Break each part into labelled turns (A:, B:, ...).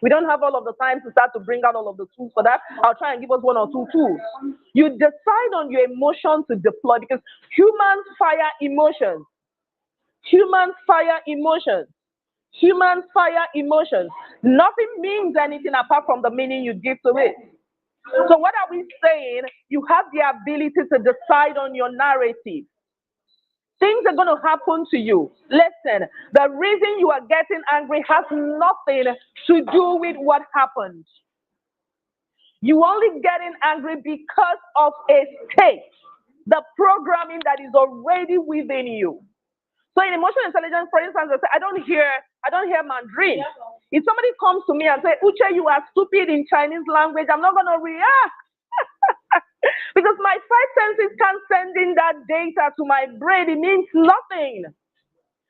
A: We don't have all of the time to start to bring out all of the tools for that. I'll try and give us one or two tools. You decide on your emotion to deploy because humans fire emotions. Humans fire emotions. Humans fire emotions. Nothing means anything apart from the meaning you give to it. So what are we saying? You have the ability to decide on your narrative. Things are going to happen to you. Listen, the reason you are getting angry has nothing to do with what happened. You only getting angry because of a state, the programming that is already within you. So in emotional intelligence, for instance, I say, I don't hear Mandarin. If somebody comes to me and say, Uche, you are stupid in Chinese language, I'm not going to react. Because my five senses can't send in that data to my brain. It means nothing.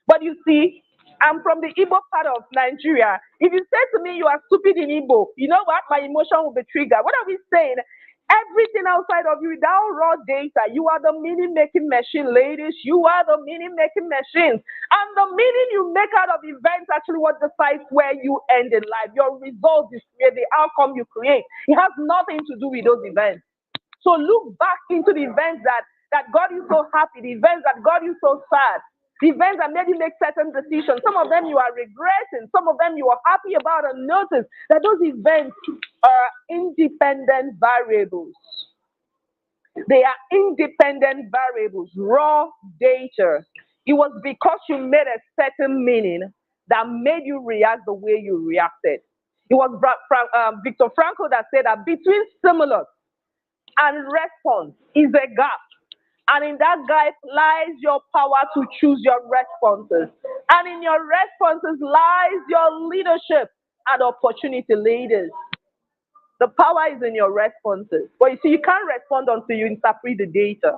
A: But you see, I'm from the Igbo part of Nigeria. If you say to me you are stupid in Igbo, you know what? My emotion will be triggered. What are we saying? Everything outside of you, without raw data, you are the meaning-making machine, ladies. You are the meaning-making machines. And the meaning you make out of events actually what decides where you end in life. Your result is where the outcome you create. It has nothing to do with those events. So look back into the events that got you so happy, the events that got you so sad, the events that made you make certain decisions. Some of them you are regretting, some of them you are happy about, and notice that those events are independent variables. They are independent variables, raw data. It was because you made a certain meaning that made you react the way you reacted. It was Viktor Frankl that said that between stimulus and response is a gap. And in that gap lies your power to choose your responses. And in your responses lies your leadership and opportunity, leaders. The power is in your responses. But you see, you can't respond until you interpret the data.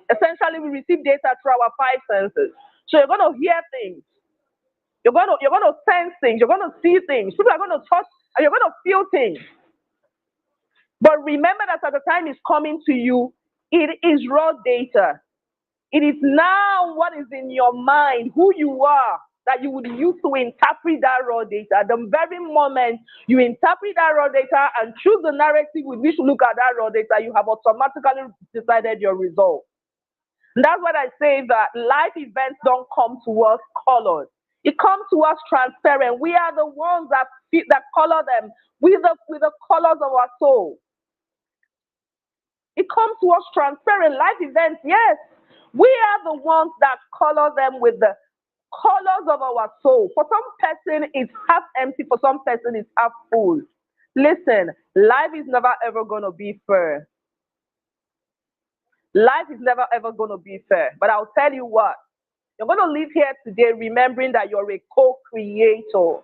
A: Essentially, we receive data through our five senses. So you're going to hear things. You're going to sense things. You're going to see things. People are going to touch, and you're going to feel things. But remember that at the time it's coming to you, it is raw data. It is now what is in your mind, who you are, that you would use to interpret that raw data. The very moment you interpret that raw data and choose the narrative with which to look at that raw data, you have automatically decided your result. And that's what I say, that life events don't come to us colored. It comes to us transparent. We are the ones that color them with the colors of our soul. It comes to us transparent. Life events, yes. We are the ones that color them with the colors of our soul. For some person, it's half empty. For some person, it's half full. Listen, life is never ever going to be fair. Life is never ever going to be fair. But I'll tell you what. You're going to live here today remembering that you're a co-creator.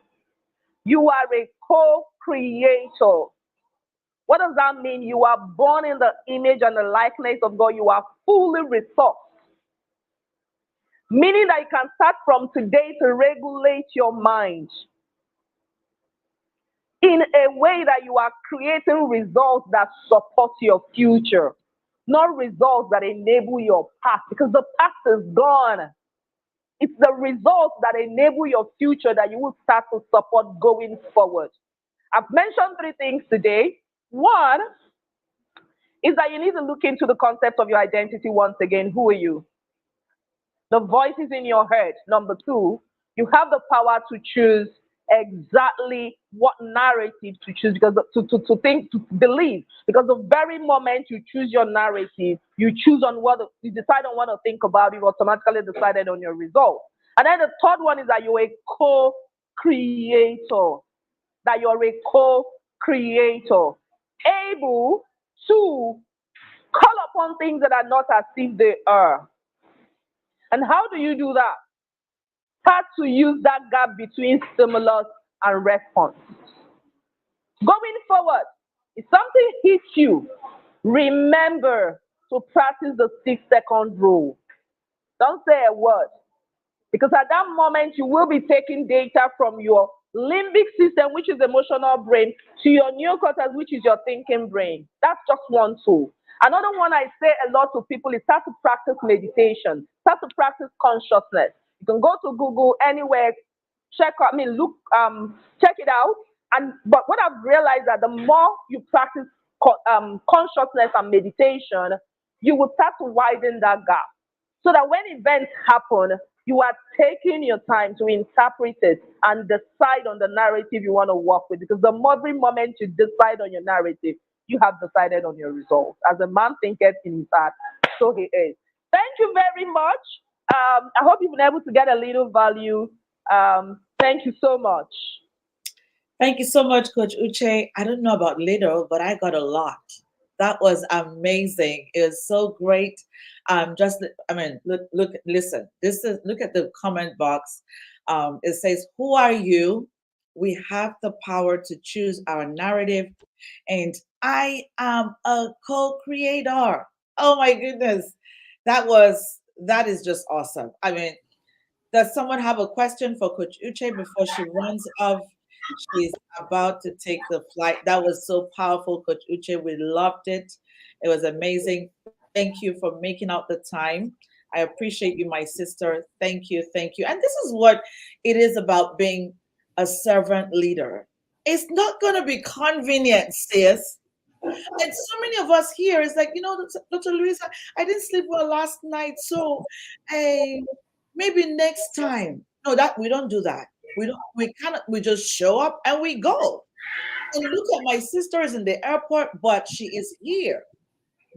A: You are a co-creator. What does that mean? You are born in the image and the likeness of God. You are fully resourced. Meaning that you can start from today to regulate your mind in a way that you are creating results that support your future, not results that enable your past, because the past is gone. It's the results that enable your future that you will start to support going forward. I've mentioned three things today. One is that you need to look into the concept of your identity once again. Who are you? The voices in your head. Number two, you have the power to choose exactly what narrative to choose, because to think, to believe, because the very moment you choose your narrative, you choose on you decide on what to think about, you automatically decided on your result. And then the third one is that you're a co-creator. That you're a co-creator, able to call upon things that are not as if they are. And how do you do that? Start to use that gap between stimulus and response. Going forward, if something hits you, remember to practice the 6-second rule. Don't say a word. Because at that moment, you will be taking data from your limbic system, which is emotional brain, to your neocortex, which is your thinking brain. That's just one tool. Another one I say a lot to people is start to practice meditation. Start to practice consciousness. You can go to Google anywhere, look, check it out. And but what I've realized that the more you practice consciousness and meditation, you will start to widen that gap. So that when events happen, you are taking your time to interpret it and decide on the narrative you want to work with. Because the every moment you decide on your narrative, you have decided on your results. As a man thinketh in his heart, so he is. Thank you very much. I hope you've been able to get a little value. Thank you so much.
B: Thank you so much, Coach Uche. I don't know about little, but I got a lot. That was amazing. It was so great. I mean, look, listen. This is look at the comment box. It says, "Who are you? We have the power to choose our narrative, and I am a co-creator." Oh my goodness, that is just awesome. I mean, does someone have a question for Coach Uche before she runs off? She's about to take the flight. That was so powerful, Coach Uche. We loved it. It was amazing. Thank you for making out the time. I appreciate you, my sister. Thank you. Thank you. And this is what it is about being a servant leader. It's not going to be convenient, sis. And so many of us here is like, Dr. Louisa, I didn't sleep well last night, so eh, maybe next time. No, that we don't do that. We just show up and we go. And look at my sister is in the airport, but she is here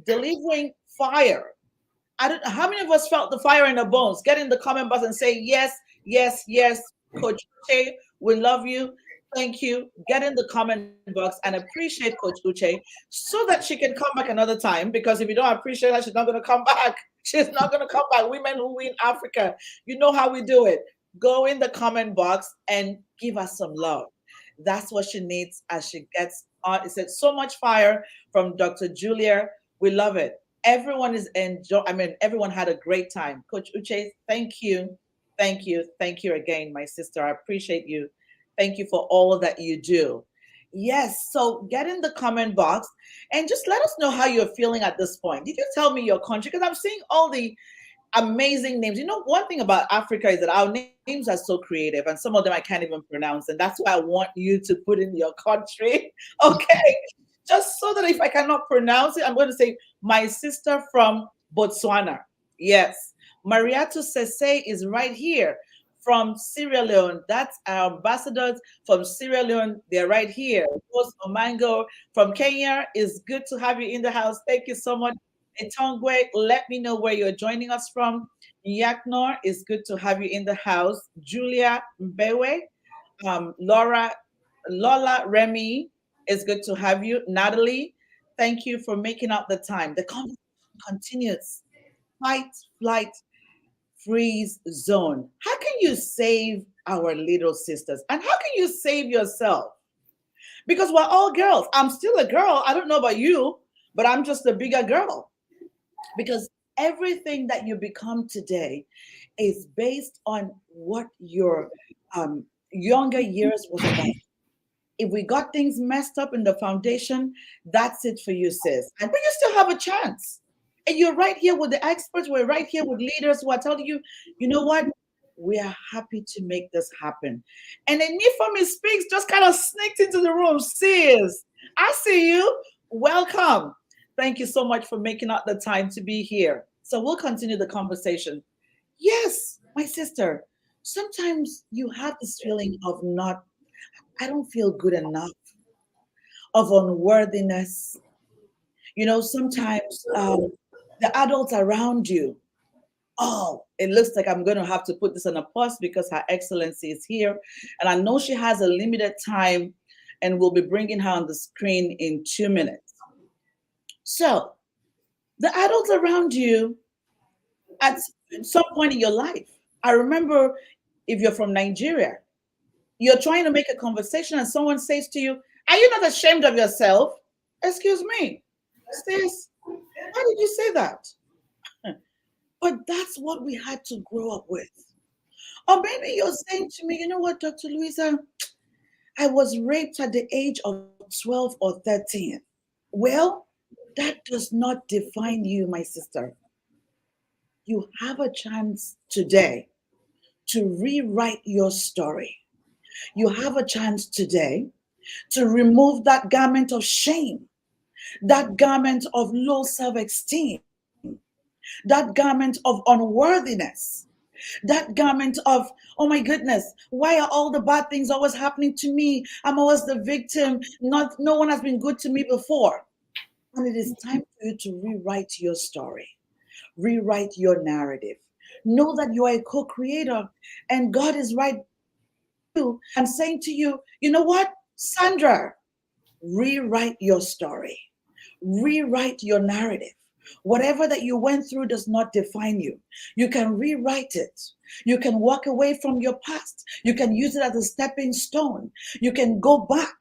B: delivering fire. I don't know how many of us felt the fire in the bones. Get in the comment box and say yes, yes, yes, Coach Uche. We love you. Thank you. Get in the comment box and appreciate Coach Uche so that she can come back another time. Because if you don't appreciate her, she's not going to come back. She's not going to come back. Women who win Africa. You know how we do it. Go in the comment box and give us some love. That's what she needs as she gets on. It said so much fire from Dr. Julia. We love it. Everyone is enjoy. I mean, everyone had a great time. Coach Uche, thank you, thank you again, my sister. I appreciate you. Thank you for all that you do. Yes, so get in the comment box and just let us know how you're feeling at this point. Did you tell me your country? Because I'm seeing all the amazing names. One thing about Africa is that our names are so creative, and some of them I can't even pronounce, and that's why I want you to put in your country, okay? Just so that if I cannot pronounce it, I'm going to say my sister from Botswana. Yes, Mariatu Sese is right here from Sierra Leone. That's our ambassadors from Sierra Leone. They're right here. Rose Omango from Kenya. Is good to have you in the house. Thank you so much. Etongwe, let me know where you're joining us from. Yaknor, is good to have you in the house. Julia Mbewe, Laura, Lola Remy, it's good to have you. Natalie, thank you for making out the time. The conversation continues. Fight, flight, freeze zone. How can you save our little sisters? And how can you save yourself? Because we're all girls. I'm still a girl. I don't know about you, but I'm just a bigger girl. Because everything that you become today is based on what your younger years was about. If we got things messed up in the foundation, that's it for you, sis. And but you still have a chance. And you're right here with the experts. We're right here with leaders who are telling you, you know what? We are happy to make this happen. And then me from his speaks just kind of sneaked into the room. Sis, I see you. Welcome. Thank you so much for making out the time to be here. So we'll continue the conversation. Yes, my sister. Sometimes you have this feeling of not I don't feel good enough, of unworthiness. Sometimes the adults around you, oh, it looks like I'm going to have to put this on a pause because Her Excellency is here. And I know she has a limited time and we'll be bringing her on the screen in 2 minutes. So, the adults around you at some point in your life, I remember if you're from Nigeria, you're trying to make a conversation and someone says to you, are you not ashamed of yourself? Excuse me, sis, why did you say that? But that's what we had to grow up with. Or maybe you're saying to me, you know what, Dr. Louisa, I was raped at the age of 12 or 13. Well, that does not define you, my sister. You have a chance today to rewrite your story. You have a chance today to remove that garment of shame, that garment of low self esteem, that garment of unworthiness, that garment of, oh my goodness, why are all the bad things always happening to me? I'm always the victim. Not, no one has been good to me before. And it is time for you to rewrite your story, rewrite your narrative. Know that you are a co creator and God is right there with you and saying to you, you know what, Sandra, rewrite your story, rewrite your narrative. Whatever that you went through does not define you. You can rewrite it. You can walk away from your past. You can use it as a stepping stone. You can go back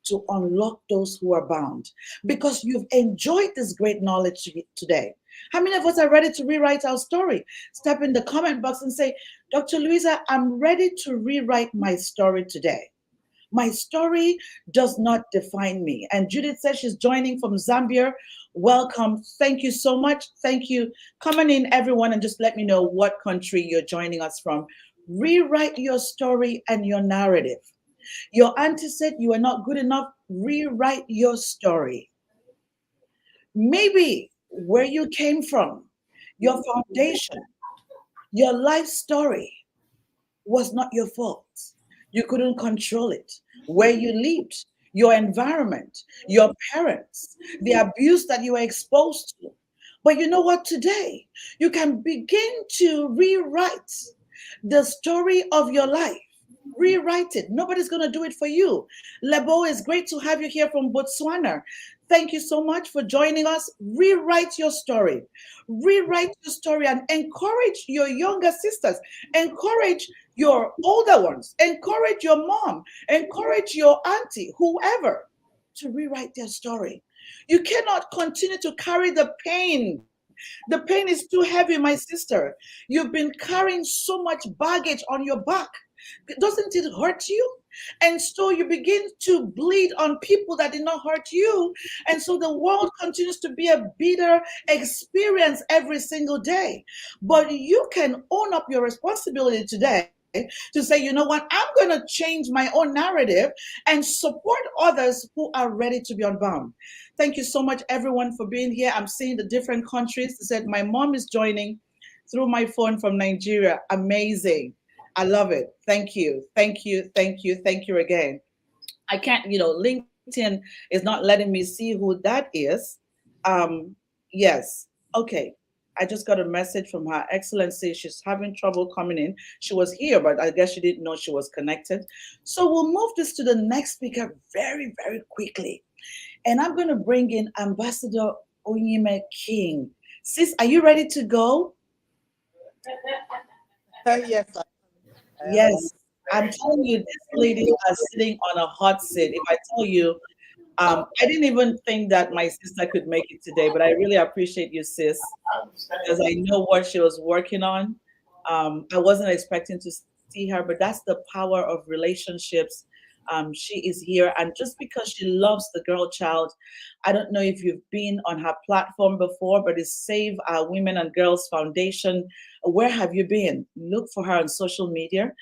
B: to unlock those who are bound because you've enjoyed this great knowledge today. How many of us are ready to rewrite our story? Step in the comment box and say, Dr. Louisa, I'm ready to rewrite my story today. My story does not define me. And Judith says she's joining from Zambia. Welcome. Thank you so much. Thank you. Coming in, everyone, and just let me know what country you're joining us from. Rewrite your story and your narrative. Your auntie said you are not good enough. Rewrite your story. Maybe where you came from, your foundation, your life story was not your fault. You couldn't control it. Where you lived, your environment, your parents, the abuse that you were exposed to. But you know what? Today, you can begin to rewrite the story of your life. Rewrite it. Nobody's going to do it for you. Lebo, it's great to have you here from Botswana. Thank you so much for joining us. Rewrite your story. Rewrite your story and encourage your younger sisters. Encourage your older ones. Encourage your mom. Encourage your auntie, whoever, to rewrite their story. You cannot continue to carry the pain. The pain is too heavy, my sister. You've been carrying so much baggage on your back. Doesn't it hurt you? And so you begin to bleed on people that did not hurt you. And so the world continues to be a bitter experience every single day. But you can own up your responsibility today to say, you know what, I'm going to change my own narrative and support others who are ready to be unbound. Thank you so much, everyone, for being here. I'm seeing the different countries. They said my mom is joining through my phone from Nigeria. Amazing. I love it. Thank you. Thank you. Thank you. Thank you again. I can't, LinkedIn is not letting me see who that is. Yes. Okay. I just got a message from Her Excellency. She's having trouble coming in. She was here, but I guess she didn't know she was connected. So we'll move this to the next speaker very, very quickly. And I'm going to bring in Ambassador Onyime King. Sis, are you ready to go?
C: Yes.
B: Yes, I'm telling you, this lady is sitting on a hot seat. If I tell you, I didn't even think that my sister could make it today, but I really appreciate you, sis, because I know what she was working on. I wasn't expecting to see her, but that's the power of relationships. She is here, and just because she loves the girl child, I don't know if you've been on her platform before, but it's Save Our Women and Girls Foundation. Where have you been? Look for her on social media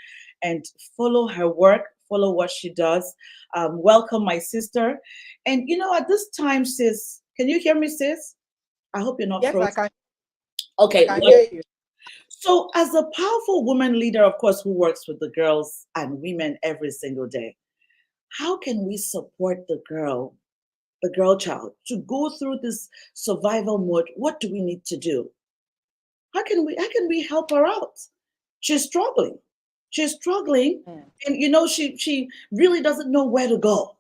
B: and follow her work, follow what she does. Welcome, my sister. And at this time, sis, can you hear me, sis? I hope you're not
C: Yes,
B: frozen.
C: I can.
B: Okay.
C: I can hear you.
B: So, as a powerful woman leader, of course, who works with the girls and women every single day, how can we support the girl child, to go through this survival mode? What do we need to do? How can we help her out? She's struggling. She's struggling, and she really doesn't know where to go.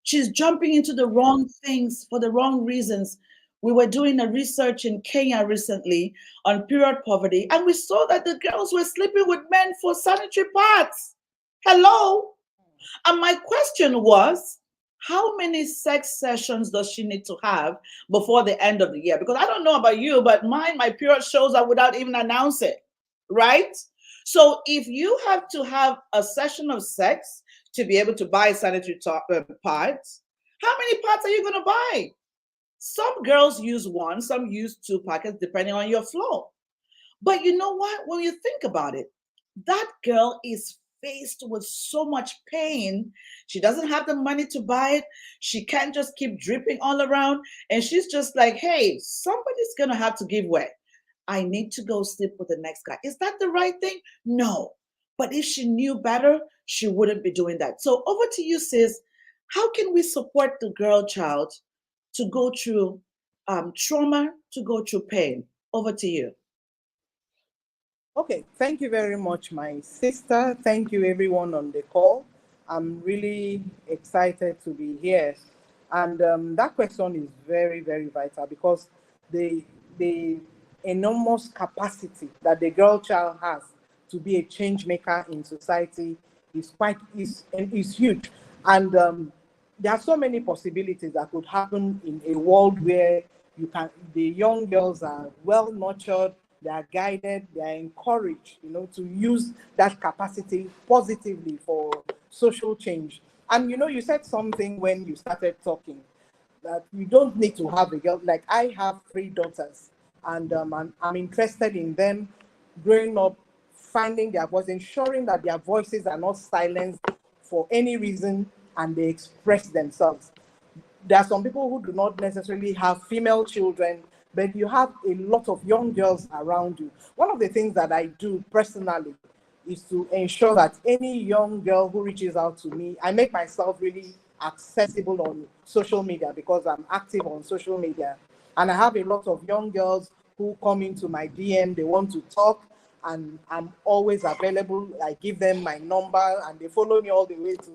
B: She's jumping into the wrong things for the wrong reasons. We were doing a research in Kenya recently on period poverty, and we saw that the girls were sleeping with men for sanitary pads. Hello? And my question was, how many sex sessions does she need to have before the end of the year? Because I don't know about you, but my period shows up without even announce it, right? So if you have to have a session of sex to be able to buy sanitary pads, how many pads are you going to buy? Some girls use one, some use 2 packets, depending on your flow. But you know what? When you think about it, that girl is faced with so much pain. She doesn't have the money to buy it. She can't just keep dripping all around. And she's just like, hey, somebody's going to have to give way. I need to go sleep with the next guy. Is that the right thing? No. But if she knew better, she wouldn't be doing that. So over to you, sis. How can we support the girl child to go through trauma, to go through pain? Over to you.
C: Okay, thank you very much, my sister. Thank you, everyone on the call. I'm really excited to be here. And that question is very, very vital because the enormous capacity that the girl child has to be a change maker in society is huge. And there are so many possibilities that could happen in a world where the young girls are well nurtured, they are guided, they are encouraged, to use that capacity positively for social change. And you said something when you started talking that you don't need to have a girl. Like I have 3 daughters, and I'm interested in them growing up, finding their voice, ensuring that their voices are not silenced for any reason, and they express themselves. There are some people who do not necessarily have female children, but you have a lot of young girls around you. One of the things that I do personally is to ensure that any young girl who reaches out to me, I make myself really accessible on social media because I'm active on social media. And I have a lot of young girls who come into my DM, they want to talk, and I'm always available. I give them my number and they follow me all the way to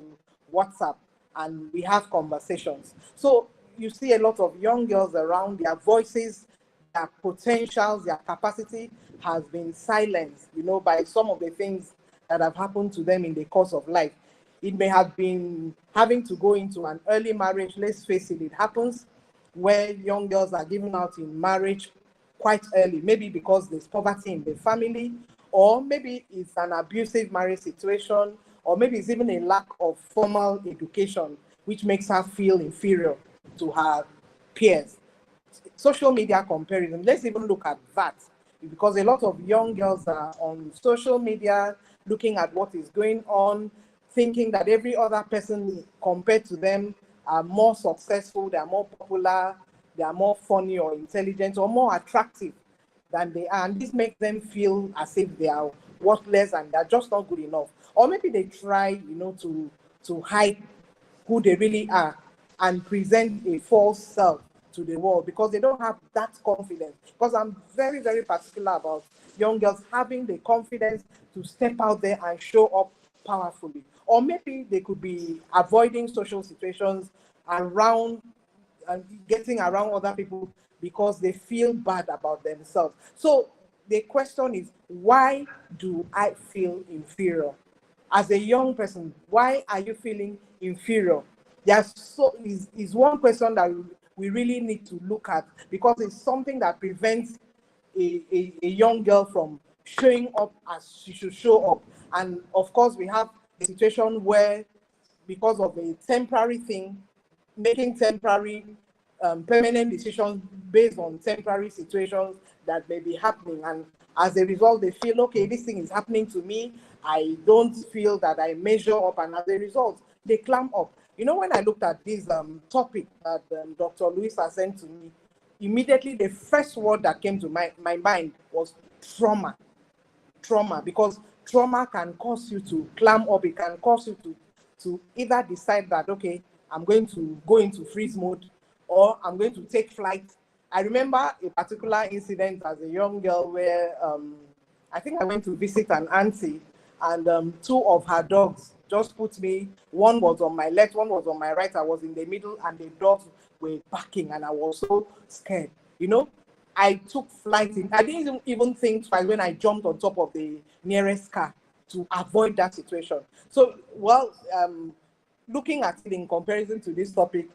C: WhatsApp, and we have conversations. So you see a lot of young girls around, their voices, their potentials, their capacity has been silenced, by some of the things that have happened to them in the course of life. It may have been having to go into an early marriage. Let's face it, it happens where young girls are given out in marriage quite early, maybe because there's poverty in the family, or maybe it's an abusive marriage situation, or maybe it's even a lack of formal education, which makes her feel inferior to her peers. Social media comparison, let's even look at that, because a lot of young girls are on social media looking at what is going on, thinking that every other person compared to them are more successful, they are more popular, they are more funny or intelligent or more attractive than they are. And this makes them feel as if they are worthless and they're just not good enough. Or maybe they try, to hide who they really are and present a false self to the world because they don't have that confidence. Because I'm very, very particular about young girls having the confidence to step out there and show up powerfully. Or maybe they could be avoiding social situations around and getting around other people because they feel bad about themselves. So the question is, why do I feel inferior? As a young person, why are you feeling inferior? Is one question that we really need to look at, because it's something that prevents a young girl from showing up as she should show up. And of course, we have a situation where, because of a temporary thing, making temporary, permanent decisions based on temporary situations that may be happening. And as a result, they feel, okay, this thing is happening to me. I don't feel that I measure up. And as a result, they climb up. When I looked at this topic that Dr. Louisa sent to me, immediately the first word that came to my mind was trauma. Trauma, because trauma can cause you to climb up. It can cause you to either decide that, okay, I'm going to go into freeze mode, or I'm going to take flight. I remember a particular incident as a young girl where I think I went to visit an auntie, and 2 of her dogs just put me, one was on my left, one was on my right. I was in the middle, and the dogs were barking, and I was so scared. I took flight. I didn't even think twice when I jumped on top of the nearest car to avoid that situation. So, looking at it in comparison to this topic,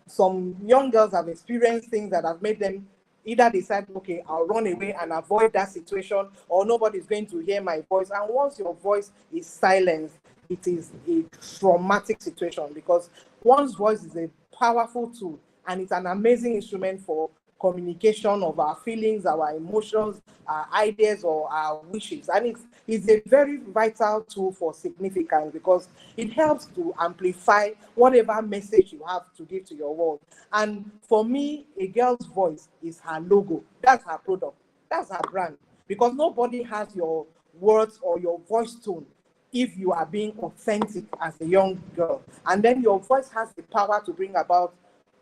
C: some young girls have experienced things that have made them either decide, okay, I'll run away and avoid that situation, or nobody's going to hear my voice. And once your voice is silenced, it is a traumatic situation, because one's voice is a powerful tool and it's an amazing instrument for communication of our feelings, our emotions, our ideas, or our wishes. And it's a very vital tool for significance because it helps to amplify whatever message you have to give to your world. And for me, a girl's voice is her logo. That's her product. That's her brand. Because nobody has your words or your voice tone if you are being authentic as a young girl. And then your voice has the power to bring about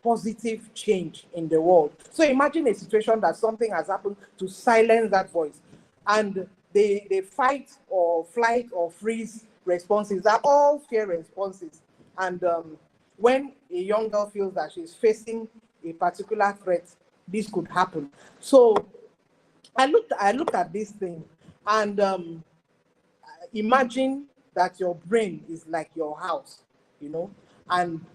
C: positive change in the world. So imagine a situation that something has happened to silence that voice. And the fight or flight or freeze responses are all fear responses. And when a young girl feels that she's facing a particular threat, this could happen. So I looked at this thing, and imagine that your brain is like your house, and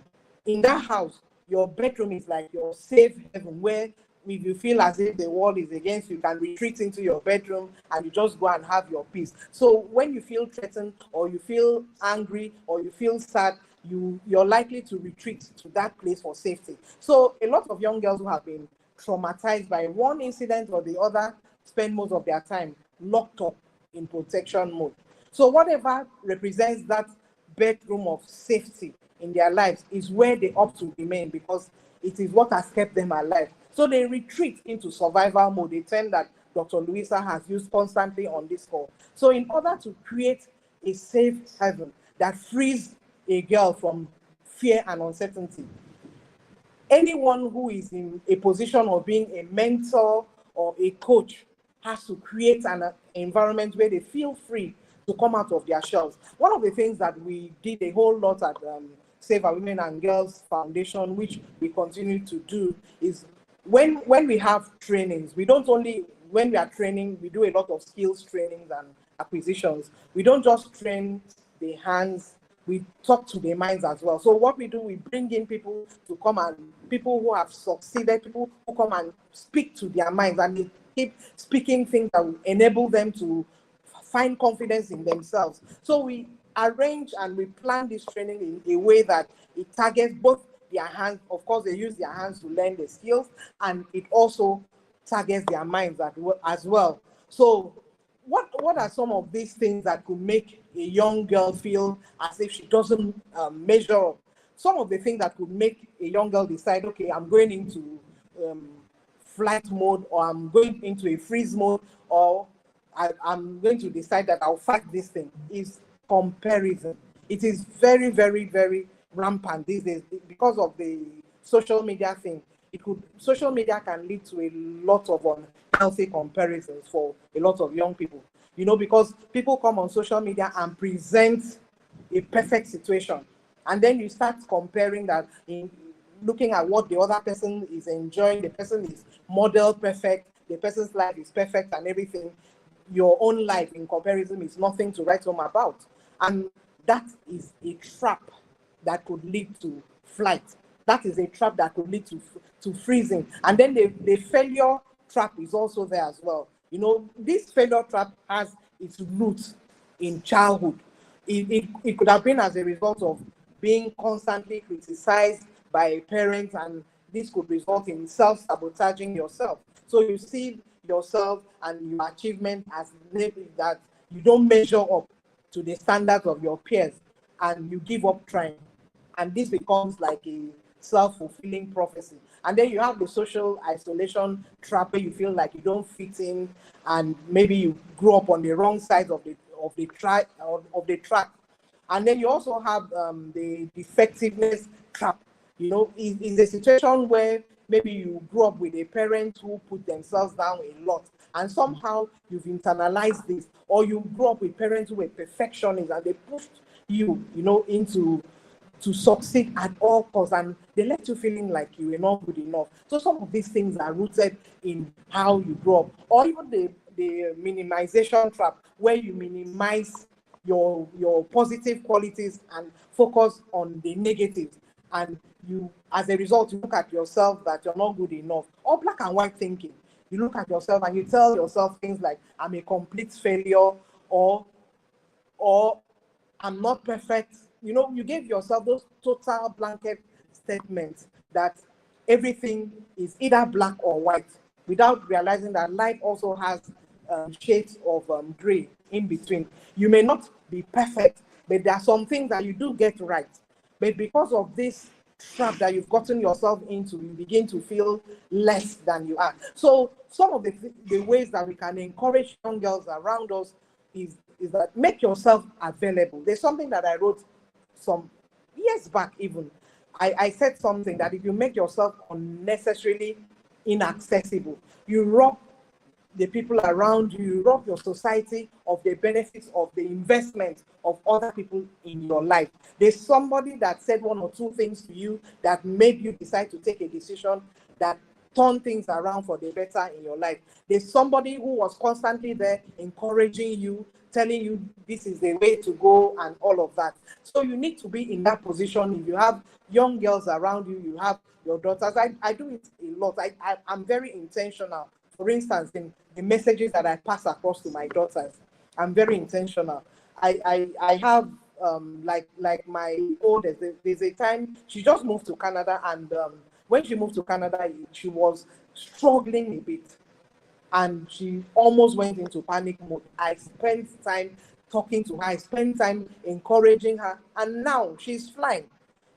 C: in that house, your bedroom is like your safe heaven where if you feel as if the world is against you, you can retreat into your bedroom and you just go and have your peace. So when you feel threatened or you feel angry or you feel sad, you're likely to retreat to that place for safety. So a lot of young girls who have been traumatized by one incident or the other spend most of their time locked up in protection mode. So whatever represents that bedroom of safety in their lives is where they opt to remain because it is what has kept them alive. So they retreat into survival mode, a term that Dr. Louisa has used constantly on this call. So in order to create a safe haven that frees a girl from fear and uncertainty, anyone who is in a position of being a mentor or a coach has to create an environment where they feel free to come out of their shells. One of the things that we did a whole lot at Save Our Women and Girls Foundation, which we continue to do, is when we have trainings, we don't only, when we are training, we do a lot of skills trainings and acquisitions. We don't just train the hands, we talk to their minds as well. So what we do, we bring in people to come and people who have succeeded, people who come and speak to their minds, and they keep speaking things that will enable them to find confidence in themselves. So we arrange and we plan this training in a way that it targets both their hands. Of course, they use their hands to learn the skills, and it also targets their minds as well. So what are some of these things that could make a young girl feel as if she doesn't measure up? Some of the things that could make a young girl decide, okay, I'm going into flight mode, or I'm going into a freeze mode, or I'm going to decide that I'll fight this thing, is comparison. It is very, very, very rampant these days because of the social media thing. Social media can lead to a lot of unhealthy comparisons for a lot of young people, because people come on social media and present a perfect situation. And then you start comparing that in looking at what the other person is enjoying. The person is model perfect, the person's life is perfect and everything. Your own life in comparison is nothing to write home about. And that is a trap that could lead to flight. That is a trap that could lead to freezing. And then the failure trap is also there as well. This failure trap has its roots in childhood. It could have been as a result of being constantly criticized by a parent, and this could result in self-sabotaging yourself. So you see yourself and your achievement as maybe that you don't measure up to the standards of your peers, and you give up trying. And this becomes like a self-fulfilling prophecy. And then you have the social isolation trap where you feel like you don't fit in, and maybe you grew up on the wrong side of the track. And then you also have the defectiveness trap. Is a situation where maybe you grew up with a parent who put themselves down a lot, and somehow you've internalized this, or you grew up with parents who were perfectionists and they pushed you, into to succeed at all costs, and they left you feeling like you were not good enough. So some of these things are rooted in how you grow up, or even the minimization trap, where you minimize your positive qualities and focus on the negatives, and you, as a result, you look at yourself that you're not good enough, or black and white thinking. You look at yourself and you tell yourself things like, I'm a complete failure, or I'm not perfect. You gave yourself those total blanket statements that everything is either black or white, without realizing that life also has shades of gray in between. You may not be perfect, but there are some things that you do get right. But because of this trap that you've gotten yourself into, you begin to feel less than you are. So some of the ways that we can encourage young girls around us is that make yourself available. There's something that I wrote some years back even. I said something that if you make yourself unnecessarily inaccessible, you rob the people around you, you rob your society of the benefits of the investment of other people in your life. There's somebody that said one or two things to you that made you decide to take a decision that turned things around for the better in your life. There's somebody who was constantly there encouraging you, telling you this is the way to go and all of that. So you need to be in that position. If you have young girls around you, you have your daughters. I do it a lot. I'm very intentional. For instance, in the messages that I pass across to my daughters, I'm very intentional. I have like my oldest, there's a time she just moved to Canada, and when she moved to Canada, she was struggling a bit and she almost went into panic mode. I spent time talking to her, I spent time encouraging her, and now she's flying.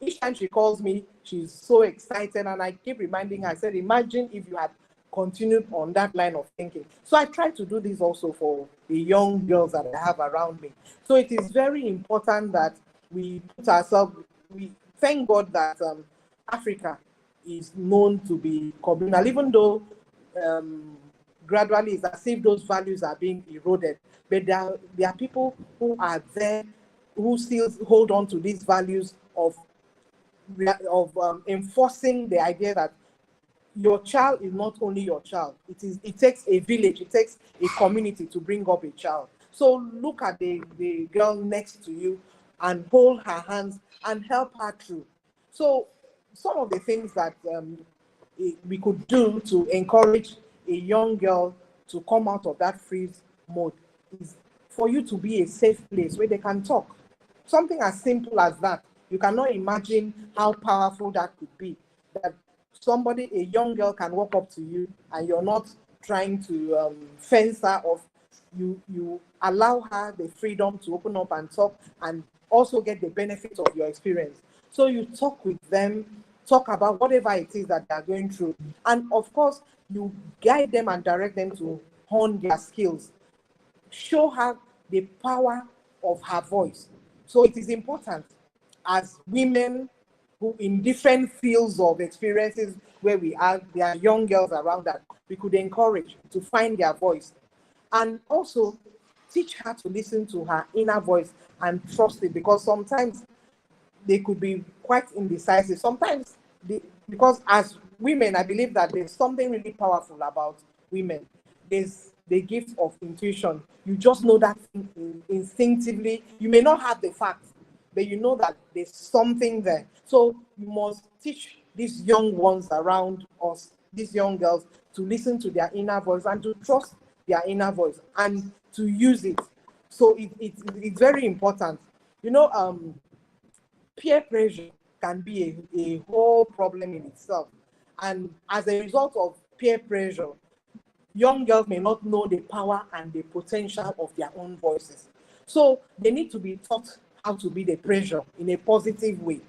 C: Each time she calls me, she's so excited, and I keep reminding her, I said, imagine if you had continued on that line of thinking. So I try to do this also for the young girls that I have around me. So it is very important that we put ourselves, we thank God that Africa is known to be communal, even though gradually it's as if those values are being eroded. But there are people who are there who still hold on to these values of enforcing the idea that your child is not only your child. It takes a village, it takes a community to bring up a child. So look at the girl next to you and hold her hands and help her through. So some of the things that we could do to encourage a young girl to come out of that freeze mode is for you to be a safe place where they can talk. Something as simple as that. You cannot imagine how powerful that could be. That somebody, a young girl, can walk up to you and you're not trying to fence her off. You allow her the freedom to open up and talk and also get the benefit of your experience. So you talk with them, talk about whatever it is that they're going through. And of course, you guide them and direct them to hone their skills. Show her the power of her voice. So it is important as women who in different fields of experiences where there are young girls around that we could encourage to find their voice. And also teach her to listen to her inner voice and trust it, because sometimes they could be quite indecisive. Sometimes, because as women, I believe that there's something really powerful about women. There's the gift of intuition. You just know that instinctively. You may not have the facts, but you know that there's something there. So you must teach these young ones around us, these young girls, to listen to their inner voice and to trust their inner voice and to use it. So it's very important. You know, peer pressure can be a whole problem in itself. And as a result of peer pressure, young girls may not know the power and the potential of their own voices. So they need to be taught how to be the pressure in a positive way.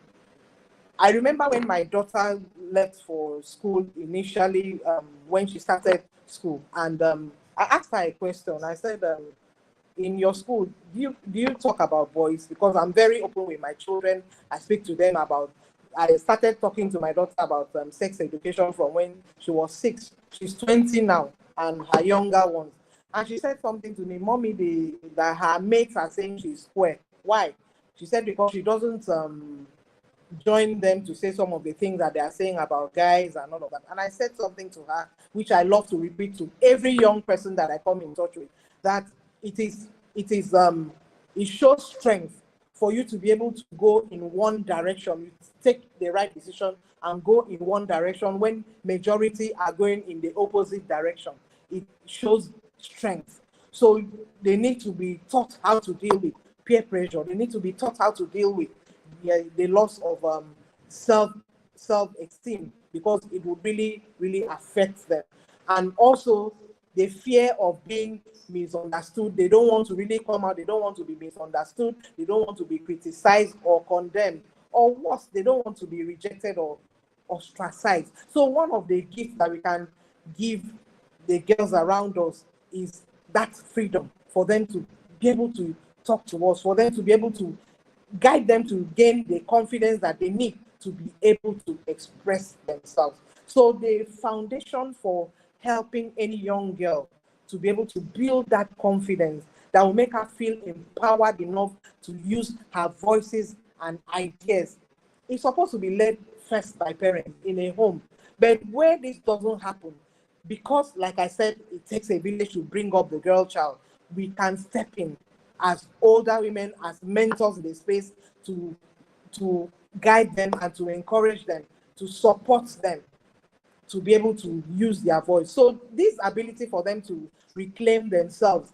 C: I remember when my daughter left for school initially, when she started school, and I asked her a question. I said, in your school, do you talk about boys? Because I'm very open with my children. I speak to them about, I started talking to my daughter about sex education from when she was 6. She's 20 now, and her younger ones. And she said something to me, Mommy, that her mates are saying she's square. Why? She said because she doesn't join them to say some of the things that they are saying about guys and all of that. And I said something to her, which I love to repeat to every young person that I come in touch with, that it shows strength for you to be able to go in one direction. You take the right decision and go in one direction when majority are going in the opposite direction. It shows strength. So they need to be taught how to deal with peer pressure. They need to be taught how to deal with the loss of self-esteem, because it would really, really affect them. And also the fear of being misunderstood. They don't want to really come out. They don't want to be misunderstood. They don't want to be criticized or condemned. Or worse, they don't want to be rejected or ostracized. So one of the gifts that we can give the girls around us is that freedom for them to be able to talk to us, for them to be able to guide them to gain the confidence that they need to be able to express themselves. So the foundation for helping any young girl to be able to build that confidence that will make her feel empowered enough to use her voices and ideas is supposed to be led first by parents in a home. But where this doesn't happen, because, like I said, it takes a village to bring up the girl child, we can step in as older women, as mentors in the space, to guide them and to encourage them, to support them, to be able to use their voice. So this ability for them to reclaim themselves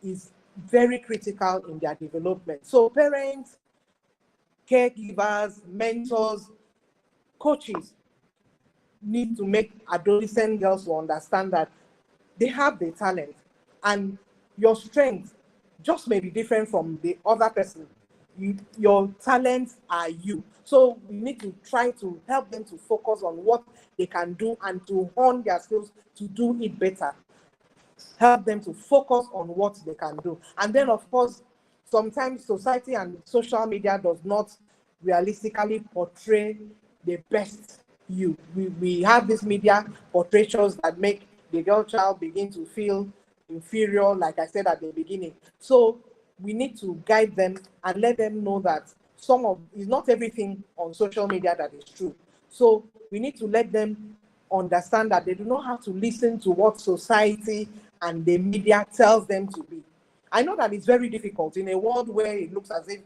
C: is very critical in their development. So parents, caregivers, mentors, coaches need to make adolescent girls to understand that they have the talent, and your strength just may be different from the other person. Your talents are you. So we need to try to help them to focus on what they can do and to hone their skills to do it better. Help them to focus on what they can do. And then, of course, sometimes society and social media does not realistically portray the best you. We have these media portrayals that make the girl child begin to feel inferior, like I said at the beginning. So we need to guide them and let them know that it's not everything on social media that is true. So we need to let them understand that they do not have to listen to what society and the media tells them to be. I know that it's very difficult in a world where it looks as if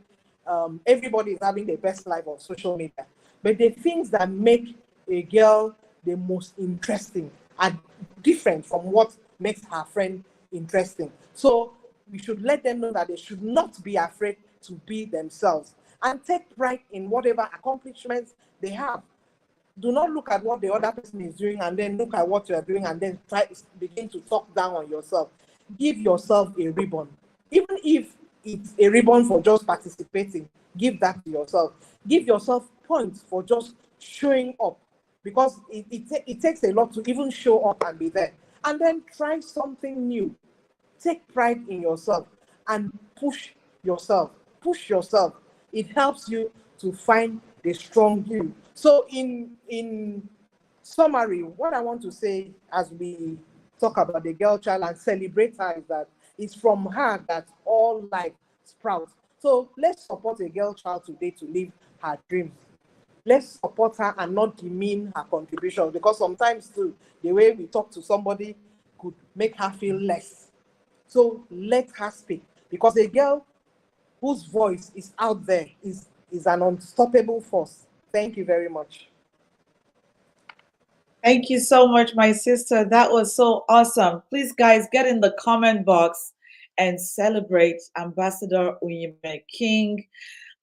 C: everybody is having the best life on social media. But the things that make a girl the most interesting are different from what makes her friend interesting. So we should let them know that they should not be afraid to be themselves and take pride in whatever accomplishments they have. Do not look at what the other person is doing and then look at what you are doing and then begin to talk down on yourself. Give yourself a ribbon. Even if it's a ribbon for just participating, give that to yourself. Give yourself points for just showing up, because it takes a lot to even show up and be there. And then try something new. Take pride in yourself and push yourself. Push yourself. It helps you to find the strong you. So in summary, what I want to say as we talk about the girl child and celebrate her is that it's from her that all life sprouts. So let's support a girl child today to live her dreams. Let's support her and not demean her contributions, because sometimes too, the way we talk to somebody could make her feel less. So let her speak, because a girl whose voice is out there is an unstoppable force. Thank you very much.
B: Thank you so much, my sister. That was so awesome. Please, guys, get in the comment box and celebrate Ambassador Unyime King.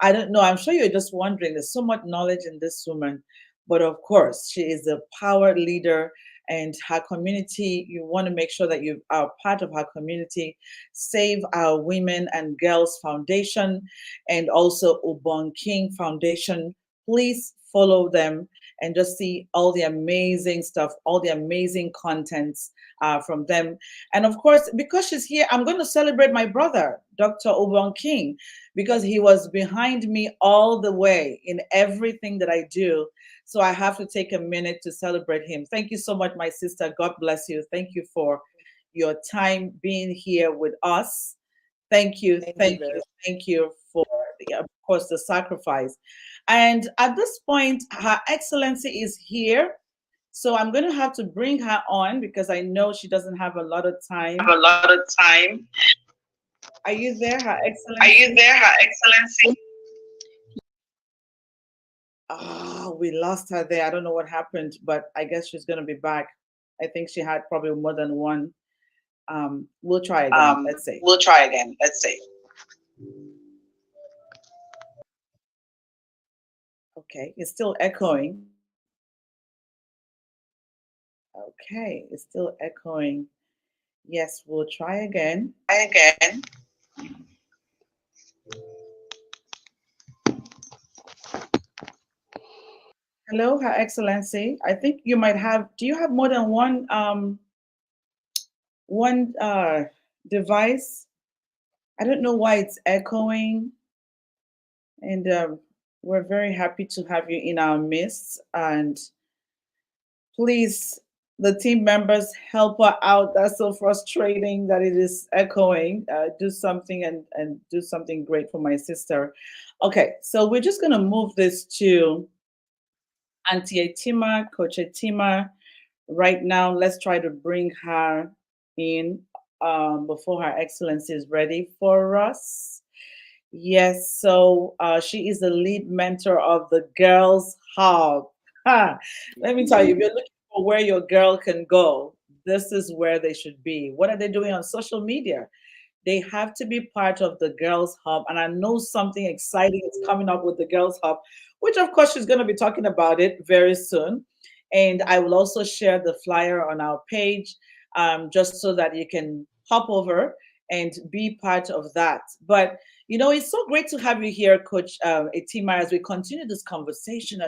B: I don't know. I'm sure you're just wondering. There's so much knowledge in this woman. But of course, she is a power leader, and her community, you want to make sure that you are part of her community. Save Our Women and Girls Foundation and also Ubon King Foundation. Please follow them and just see all the amazing stuff, all the amazing contents from them. And of course, because she's here, I'm going to celebrate my brother, Dr. Ubon King, because he was behind me all the way in everything that I do. So I have to take a minute to celebrate him. Thank you so much, my sister. God bless you. Thank you for your time being here with us. Thank you. Thank you for, of course, the sacrifice. And at this point, Her Excellency is here. So I'm going to have to bring her on because I know she doesn't have a lot of time. Are you there, Her Excellency? Oh, we lost her there. I don't know what happened, but I guess she's going to be back. I think she had probably more than one. We'll try again. Let's see. Okay, it's still echoing. Okay, it's still echoing. Yes, we'll try again.
D: Again.
B: Hello, Her Excellency. I think you might have, do you have more than one device? I don't know why it's echoing, and we're very happy to have you in our midst. And please, the team members, help her out. That's so frustrating that it is echoing. Do something and do something great for my sister. Okay, so we're just gonna move this to Auntie Etima, Coach Etima. Right now, let's try to bring her in before Her Excellency is ready for us. Yes, so she is the lead mentor of the Girls Hub. Ha! Let me tell you, if you're looking for where your girl can go, this is where they should be. What are they doing on social media? They have to be part of the Girls Hub. And I know something exciting is coming up with the Girls Hub, which of course she's going to be talking about it very soon. And I will also share the flyer on our page just so that you can hop over and be part of that. But it's so great to have you here, Coach Etima, as we continue this conversation.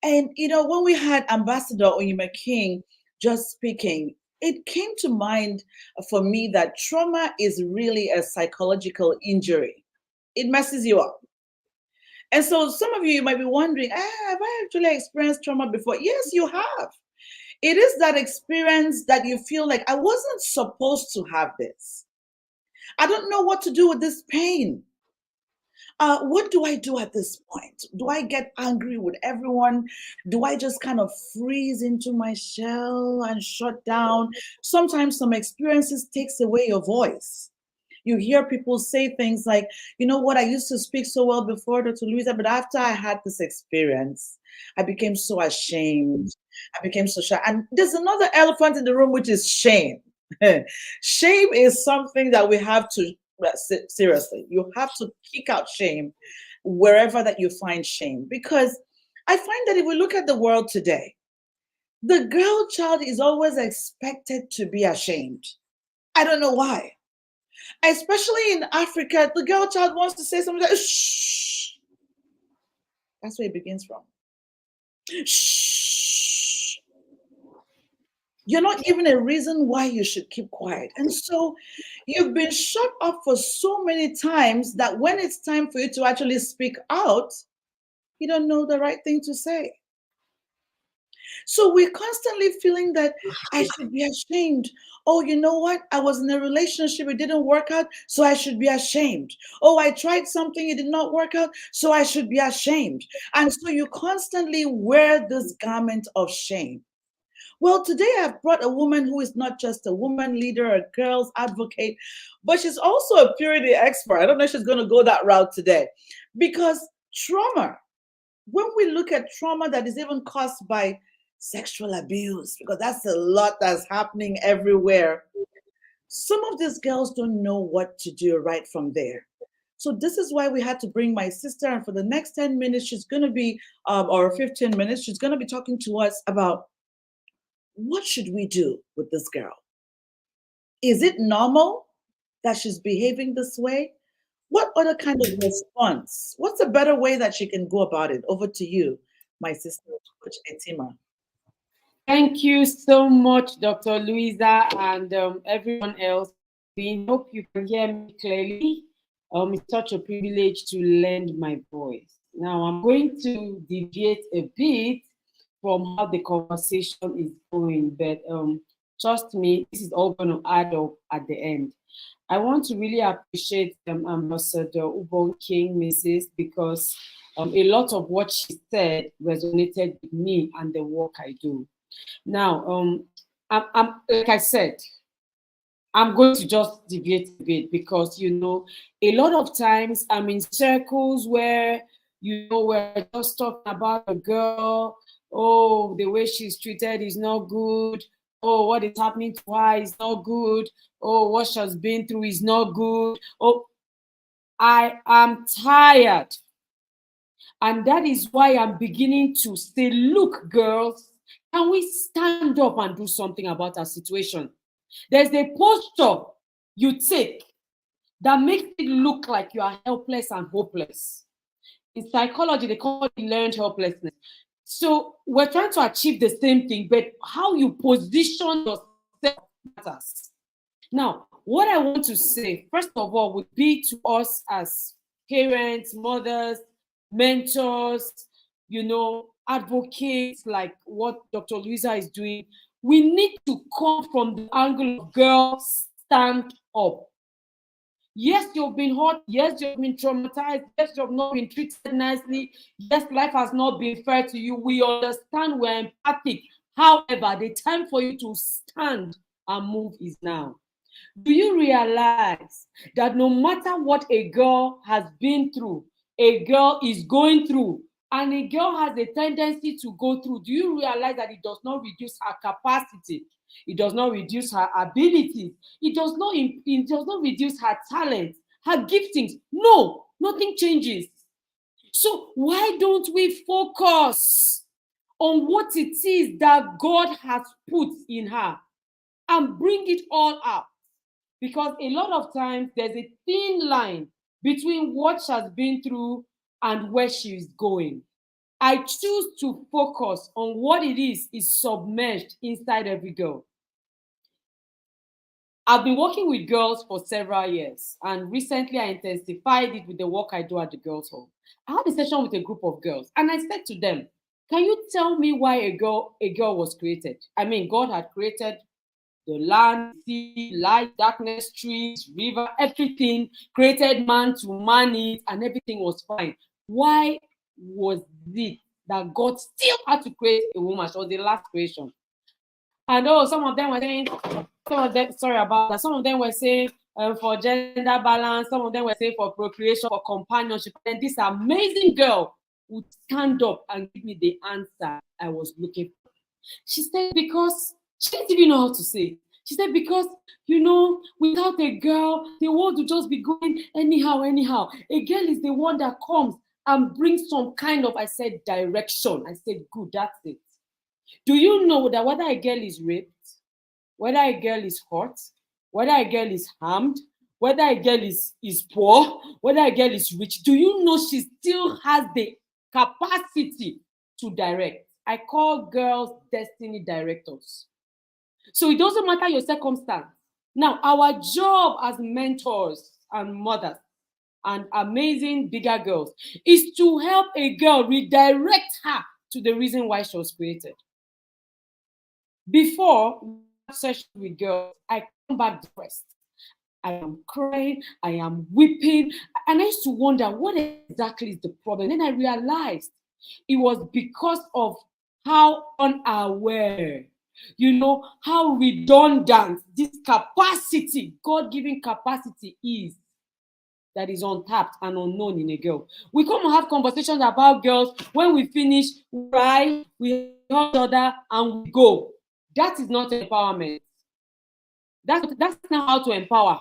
B: When we had Ambassador Onyema King just speaking, it came to mind for me that trauma is really a psychological injury. It messes you up. And so some of you might be wondering, have I actually experienced trauma before? Yes, you have. It is that experience that you feel like I wasn't supposed to have this. I don't know what to do with this pain. What do I do at this point? Do I get angry with everyone? Do I just kind of freeze into my shell and shut down? Sometimes some experiences takes away your voice. You hear people say things like, you know what, I used to speak so well before, Dr. Louisa, but after I had this experience, I became so ashamed. I became so shy. And there's another elephant in the room, which is shame. Shame is something that we have to seriously. You have to kick out shame wherever that you find shame. Because I find that if we look at the world today, the girl child is always expected to be ashamed. I don't know why. Especially in Africa, the girl child wants to say something like, shh. That's where it begins from. Shh. You're not given a reason why you should keep quiet. And so you've been shut up for so many times that when it's time for you to actually speak out, you don't know the right thing to say. So we're constantly feeling that I should be ashamed. Oh, you know what? I was in a relationship, it didn't work out, so I should be ashamed. Oh, I tried something, it did not work out, so I should be ashamed. And so you constantly wear this garment of shame. Well, today I've brought a woman who is not just a woman leader, a girls advocate, but she's also a purity expert. I don't know if she's going to go that route today because trauma, when we look at trauma that is even caused by sexual abuse, because that's a lot that's happening everywhere, some of these girls don't know what to do right from there. So this is why we had to bring my sister, and for the next 10 minutes, she's going to be, or 15 minutes, she's going to be talking to us about what should we do with this girl? Is it normal that she's behaving this way? What other kind of response? What's a better way that she can go about it? Over to you, my sister, Coach Etima.
E: Thank you so much, Dr. Louisa, and everyone else. I hope you can hear me clearly. It's such a privilege to lend my voice. Now, I'm going to deviate a bit from how the conversation is going, but trust me, this is all going to add up at the end. I want to really appreciate Ambassador Ubon King, Mrs., because a lot of what she said resonated with me and the work I do. Now, I'm like I said, I'm going to just deviate a bit because, a lot of times I'm in circles where, we're just talking about a girl. Oh, the way she's treated is not good. Oh, what is happening to her is not good. Oh, what she's been through is not good. Oh, I am tired. And that is why I'm beginning to say, look, girls, Can we stand up and do something about our situation? There's a posture you take that makes it look like you are helpless and hopeless. In psychology, they call it learned helplessness. So we're trying to achieve the same thing, but how you position yourself matters. Now, what I want to say, first of all, would be to us as parents, mothers, mentors, advocates, like what Dr. Louisa is doing. We need to come from the angle of girls stand up. Yes, you've been hurt. Yes, you've been traumatized. Yes, you've not been treated nicely. Yes, life has not been fair to you. We understand, we're empathic. However, the time for you to stand and move is now. Do you realize that no matter what a girl has been through, a girl is going through, and a girl has a tendency to go through, do you realize that it does not reduce her capacity? It does not reduce her abilities. It does not reduce her talent, her giftings. No, nothing changes. So why don't we focus on what it is that God has put in her and bring it all out? Because a lot of times there's a thin line between what she has been through and where she is going. I choose to focus on what it is submerged inside every girl. I've been working with girls for several years, and recently I intensified it with the work I do at the girls' home. I had a session with a group of girls, and I said to them, can you tell me why a girl was created? I mean, God had created the land, sea, light, darkness, trees, river, everything, created man to man it, and everything was fine. Why was it that God still had to create a woman? She was the last creation. And some of them were saying, some of them were saying for gender balance, some of them were saying for procreation, for companionship. And this amazing girl would stand up and give me the answer I was looking for. She said, because she didn't even know how to say it. She said, because, without a girl, the world will just be going anyhow. A girl is the one that comes and brings some kind of, I said, direction. I said, good, that's it. Do you know that whether a girl is raped, whether a girl is hurt, whether a girl is harmed, whether a girl is poor, whether a girl is rich, do you know she still has the capacity to direct? I call girls destiny directors. So it doesn't matter your circumstance. Now, our job as mentors and mothers and amazing bigger girls is to help a girl redirect her to the reason why she was created. Before session with girls, I come back depressed. I am crying, I am weeping, and I used to wonder what exactly is the problem. Then I realized it was because of how unaware, how redundant this capacity, God-given capacity is, that is untapped and unknown in a girl. We come and have conversations about girls. When we finish, we cry, we hug each other, and we go. That is not empowerment. That's not how to empower.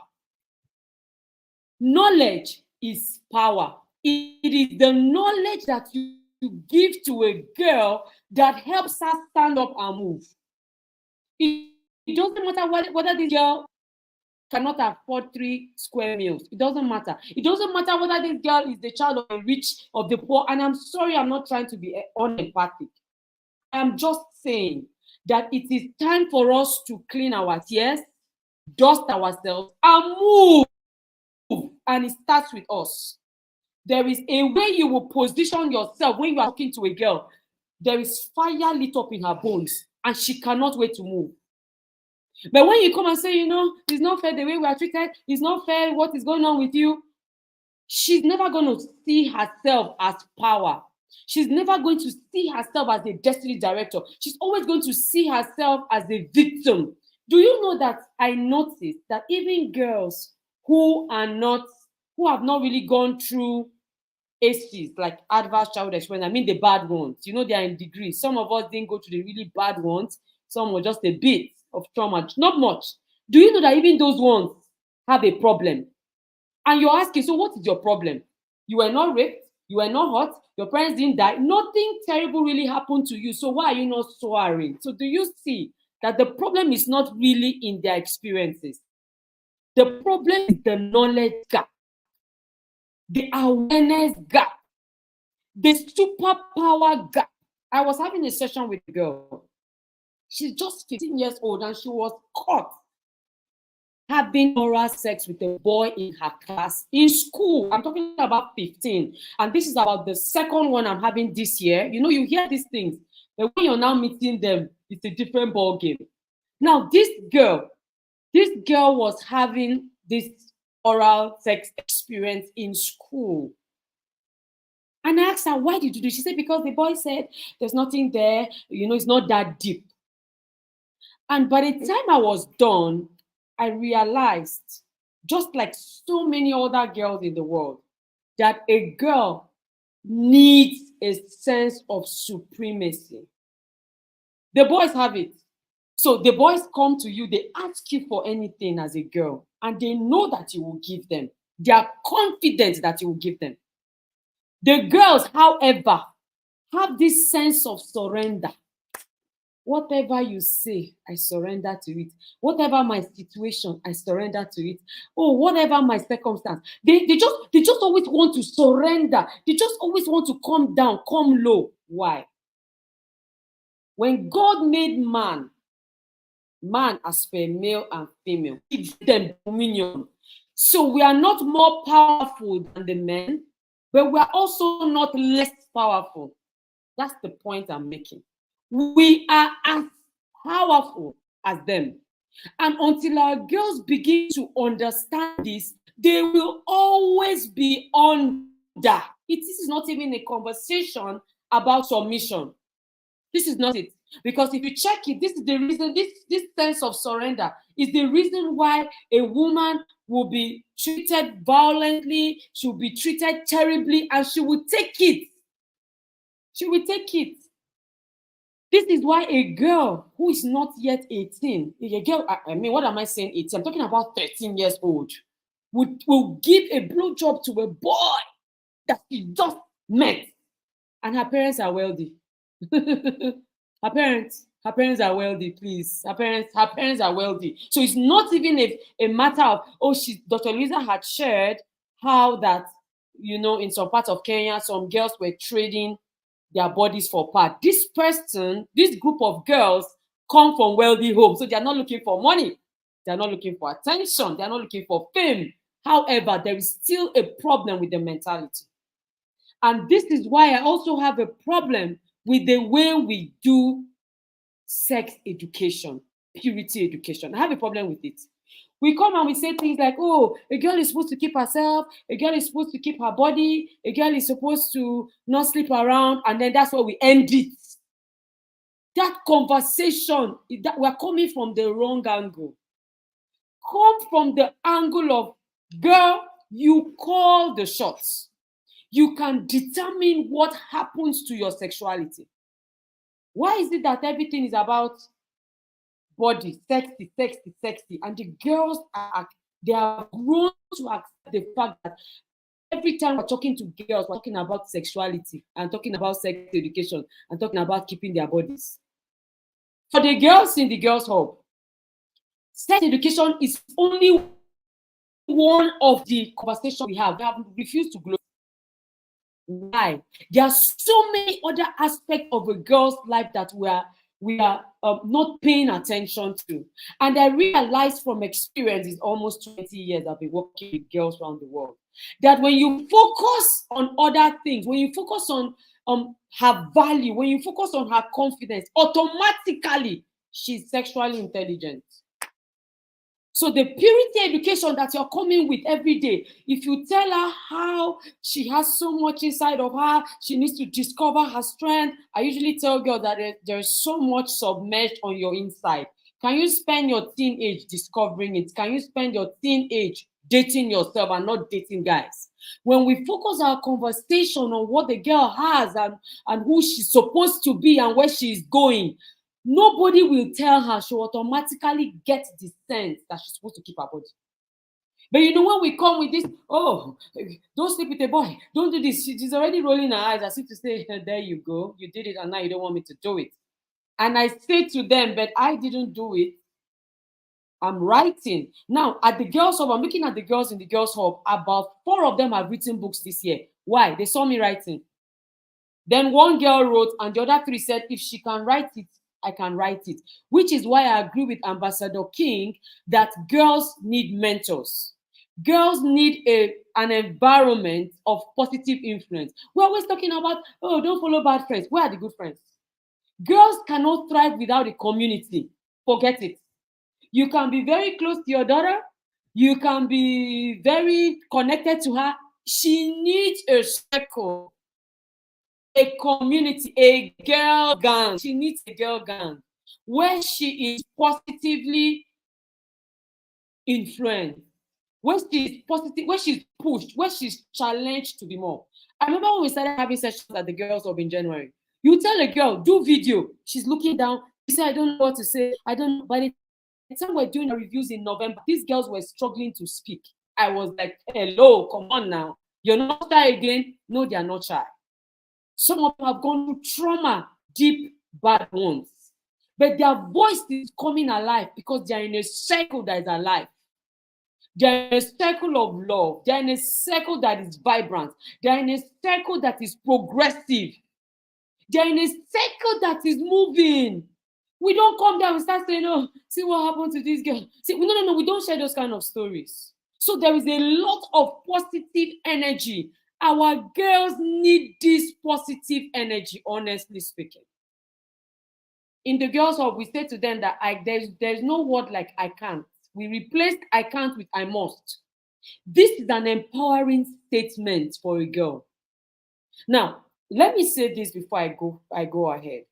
E: Knowledge is power. It is the knowledge that you give to a girl that helps her stand up and move. It doesn't matter whether this girl cannot afford 3 square meals. It doesn't matter. It doesn't matter whether this girl is the child of the rich, of the poor. And I'm sorry, I'm not trying to be unempathic. I'm just saying that it is time for us to clean our tears, dust ourselves, and move. And it starts with us. There is a way you will position yourself when you are talking to a girl. There is fire lit up in her bones, and she cannot wait to move. But when you come and say, it's not fair the way we are treated, it's not fair what is going on with you, she's never going to see herself as power. She's never going to see herself as a destiny director. She's always going to see herself as a victim. Do you know that I noticed that even girls who have not really gone through ACEs, like adverse childhood experience, I mean the bad ones, they are in degrees. Some of us didn't go to the really bad ones. Some were just a bit of trauma, not much. Do you know that even those ones have a problem? And you're asking, so what is your problem? You were not raped, You were not hurt. Your parents didn't die. Nothing terrible really happened to you. So why are you not soaring? So do you see that the problem is not really in their experiences? The problem is the knowledge gap, the awareness gap, the superpower gap. I was having a session with a girl. She's just 15 years old and she was caught having oral sex with a boy in her class in school. I'm talking about 15. And this is about the second one I'm having this year. You know, you hear these things, but when you're now meeting them, it's a different ball game. Now, this girl was having this oral sex experience in school. And I asked her, why did you do it? She said, because the boy said there's nothing there, you know, it's not that deep. And by the time I was done, I realized, just like so many other girls in the world, that a girl needs a sense of supremacy. The boys have it. So the boys come to you, they ask you for anything as a girl, and they know that you will give them. They are confident that you will give them. The girls, however, have this sense of surrender. Whatever you say, I surrender to it. Whatever my situation, I surrender to it. Oh, whatever my circumstance. They just always want to surrender. They just always want to come down, come low. Why? When God made man as per male and female, he gave them dominion. So we are not more powerful than the men, but we are also not less powerful. That's the point I'm making. We are as powerful as them. And until our girls begin to understand this, they will always be under. This is not even a conversation about submission. This is not it. Because if you check it, this is the reason, this sense of surrender is the reason why a woman will be treated violently, she will be treated terribly, and she will take it. She will take it. This is why a girl who is not yet 18, a girl, I mean, what am I saying 18? I'm talking about 13 years old, will give a blowjob to a boy that she just met. And her parents are wealthy. Her parents are wealthy, please. Her parents are wealthy. So it's not even a matter of, Dr. Louisa had shared how that, you know, in some parts of Kenya, some girls were trading their bodies for part. This group of girls come from wealthy homes. So they're not looking for money. They're not looking for attention. They're not looking for fame. However, there is still a problem with the mentality. And this is why I also have a problem with the way we do sex education, purity education. I have a problem with it. We come and we say things like, oh, a girl is supposed to keep herself, a girl is supposed to keep her body, a girl is supposed to not sleep around, and then that's where we end it. That conversation, we're coming from the wrong angle. Come from the angle of, girl, you call the shots. You can determine what happens to your sexuality. Why is it that everything is about body, sexy, and the girls they have grown to accept the fact that every time we're talking to girls, we're talking about sexuality and talking about sex education and talking about keeping their bodies. For the girls in the girls' hub, sex education is only one of the conversations we have. We have refused to grow. Why? There are so many other aspects of a girl's life that we are not paying attention to. And I realized from experience, it's almost 20 years I've been working with girls around the world, that when you focus on other things, when you focus on her value, when you focus on her confidence, automatically she's sexually intelligent. So the purity education that you're coming with every day, if you tell her how she has so much inside of her, she needs to discover her strength. I usually tell girls that there's so much submerged on your inside. Can you spend your teenage discovering it? Can you spend your teenage dating yourself and not dating guys? When we focus our conversation on what the girl has and who she's supposed to be and where she's going, nobody will tell her. She'll automatically get the sense that she's supposed to keep her body. But you know, when we come with this, oh, don't sleep with a boy, don't do this, she's already rolling her eyes as if to say, there you go, you did it and now you don't want me to do it. And I say to them, but I didn't do it. I'm writing. Now, at the girls' hub, I'm looking at the girls in the girls' hub. About 4 of them have written books this year. Why? They saw me writing. Then one girl wrote, and the other 3 said, if she can write it, I can write it. Which is why I agree with Ambassador King that girls need mentors. Girls need an environment of positive influence. We're always talking about, oh, don't follow bad friends. Where are the good friends? Girls cannot thrive without a community. Forget it. You can be very close to your daughter. You can be very connected to her. She needs a circle, a community, a girl gang. She needs a girl gang where she is positively influenced, where she is positive, where she's pushed, where she's challenged to be more. I remember when we started having sessions at the girls' hub in January. You tell a girl, do video. She's looking down. She said, I don't know what to say. I don't know. By the time we're doing the reviews in November, these girls were struggling to speak. I was like, hello, come on now. You're not shy again? No, they are not shy. Some of them have gone through trauma, deep, bad ones. But their voice is coming alive because they're in a circle that is alive. They're in a circle of love. They're in a circle that is vibrant. They're in a circle that is progressive. They're in a circle that is moving. We don't come down and start saying, oh, see what happened to this girl. See, no, we don't share those kind of stories. So there is a lot of positive energy. Our girls need this positive energy, honestly speaking. In the girls' hub, we say to them that there's no word like I can't. We replaced I can't with I must. This is an empowering statement for a girl. Now, let me say this before I go ahead.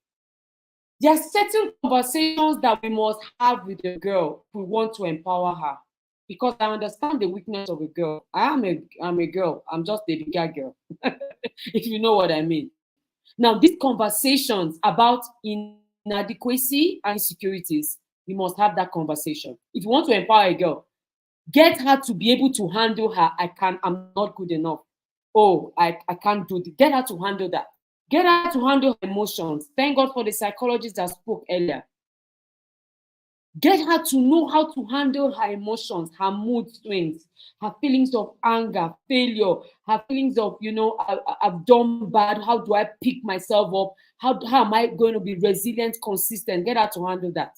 E: There are certain conversations that we must have with a girl if we want to empower her. Because I understand the weakness of a girl. I'm a girl. I'm just a bigger girl. If you know what I mean. Now, these conversations about inadequacy and insecurities, we must have that conversation. If you want to empower a girl, get her to be able to handle her, I'm not good enough. Oh, I can't do it. Get her to handle that. Get her to handle her emotions. Thank God for the psychologist that spoke earlier. Get her to know how to handle her emotions, her mood swings, her feelings of anger, failure, her feelings of, I've done bad. How do I pick myself up? How am I going to be resilient, consistent? Get her to handle that.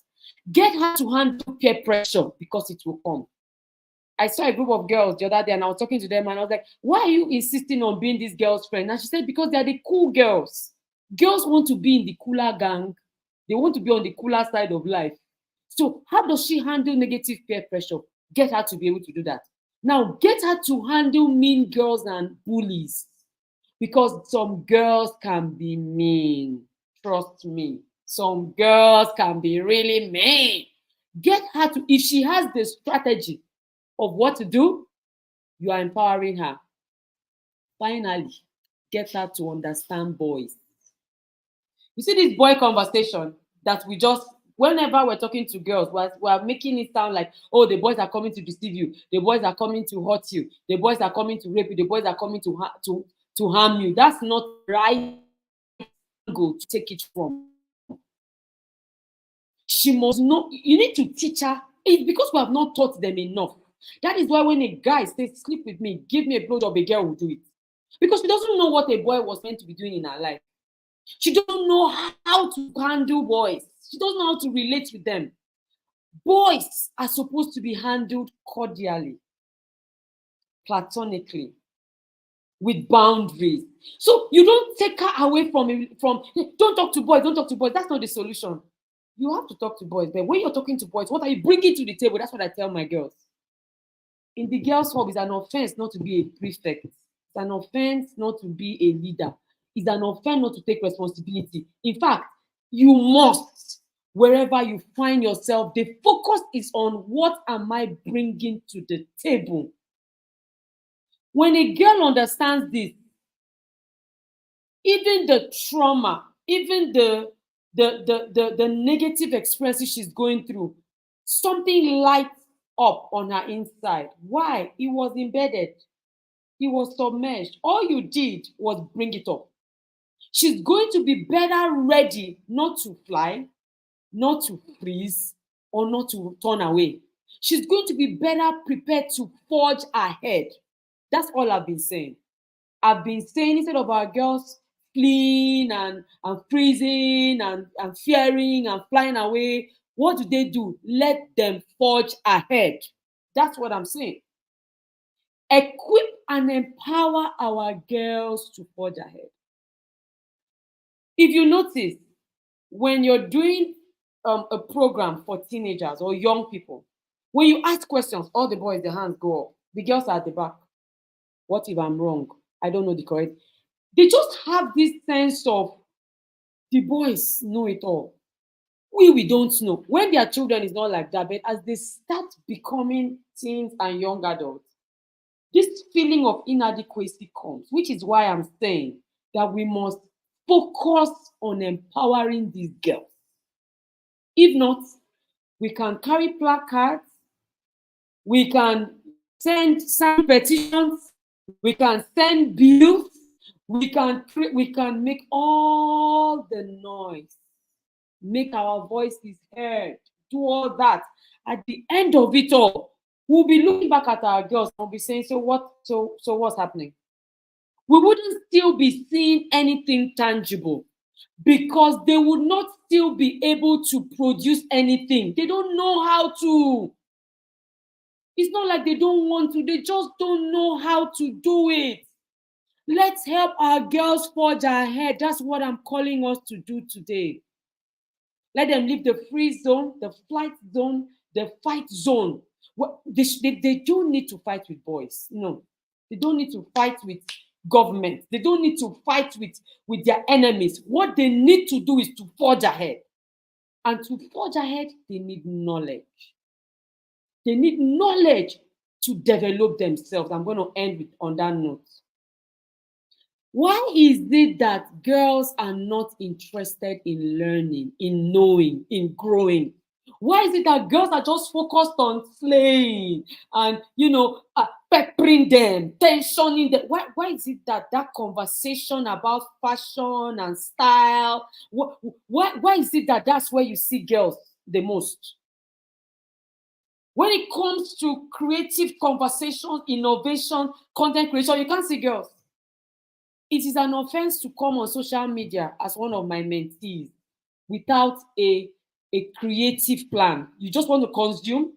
E: Get her to handle peer pressure because it will come. I saw a group of girls the other day and I was talking to them and I was like, why are you insisting on being this girl's friend? And she said, because they're the cool girls. Girls want to be in the cooler gang. They want to be on the cooler side of life. So how does she handle negative peer pressure? Get her to be able to do that. Now, get her to handle mean girls and bullies. Because some girls can be mean. Trust me. Some girls can be really mean. Get her to, if she has the strategy of what to do, you are empowering her. Finally, get her to understand boys. You see this boy conversation that we just, whenever we're talking to girls, we're making it sound like, oh, the boys are coming to deceive you. The boys are coming to hurt you. The boys are coming to rape you. The boys are coming to harm you. That's not right angle to take it from. She must know, you need to teach her. It's because we have not taught them enough. That is why when a guy says, sleep with me, give me a blowjob, a girl will do it. Because she doesn't know what a boy was meant to be doing in her life. She doesn't know how to handle boys. She doesn't know how to relate with them. Boys are supposed to be handled cordially, platonically, with boundaries. So you don't take her away from don't talk to boys, don't talk to boys. That's not the solution. You have to talk to boys. But when you're talking to boys, what are you bringing to the table? That's what I tell my girls. In the girls' hub, it's an offense not to be a prefect. It's an offense not to be a leader. It's an offense not to take responsibility. In fact, you must, wherever you find yourself, the focus is on what am I bringing to the table. When a girl understands this, even the trauma, even the negative experiences she's going through, something light up on her inside. Why? It was embedded. It was submerged. All you did was bring it up. She's going to be better ready not to fly, not to freeze, or not to turn away. She's going to be better prepared to forge ahead. That's all I've been saying. I've been saying instead of our girls fleeing and freezing and fearing and flying away, what do? Let them forge ahead. That's what I'm saying. Equip and empower our girls to forge ahead. If you notice, when you're doing a program for teenagers or young people, when you ask questions, all the boys, their hands go up. The girls are at the back. What if I'm wrong? I don't know the correct. They just have this sense of the boys know it all. We don't know. When their children is not like that, but as they start becoming teens and young adults, this feeling of inadequacy comes, which is why I'm saying that we must focus on empowering these girls. If not, we can carry placards, we can sign petitions, we can send bills, we can make all the noise, make our voices heard, do all that. At the end of it all, we'll be looking back at our girls and we'll be saying, so what's happening? We wouldn't still be seeing anything tangible because they would not still be able to produce anything. They don't know how to. It's not like they don't want to, they just don't know how to do it. Let's help our girls forge ahead. That's what I'm calling us to do today. Let them leave the free zone, the flight zone, the fight zone. They don't need to fight with boys. No, they don't need to fight with government. They don't need to fight with their enemies. What they need to do is to forge ahead. And to forge ahead, they need knowledge. They need knowledge to develop themselves. I'm going to end on that note. Why is it that girls are not interested in learning, in knowing, in growing? Why is it that girls are just focused on slaying and, peppering them, tensioning them? Why is it that conversation about fashion and style, why is it that that's where you see girls the most? When it comes to creative conversation, innovation, content creation, you can't see girls. It is an offense to come on social media as one of my mentees without a creative plan. You just want to consume.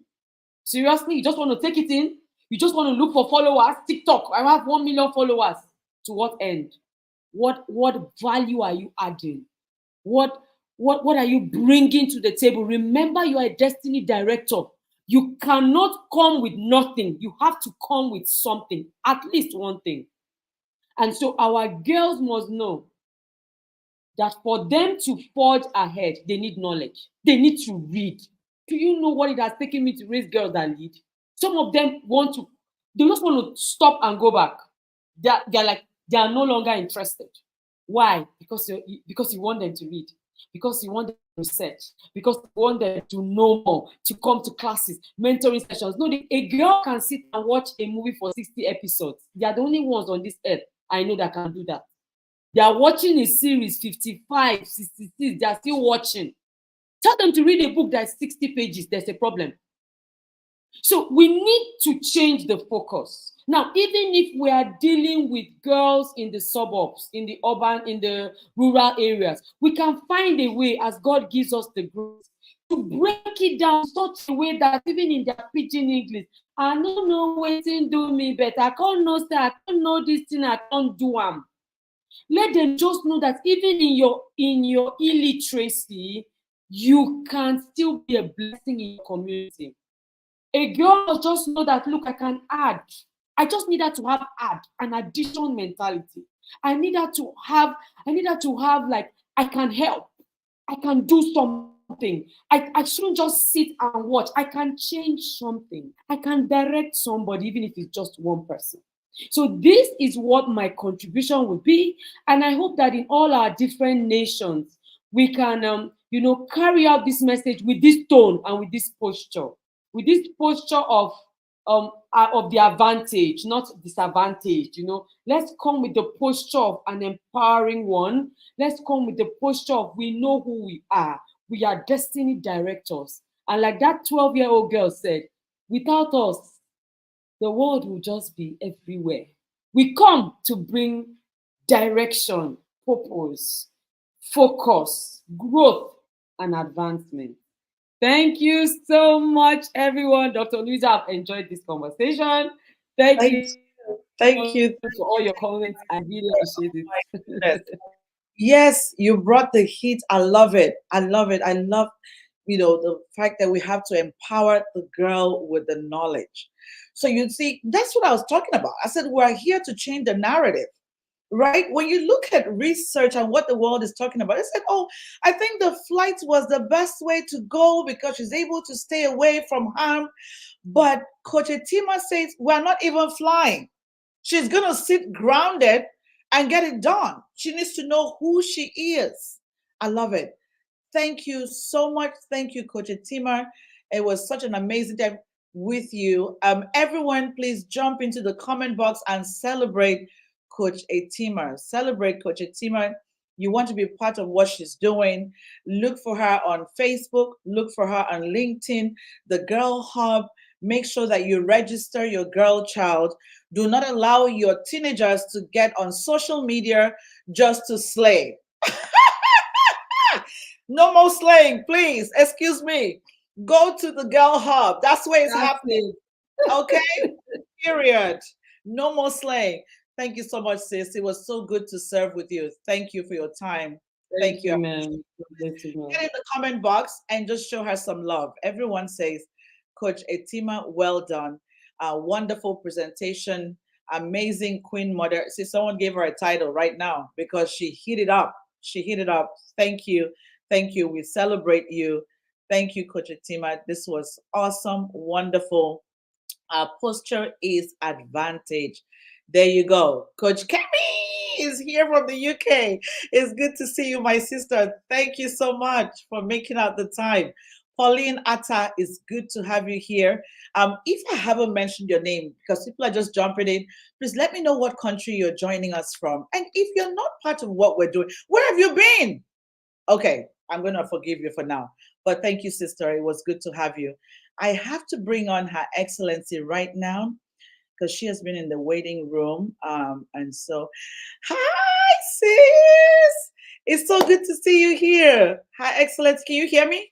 E: Seriously, you just want to take it in. You just want to look for followers. TikTok, I have 1 million followers. To what end? What value are you adding? What are you bringing to the table? Remember, you are a destiny director. You cannot come with nothing. You have to come with something, at least one thing. And so our girls must know that for them to forge ahead, they need knowledge. They need to read. Do you know what it has taken me to raise girls that lead? Some of them they just want to stop and go back. They are no longer interested. Why? Because you want them to read. Because you want them to research. Because you want them to know more, to come to classes, mentoring sessions. No, a girl can sit and watch a movie for 60 episodes. They are the only ones on this earth I know that can do that. They are watching a series 55, 66. They are still watching. Tell them to read a book that's 60 pages. There's a problem. So we need to change the focus. Now, even if we are dealing with girls in the suburbs, in the urban, in the rural areas, we can find a way, as God gives us the grace, to break it down such a way that even in their pidgin English, I don't know waiting do me better. I can't know say I can't know this thing, I can't do them. Let them just know that even in your illiteracy, you can still be a blessing in your community. A girl must just know that, look, I can add. I just need her to have an addition mentality. I need her to have like, I can help. I can do something. I shouldn't just sit and watch. I can change something. I can direct somebody, even if it's just one person. So this is what my contribution would be. And I hope that in all our different nations, we can, carry out this message with this tone and with this posture. with this posture of the advantage, not disadvantage. Let's come with the posture of an empowering one. Let's come with the posture of we know who we are. We are destiny directors. And like that 12-year-old girl said, without us, the world will just be everywhere. We come to bring direction, purpose, focus, growth, and advancement. Thank you so much, everyone. Dr. Louisa, I've enjoyed this conversation. Thank
B: Thank
E: you
B: thank you.
E: for all your comments. I really appreciate
B: Yes.
E: it.
B: Yes, you brought the heat. I love it. I love it. I love, the fact that we have to empower the girl with the knowledge. So you see, that's what I was talking about. I said we're here to change the narrative, right? When you look at research and what the world is talking about, I said, oh, I think the flight was the best way to go because she's able to stay away from harm. But Coach Etima says we're not even flying. She's going to sit grounded and get it done. She needs to know who she is. I love it. Thank you so much. Thank you, Coach Etima. It was such an amazing time with you. Everyone, please jump into the comment box and celebrate Coach Etima. Celebrate Coach Etima. You want to be part of what she's doing. Look for her on Facebook. Look for her on LinkedIn, the Girl Hub. Make sure that you register your girl child. Do not allow your teenagers to get on social media just to slay. No more slaying, please. Excuse me. Go to the Girl Hub. That's where it's
E: That's
B: happening.
E: it.
B: Okay? Period. No more slaying. Thank you so much, sis. It was so good to serve with you. Thank you for your time. Thank you.
E: Man. Thank you,
B: Get
E: man.
B: in the comment box and just show her some love. Everyone says, Coach Etima, well done. Wonderful presentation. Amazing Queen Mother. See, someone gave her a title right now because she hit it up. She hit it up. Thank you. Thank you. We celebrate you. Thank you, Coach Etima. This was awesome. Wonderful. Our posture is advantage. There you go. Coach Kemi is here from the UK. It's good to see you, my sister. Thank you so much for making out the time. Pauline Atta, it's good to have you here. If I haven't mentioned your name, because people are just jumping in, please let me know what country you're joining us from. And if you're not part of what we're doing, where have you been? Okay, I'm going to forgive you for now. But thank you, sister. It was good to have you. I have to bring on Her Excellency right now because she has been in the waiting room. And so, hi, sis. It's so good to see you here. Her Excellency, can you hear me?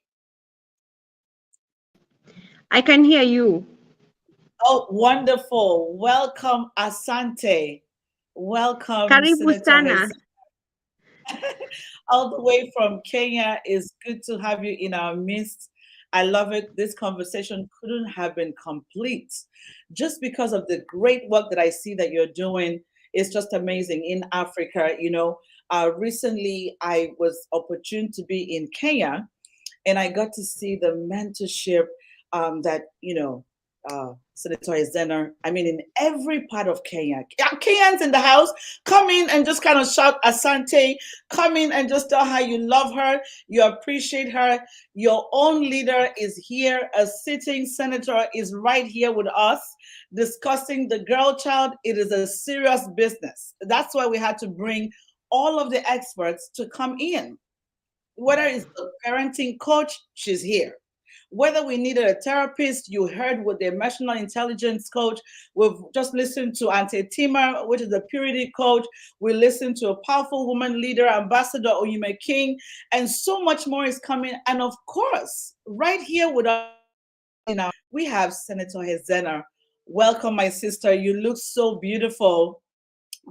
D: I can hear you.
B: Oh, wonderful. Welcome, Asante. Welcome,
D: Karibu
B: Senator
D: sana.
B: Hez. All the way from Kenya. Is good to have you in our midst. I love it. This conversation couldn't have been complete just because of the great work that I see that you're doing. It's just amazing in Africa. Recently I was opportune to be in Kenya and I got to see the mentorship that, Senator Zener, I mean, in every part of Kenya. Kenyans in the house, come in and just kind of shout Asante, come in and just tell her you love her, you appreciate her. Your own leader is here. A sitting senator is right here with us discussing the girl child. It is a serious business. That's why we had to bring all of the experts to come in. Whether it's the parenting coach, she's here. Whether we needed a therapist, you heard with the emotional intelligence coach. We've just listened to Auntie Tima, which is the purity coach. We listened to a powerful woman leader, Ambassador Oyume King, and so much more is coming. And of course, right here with us now, we have Senator Hezena. Welcome, my sister. You look so beautiful.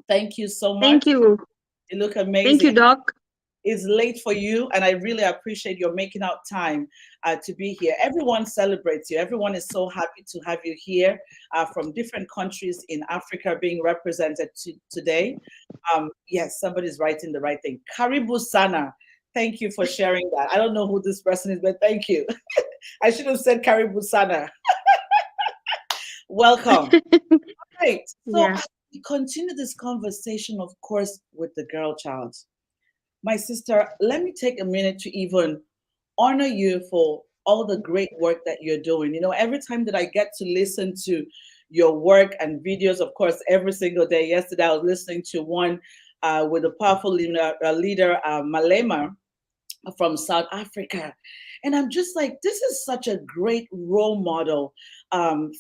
B: Thank you so much.
D: Thank you.
B: You look amazing.
D: Thank you, Doc.
B: It's late for you, and I really appreciate your making out time to be here. Everyone celebrates you. Everyone is so happy to have you here from different countries in Africa being represented today. Yes, somebody's writing the right thing. Karibu Sana. Thank you for sharing that. I don't know who this person is, but thank you. I should have said Karibu Sana. Welcome. Right. So
D: Yeah.
B: we continue this conversation, of course, with the girl child. My sister, let me take a minute to even honor you for all the great work that you're doing. You know, every time that I get to listen to your work and videos, of course, every single day. Yesterday, I was listening to one with a powerful leader Malema from South Africa. And I'm just like, this is such a great role model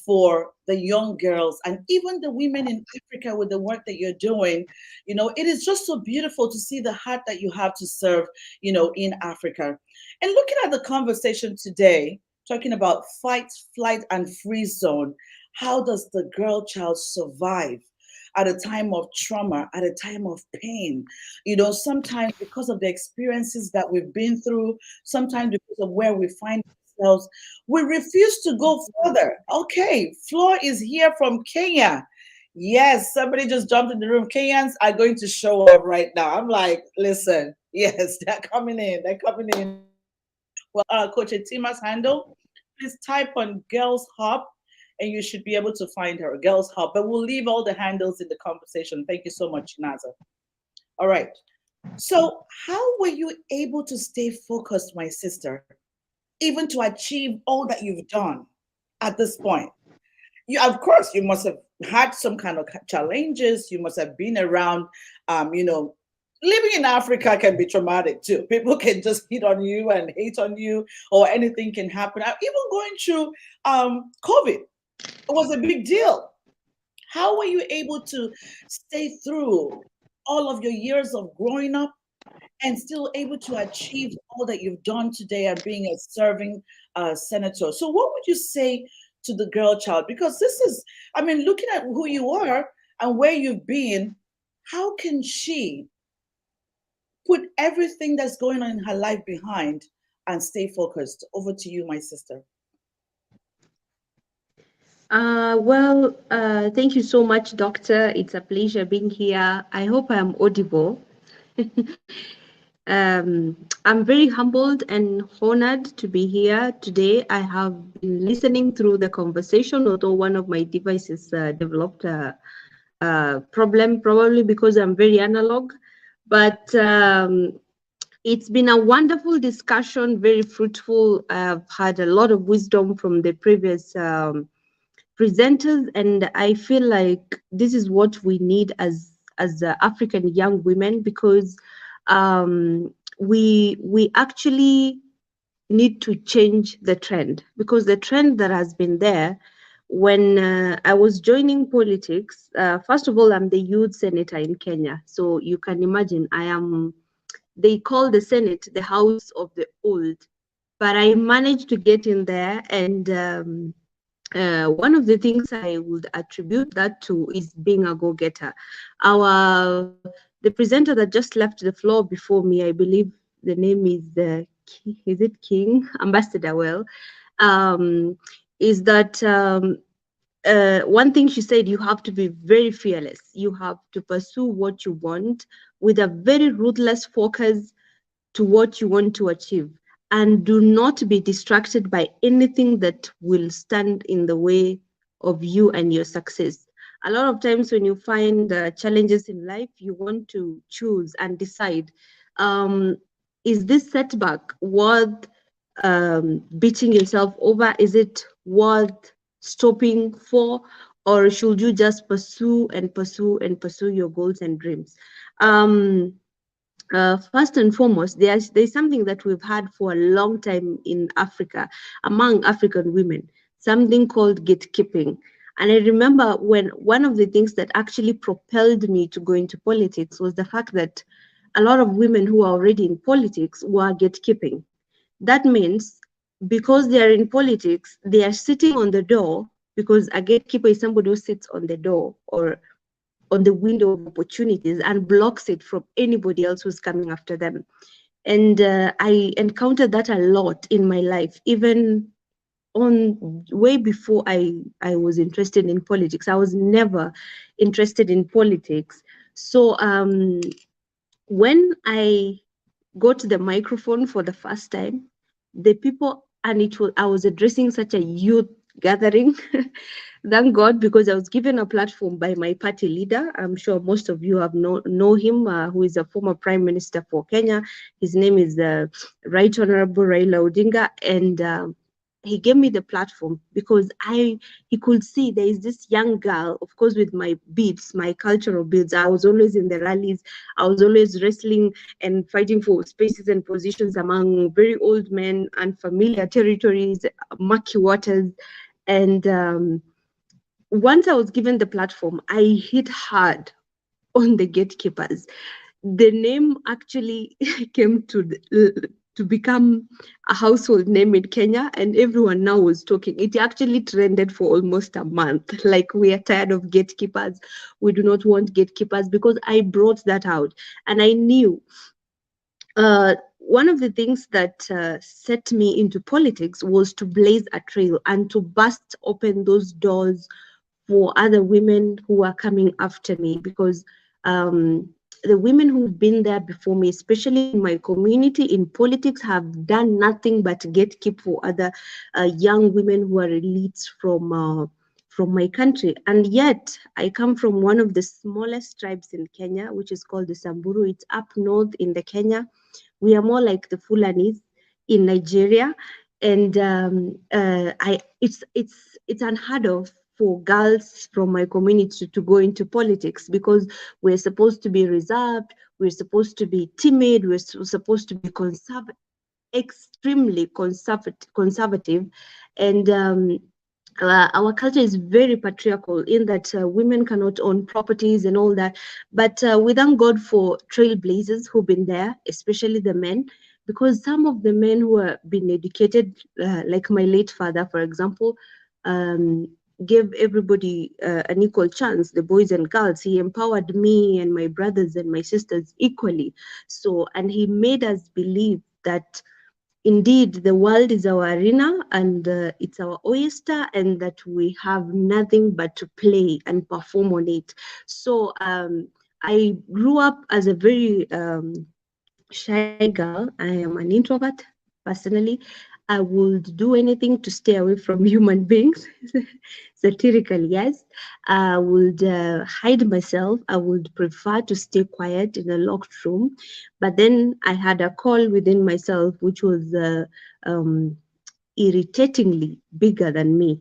B: for the young girls and even the women in Africa with the work that you're doing. You know, it is just so beautiful to see the heart that you have to serve, you know, in Africa. And looking at the conversation today, talking about fight, flight, and freeze zone, how does the girl child survive at a time of trauma, at a time of pain? You know, sometimes because of the experiences that we've been through, sometimes because of where we find ourselves, we refuse to go further. Okay, Floor is here from Kenya. Yes, somebody just jumped in the room. Kenyans are going to show up right now. I'm like, listen, yes, they're coming in. They're coming in. Well, Coach Etima's handle, please type on Girls Hub and you should be able to find her, Girls Hub. But we'll leave all the handles in the conversation. Thank you so much, Naza. All right. So, how were you able to stay focused, my sister, even to achieve all that you've done at this point? You, of course, you must have had some kind of challenges. You must have been around, you know, living in Africa can be traumatic too. People can just hit on you and hate on you, or anything can happen. Even going through COVID, it was a big deal. How were you able to stay through all of your years of growing up and still able to achieve all that you've done today and being a serving senator? So, what would you say to the girl child? Because this is, I mean, looking at who you are and where you've been, how can she put everything that's going on in her life behind and stay focused? Over to you, my sister.
D: Thank you so much, Doctor. It's a pleasure being here. I hope I'm audible. I'm very humbled and honored to be here today. I have been listening through the conversation, although one of my devices developed a problem, probably because I'm very analog. But it's been a wonderful discussion, very fruitful. I've had a lot of wisdom from the previous presenters, and I feel like this is what we need as African young women, because we actually need to change the trend, because the trend that has been there when I was joining politics, first of all, I'm the youth senator in Kenya, so you can imagine they call the Senate the house of the old, but I managed to get in there. And one of the things I would attribute that to is being a go-getter. The presenter that just left the floor before me, I believe the name is it King? Ambassador Well, is that one thing she said, you have to be very fearless. You have to pursue what you want with a very ruthless focus to what you want to achieve, and do not be distracted by anything that will stand in the way of you and your success. A lot of times when you find challenges in life, you want to choose and decide, is this setback worth beating yourself over? Is it worth stopping for? Or should you just pursue and pursue and pursue your goals and dreams? First and foremost, there's something that we've had for a long time in Africa, among African women, something called gatekeeping. And I remember when one of the things that actually propelled me to go into politics was the fact that a lot of women who are already in politics were gatekeeping. That means because they are in politics, they are sitting on the door, because a gatekeeper is somebody who sits on the door or on the window of opportunities and blocks it from anybody else who's coming after them. And I encountered that a lot in my life, even on way before I was interested in politics. I was never interested in politics. So when I got the microphone for the first time, the people, and I was addressing such a youth gathering. Thank God, because I was given a platform by my party leader. I'm sure most of you have know him, who is a former Prime Minister for Kenya. His name is Right Honorable Raila Odinga, and he gave me the platform because he could see there is this young girl, of course, with my beads, my cultural beads. I was always in the rallies. I was always wrestling and fighting for spaces and positions among very old men, unfamiliar territories, murky waters, and once I was given the platform, I hit hard on the gatekeepers. The name actually came to become a household name in Kenya, and everyone now was talking. It actually trended for almost a month. Like, we are tired of gatekeepers. We do not want gatekeepers, because I brought that out, and I knew one of the things that set me into politics was to blaze a trail and to bust open those doors for other women who are coming after me, because the women who've been there before me, especially in my community in politics, have done nothing but gatekeep for other young women who are elites from my country. And yet I come from one of the smallest tribes in Kenya, which is called the Samburu. It's up north in the Kenya. We are more like the Fulanis in Nigeria, and it's unheard of for girls from my community to go into politics, because we're supposed to be reserved, we're supposed to be timid, we're supposed to be extremely conservative, and our culture is very patriarchal in that women cannot own properties and all that. But we thank God for trailblazers who've been there, especially the men, because some of the men who have been educated, like my late father, for example, um, gave everybody an equal chance, the boys and girls. He empowered me and my brothers and my sisters equally. So, and he made us believe that indeed the world is our arena, and it's our oyster, and that we have nothing but to play and perform on it. So I grew up as a very shy girl. I am an introvert personally. I would do anything to stay away from human beings. Satirically, yes. I would hide myself. I would prefer to stay quiet in a locked room. But then I had a call within myself, which was um, irritatingly bigger than me.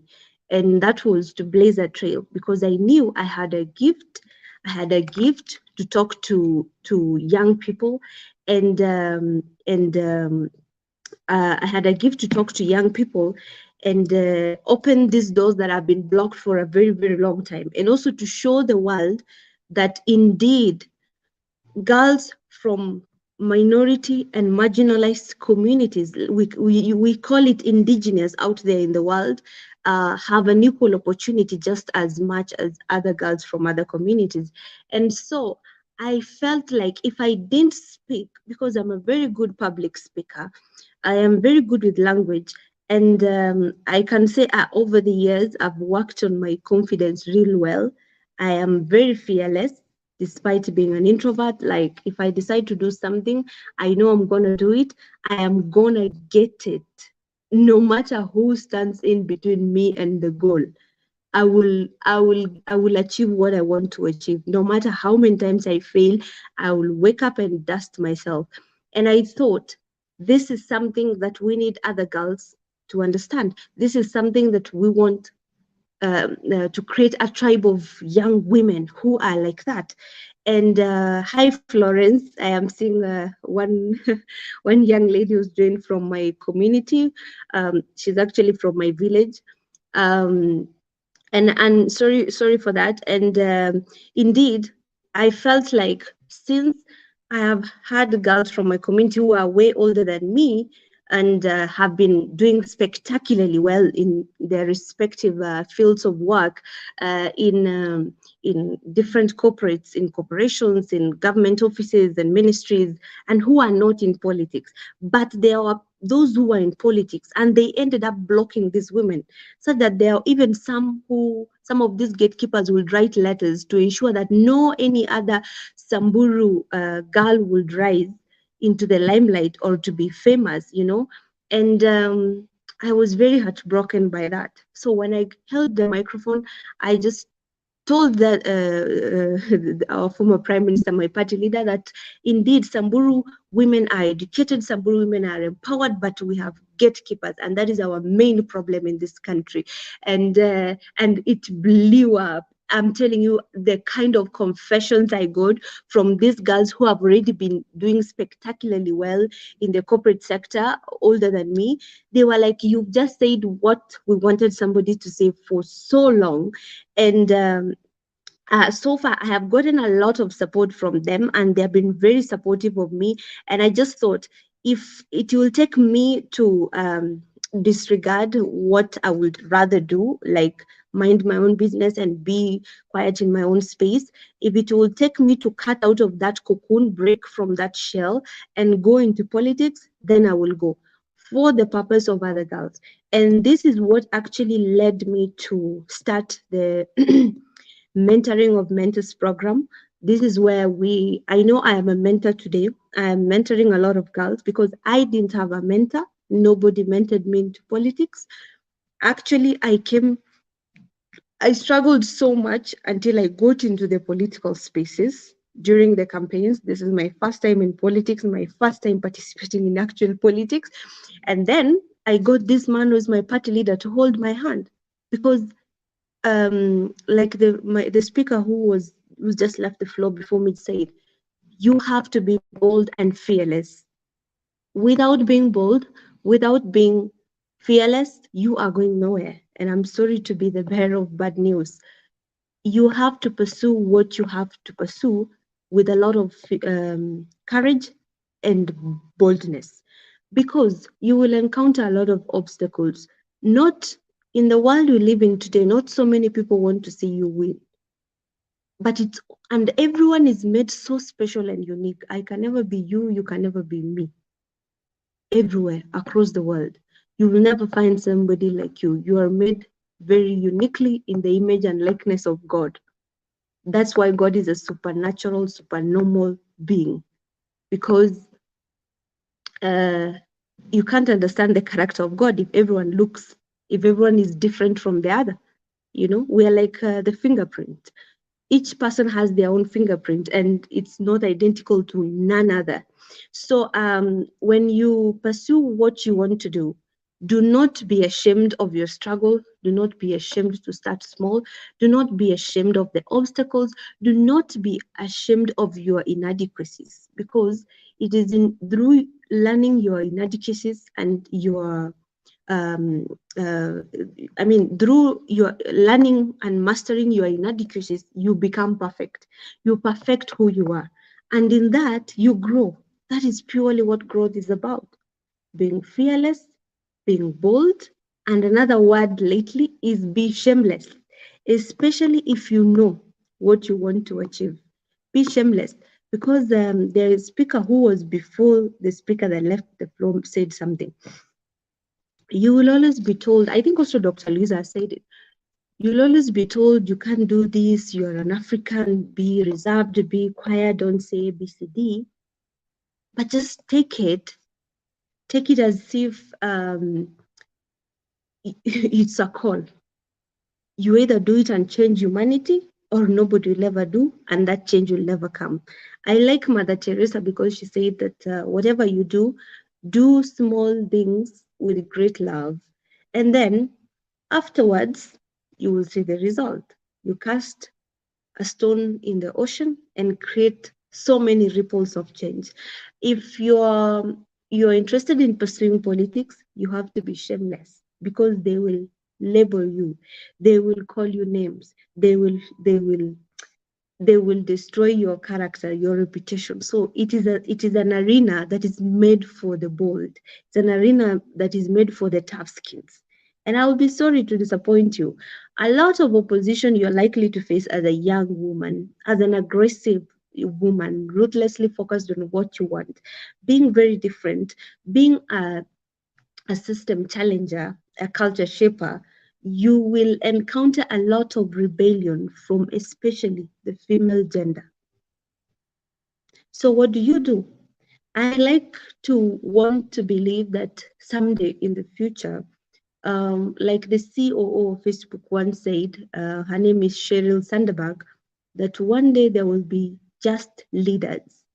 D: And that was to blaze a trail, because I knew I had a gift. I had a gift to talk to young people, and I had a gift to talk to young people, and open these doors that have been blocked for a very, very long time, and also to show the world that indeed girls from minority and marginalized communities, we call it indigenous out there in the world, have an equal opportunity just as much as other girls from other communities. And so I felt like if I didn't speak, because I'm a very good public speaker, I am very good with language, and I can say over the years I've worked on my confidence real well. I am very fearless despite being an introvert. Like, if I decide to do something, I know I'm gonna do it. I am gonna get it, no matter who stands in between me and the goal. I will achieve what I want to achieve. No matter how many times I fail, I will wake up and dust myself. And I thought, this is something that we need other girls to understand. This is something that we want to create a tribe of young women who are like that. And hi, Florence. I am seeing one one young lady who's joined from my community. She's actually from my village. Um, and sorry for that. And indeed, I felt like, since I have had girls from my community who are way older than me, and have been doing spectacularly well in their respective fields of work, in different corporates, in corporations, in government offices and ministries, and who are not in politics, but there are those who are in politics, and they ended up blocking these women, so that there are even some of these gatekeepers will write letters to ensure that no any other Samburu girl would rise into the limelight or to be famous, And I was very heartbroken by that. So when I held the microphone, I just told that our former prime minister, my party leader, that indeed Samburu women are educated, Samburu women are empowered, but we have gatekeepers, and that is our main problem in this country. And it blew up. I'm telling you, the kind of confessions I got from these girls who have already been doing spectacularly well in the corporate sector, older than me, they were like, "You've just said what we wanted somebody to say for so long." And so far, I have gotten a lot of support from them, and they have been very supportive of me. And I just thought, if it will take me to disregard what I would rather do, like mind my own business and be quiet in my own space, if it will take me to cut out of that cocoon, break from that shell, and go into politics, then I will go for the purpose of other girls. And this is what actually led me to start the mentoring of mentors program. This is where I know I am a mentor today. I am mentoring a lot of girls because I didn't have a mentor. Nobody mentored me into politics. Actually, I struggled so much until I got into the political spaces during the campaigns. This is my first time in politics, my first time participating in actual politics. And then I got this man who was my party leader to hold my hand, because like the speaker who just left the floor before me said, you have to be bold and fearless. Without being bold, without being fearless, you are going nowhere. And I'm sorry to be the bearer of bad news. You have to pursue what you have to pursue with a lot of courage and boldness, because you will encounter a lot of obstacles. Not in the world we live in today, not so many people want to see you win. But and everyone is made so special and unique. I can never be you, you can never be me. Everywhere across the world, you will never find somebody like you. You are made very uniquely in the image and likeness of God. That's why God is a supernatural, supernormal being, because you can't understand the character of God if everyone is different from the other. We are like the fingerprint. Each person has their own fingerprint, and it's not identical to none other. So when you pursue what you want to do not be ashamed of your struggle. Do not be ashamed to start small. Do not be ashamed of the obstacles. Do not be ashamed of your inadequacies, because it is through learning your inadequacies and your through your learning and mastering your inadequacies, you become perfect. You perfect who you are. And in that, you grow. That is purely what growth is about. Being fearless, being bold, and another word lately is be shameless, especially if you know what you want to achieve. Be shameless, because the speaker who was before the speaker that left the floor said something. You will always be told, I think also Dr. Louisa said it, you'll always be told you can't do this, you're an African, be reserved, be quiet, don't say ABCD. But just take it as if it's a call. You either do it and change humanity, or nobody will ever do, and that change will never come. I like Mother Teresa because she said that whatever you do small things with great love, and then afterwards you will see the result. You cast a stone in the ocean and create so many ripples of change. If you're interested in pursuing politics, you have to be shameless, because they will label you, they will call you names, they will destroy your character, your reputation. So it is an arena that is made for the bold. It's an arena that is made for the tough skins. And I will be sorry to disappoint you. A lot of opposition you're likely to face as a young woman, as an aggressive woman, ruthlessly focused on what you want, being very different, being a system challenger, a culture shaper. You will encounter a lot of rebellion from especially the female gender. So what do? I like to want to believe that someday in the future, Like the COO of Facebook once said, her name is Sheryl Sandberg, that one day there will be just leaders,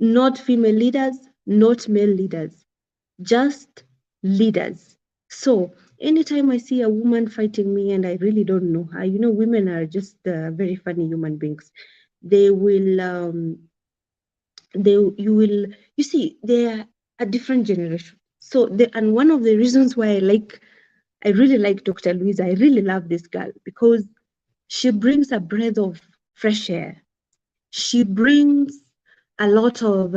D: not female leaders, not male leaders, just leaders. So anytime I see a woman fighting me and I really don't know her, women are just very funny human beings. They will, you see, they are a different generation. So, and one of the reasons why I really like Dr. Louisa, I really love this girl because she brings a breath of fresh air. She brings a lot of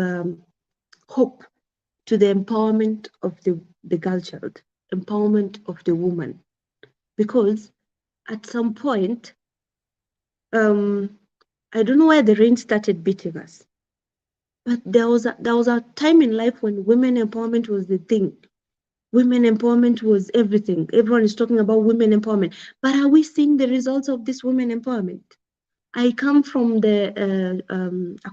D: hope to the empowerment of the girl child, empowerment of the woman. Because at some point, I don't know why the rain started beating us, but there was a time in life when women empowerment was the thing. Women empowerment was everything. Everyone is talking about women empowerment, but are we seeing the results of this women empowerment? I come from a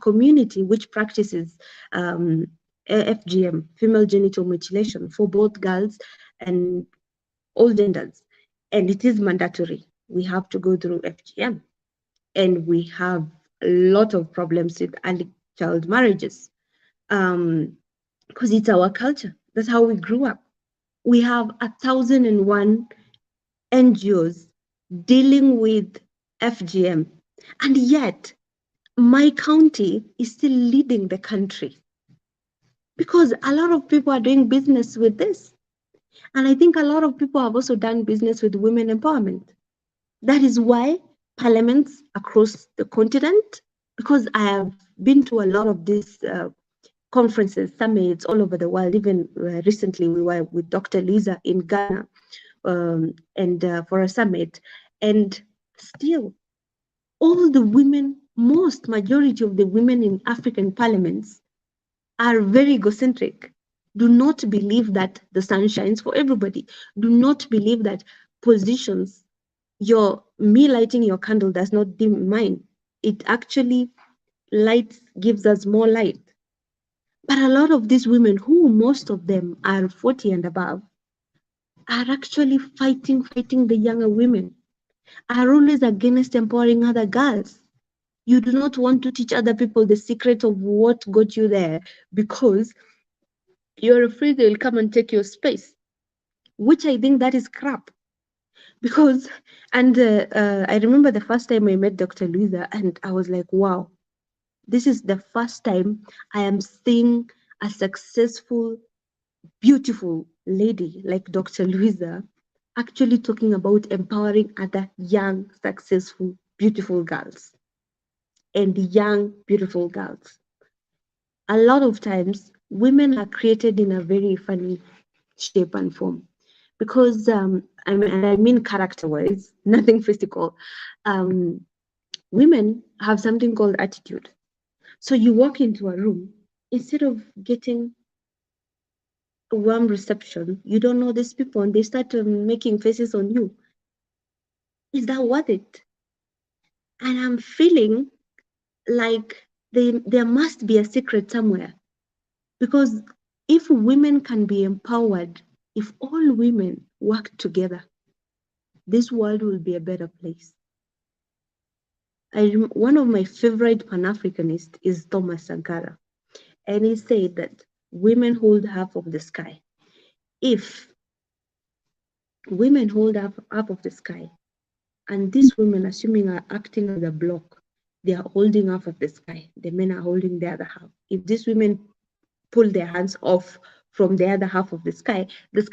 D: community which practices FGM, female genital mutilation, for both girls and all genders, and it is mandatory. We have to go through FGM, and we have a lot of problems with early child marriages because it's our culture. That's how we grew up. We have 1,001 NGOs dealing with FGM, and yet my county is still leading the country because a lot of people are doing business with this. And I think a lot of people have also done business with women empowerment. That is why parliaments across the continent, because I have been to a lot of these conferences, summits all over the world. Even recently we were with Dr. Louisa in Ghana and for a summit, and still all the women, majority of the women in African parliaments are very egocentric. Do not believe that the sun shines for everybody. Do not believe that positions, me lighting your candle does not dim mine. It actually gives us more light. But a lot of these women, who most of them are 40 and above, are actually fighting the younger women, are always against empowering other girls. You do not want to teach other people the secret of what got you there because you're afraid they'll come and take your space, which I think that is crap. Because, and I remember the first time I met Dr. Louisa, and I was like, wow, this is the first time I am seeing a successful, beautiful lady like Dr. Louisa actually talking about empowering other young, successful, beautiful girls. And young, beautiful girls. A lot of times, women are created in a very funny shape and form because, I mean character-wise, nothing physical. Women have something called attitude. So you walk into a room, instead of getting a warm reception, you don't know these people and they start making faces on you. Is that worth it? And I'm feeling like there must be a secret somewhere. Because if women can be empowered, if all women work together, this world will be a better place. One of my favorite Pan-Africanists is Thomas Sankara. And he said that women hold half of the sky. If women hold half of the sky, and these women, assuming are acting as a block, they are holding half of the sky. The men are holding the other half. If these women pull their hands off from the other half of the sky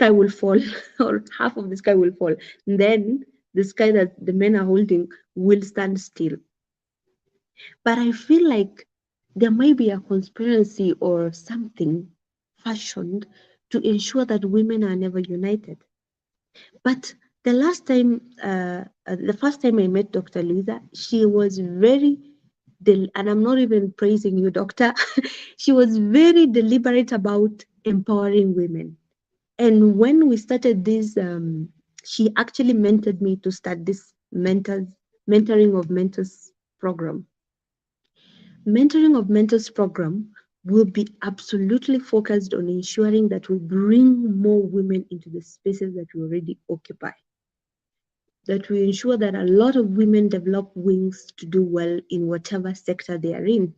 D: will fall, or half of the sky will fall. And then the sky that the men are holding will stand still. But I feel like there might be a conspiracy or something fashioned to ensure that women are never united. But the first time I met Dr. Louisa, she was very, and I'm not even praising you, doctor, she was very deliberate about empowering women. And when we started this, she actually mentored me to start this mentoring of mentors program. Mentoring of mentors program will be absolutely focused on ensuring that we bring more women into the spaces that we already occupy. That we ensure that a lot of women develop wings to do well in whatever sector they are in.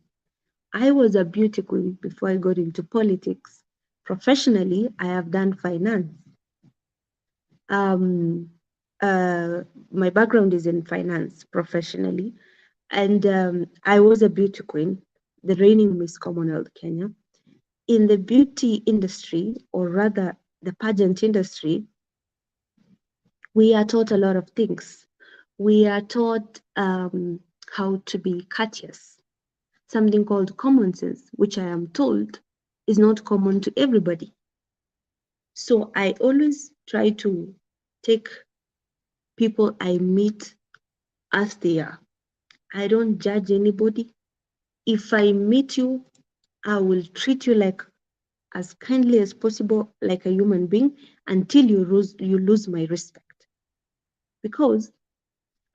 D: I was a beauty queen before I got into politics. Professionally, I have done finance. My background is in finance professionally, and I was a beauty queen, the reigning Miss Commonwealth Kenya. In the beauty industry, or rather the pageant industry, we are taught a lot of things. We are taught how to be courteous, something called common sense, which I am told is not common to everybody. So I always try to take people I meet as they are. I don't judge anybody. If I meet you, I will treat you like as kindly as possible, like a human being, until you lose my respect. Because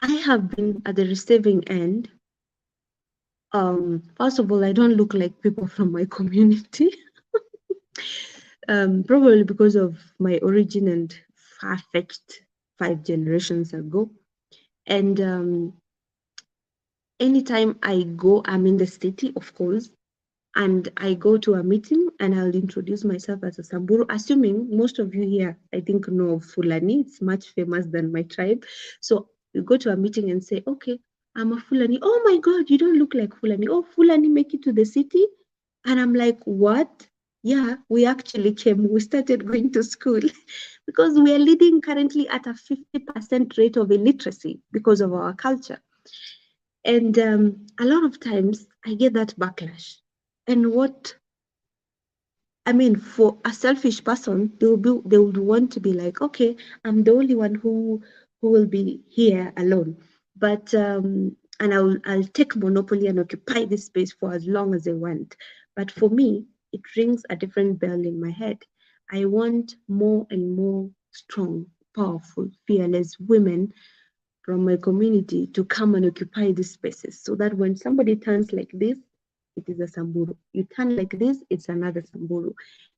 D: I have been at the receiving end. First of all, I don't look like people from my community. Probably because of my origin and far-fetched 5 generations ago. And anytime I go, I'm in the city, of course, and I go to a meeting and I'll introduce myself as a Samburu, assuming most of you here, I think, know of Fulani. It's much famous than my tribe. So you go to a meeting and say, okay, I'm a Fulani. Oh my God, you don't look like Fulani. Oh, Fulani make it to the city? And I'm like, what? Yeah, we actually came. We started going to school because we are leading currently at a 50% rate of illiteracy because of our culture. And a lot of times I get that backlash. And what I mean, for a selfish person, they would want to be like, okay, I'm the only one who will be here alone. But and I'll take monopoly and occupy this space for as long as I want. But for me, it rings a different bell in my head. I want more and more strong, powerful, fearless women from my community to come and occupy these spaces, so that when somebody turns like this, it is a Samburu. You turn like this, it's another Samburu.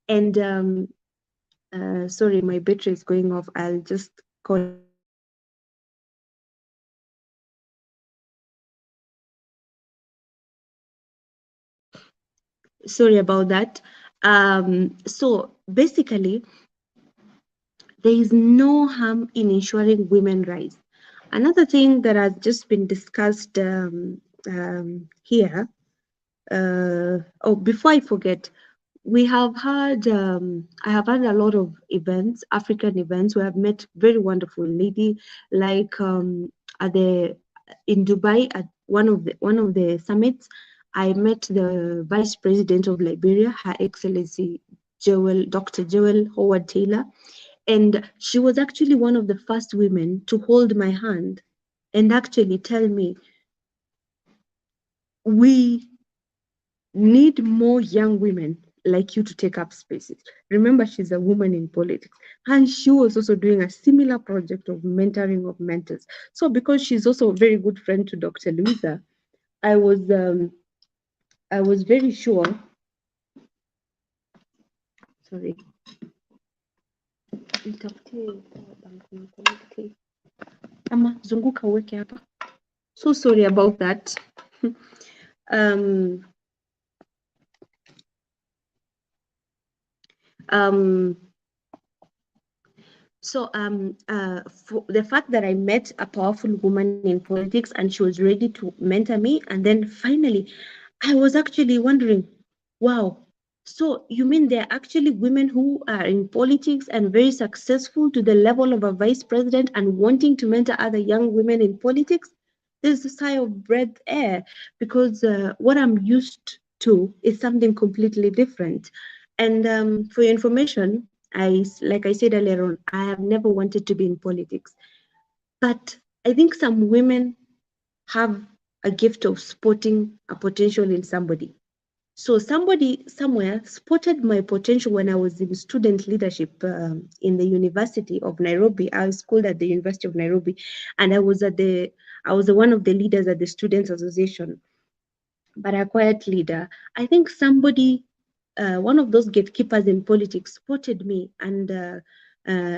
D: And sorry, my battery is going off. I'll just call. Sorry about that. So basically, there is no harm in ensuring women rights. Another thing that has just been discussed here, before I forget, we have had, I have had a lot of events, African events, where I've met very wonderful lady, like in Dubai at one of the summits. I met the Vice President of Liberia, Her Excellency Dr. Joel Howard Taylor, and she was actually one of the first women to hold my hand and actually tell me, we need more young women like you to take up spaces. Remember, she's a woman in politics, and she was also doing a similar project of mentoring of mentors. So because she's also a very good friend to Dr. Louisa, I was very sure. Sorry. Ama zunguka uweke hapa. So sorry about that. So for the fact that I met a powerful woman in politics and she was ready to mentor me, and then finally I was actually wondering, wow, so you mean there are actually women who are in politics and very successful to the level of a vice president and wanting to mentor other young women in politics? There's a sigh of breath air, because what I'm used to is something completely different. And for your information, like I said earlier on, I have never wanted to be in politics. But I think some women have a gift of spotting a potential in somebody. So somebody somewhere spotted my potential when I was in student leadership in the University of Nairobi. I was schooled at the University of Nairobi, and I was one of the leaders at the Students Association. but a quiet leader. I think somebody, one of those gatekeepers in politics, spotted me, and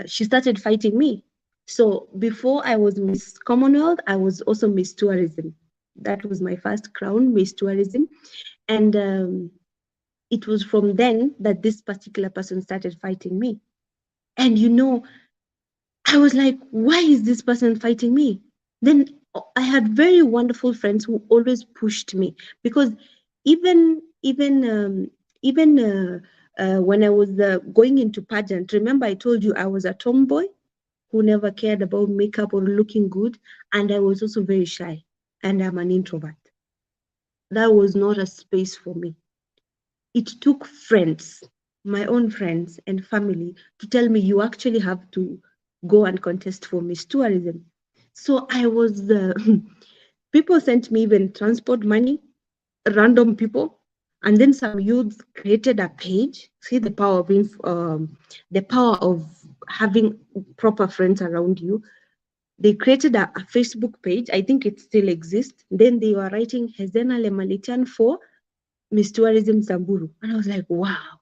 D: she started fighting me. So before I was Miss Commonwealth, I was also Miss Tourism. That was my first crown, Miss Tourism. And it was from then that this particular person started fighting me. And I was like, why is this person fighting me? Then I had very wonderful friends who always pushed me, because even even um, even when I was going into pageant, remember I told you I was a tomboy who never cared about makeup or looking good, and I was also very shy, and I'm an introvert. That was not a space for me. It took friends, my own friends and family, to tell me you actually have to go and contest for Miss Tourism. So I was, people sent me even transport money, random people, and then some youths created a page. See the power of having proper friends around you. They created a Facebook page. I think it still exists. Then they were writing Hezena Lemalitan for Miss Tourism Samburu. And I was like, wow,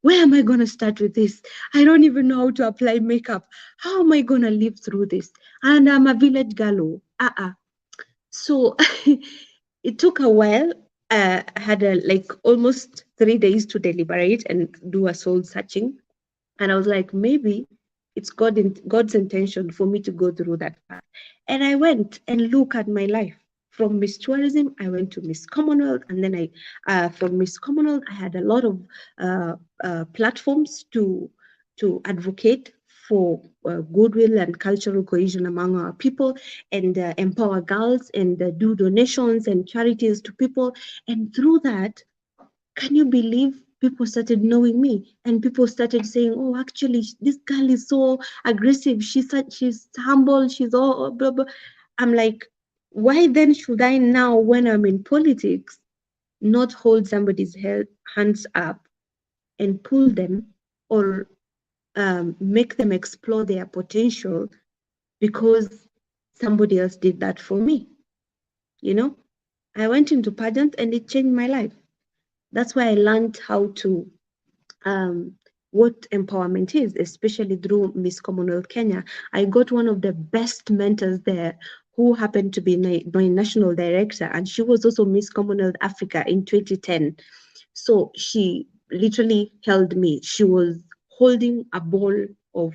D: where am I going to start with this? I don't even know how to apply makeup. How am I going to live through this? And I'm a village girl. So it took a while. I had like almost 3 days to deliberate and do a soul searching. And I was like, maybe it's God's intention for me to go through that path. And I went and look at my life. From Miss Tourism, I went to Miss Commonwealth, and then from Miss Commonwealth, I had a lot of platforms to advocate for goodwill and cultural cohesion among our people, and empower girls, and do donations and charities to people. And through that, can you believe people started knowing me, and people started saying, oh, actually this girl is so aggressive, she's humble, she's all blah blah. I'm like, why then should I now, when I'm in politics, not hold somebody's hands up and pull them, or make them explore their potential because somebody else did that for me? I went into pageant and it changed my life. That's why I learned how to what empowerment is, especially through Miss Commonwealth Kenya. I got one of the best mentors there, who happened to be my national director, and she was also Miss Commonwealth Africa in 2010. So she literally held me. She was holding a ball of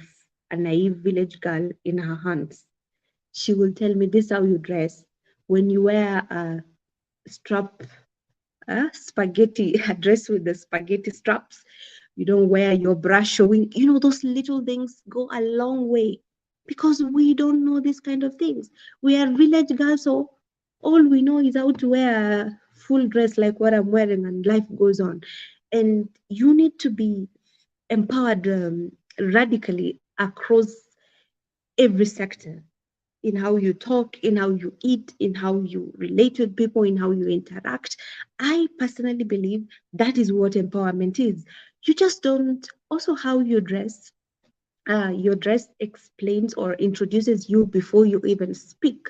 D: a naive village girl in her hands. She will tell me, this is how you dress. When you wear a strap, spaghetti, a dress with the spaghetti straps, you don't wear your bra showing. Those little things go a long way, because we don't know these kind of things. We are village girls, so all we know is how to wear a full dress like what I'm wearing, and life goes on. And you need to be empowered radically across every sector, in how you talk, in how you eat, in how you relate with people, in how you interact. I personally believe that is what empowerment is. You just don't, also how you dress. Your dress explains or introduces you before you even speak.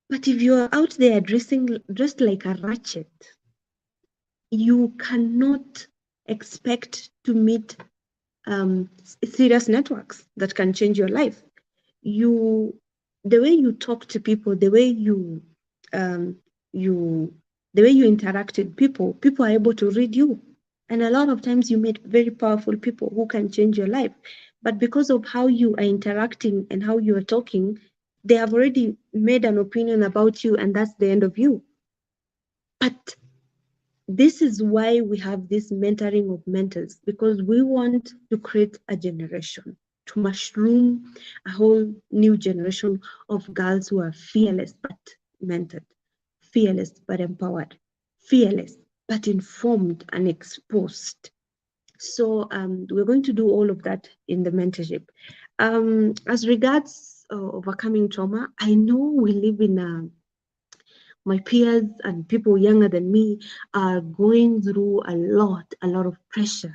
D: But if you're out there dressed like a ratchet, you cannot expect to meet serious networks that can change your life. The way you talk to people, the way you interact with people are able to read you. And a lot of times you meet very powerful people who can change your life. But because of how you are interacting and how you are talking, they have already made an opinion about you, and that's the end of you. But this is why we have this mentoring of mentors, because we want to create a generation, to mushroom a whole new generation of girls who are fearless but mentored, fearless but empowered, fearless but informed and exposed. So we're going to do all of that in the mentorship. As regards overcoming trauma, I know we live in my peers and people younger than me are going through a lot of pressure,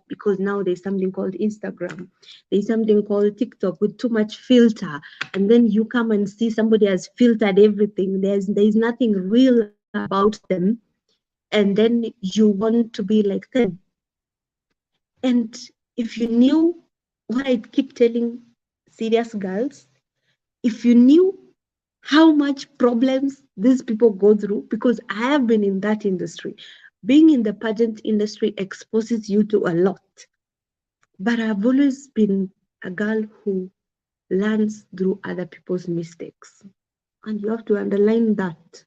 D: because now there's something called Instagram, there's something called TikTok with too much filter, and then you come and see somebody has filtered everything. There's nothing real about them, and then you want to be like them. And if you knew what I keep telling serious girls, if you knew how much problems these people go through, because I have been in that industry. Being in the pageant industry exposes you to a lot. But I've always been a girl who learns through other people's mistakes. And you have to underline that.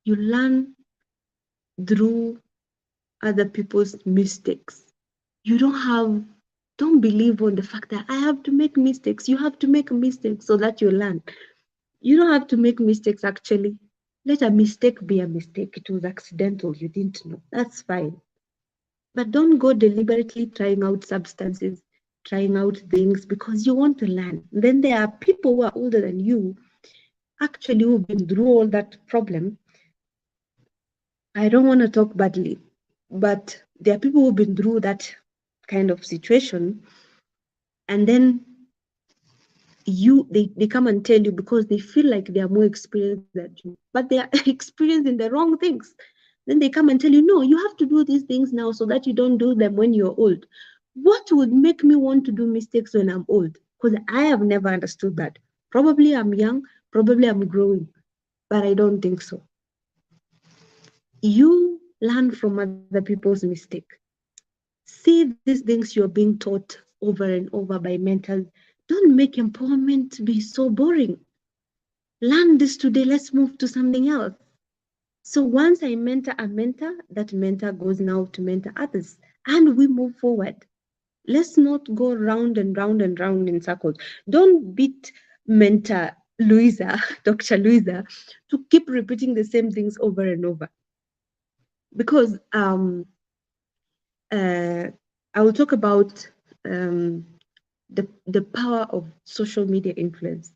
D: You learn through other people's mistakes. You don't believe on the fact that I have to make mistakes. You have to make mistakes so that you learn. You don't have to make mistakes actually. Let a mistake be a mistake. It was accidental. You didn't know. That's fine. But don't go deliberately trying out substances, trying out things because you want to learn. Then there are people who are older than you, actually who've been through all that problem. I don't want to talk badly, but there are people who've been through that kind of situation, and then they come and tell you because they feel like they are more experienced than you, but they are experiencing the wrong things. Then they come and tell you, no, you have to do these things now so that you don't do them when you're old. What would make me want to do mistakes when I'm old? Because I have never understood that. Probably I'm young, probably I'm growing, but I don't think so. You learn from other people's mistake. See these things you're being taught over and over by mentors. Don't make empowerment be so boring. Learn this today, let's move to something else. So once I mentor a mentor, that mentor goes now to mentor others, and we move forward. Let's not go round and round and round in circles. Don't beat mentor Louisa, Dr. Louisa, to keep repeating the same things over and over. Because I will talk about the power of social media influence.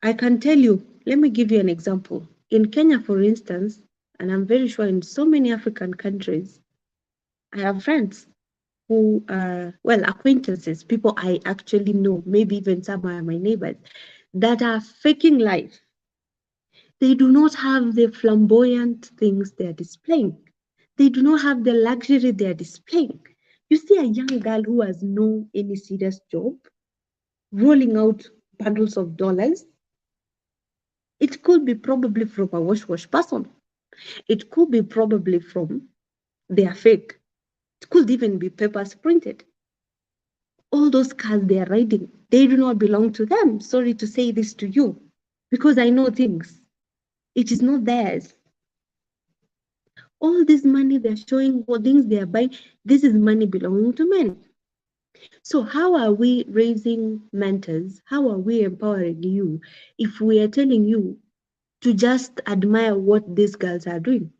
D: I can tell you, let me give you an example. In Kenya, for instance, and I'm very sure in so many African countries, I have friends who are, well, acquaintances, people I actually know, maybe even some are my neighbors, that are faking life. They do not have the flamboyant things they're displaying. They do not have the luxury they're displaying. You see a young girl who has no any serious job, rolling out bundles of dollars. It could be probably from a wash person. It could be probably from their fake. It could even be papers printed. All those cars they are riding, they do not belong to them. Sorry to say this to you, because I know things. It is not theirs. All this money they're showing, what things they are buying, this is money belonging to men. So how are we raising mentors? How are we empowering you if we are telling you to just admire what these girls are doing?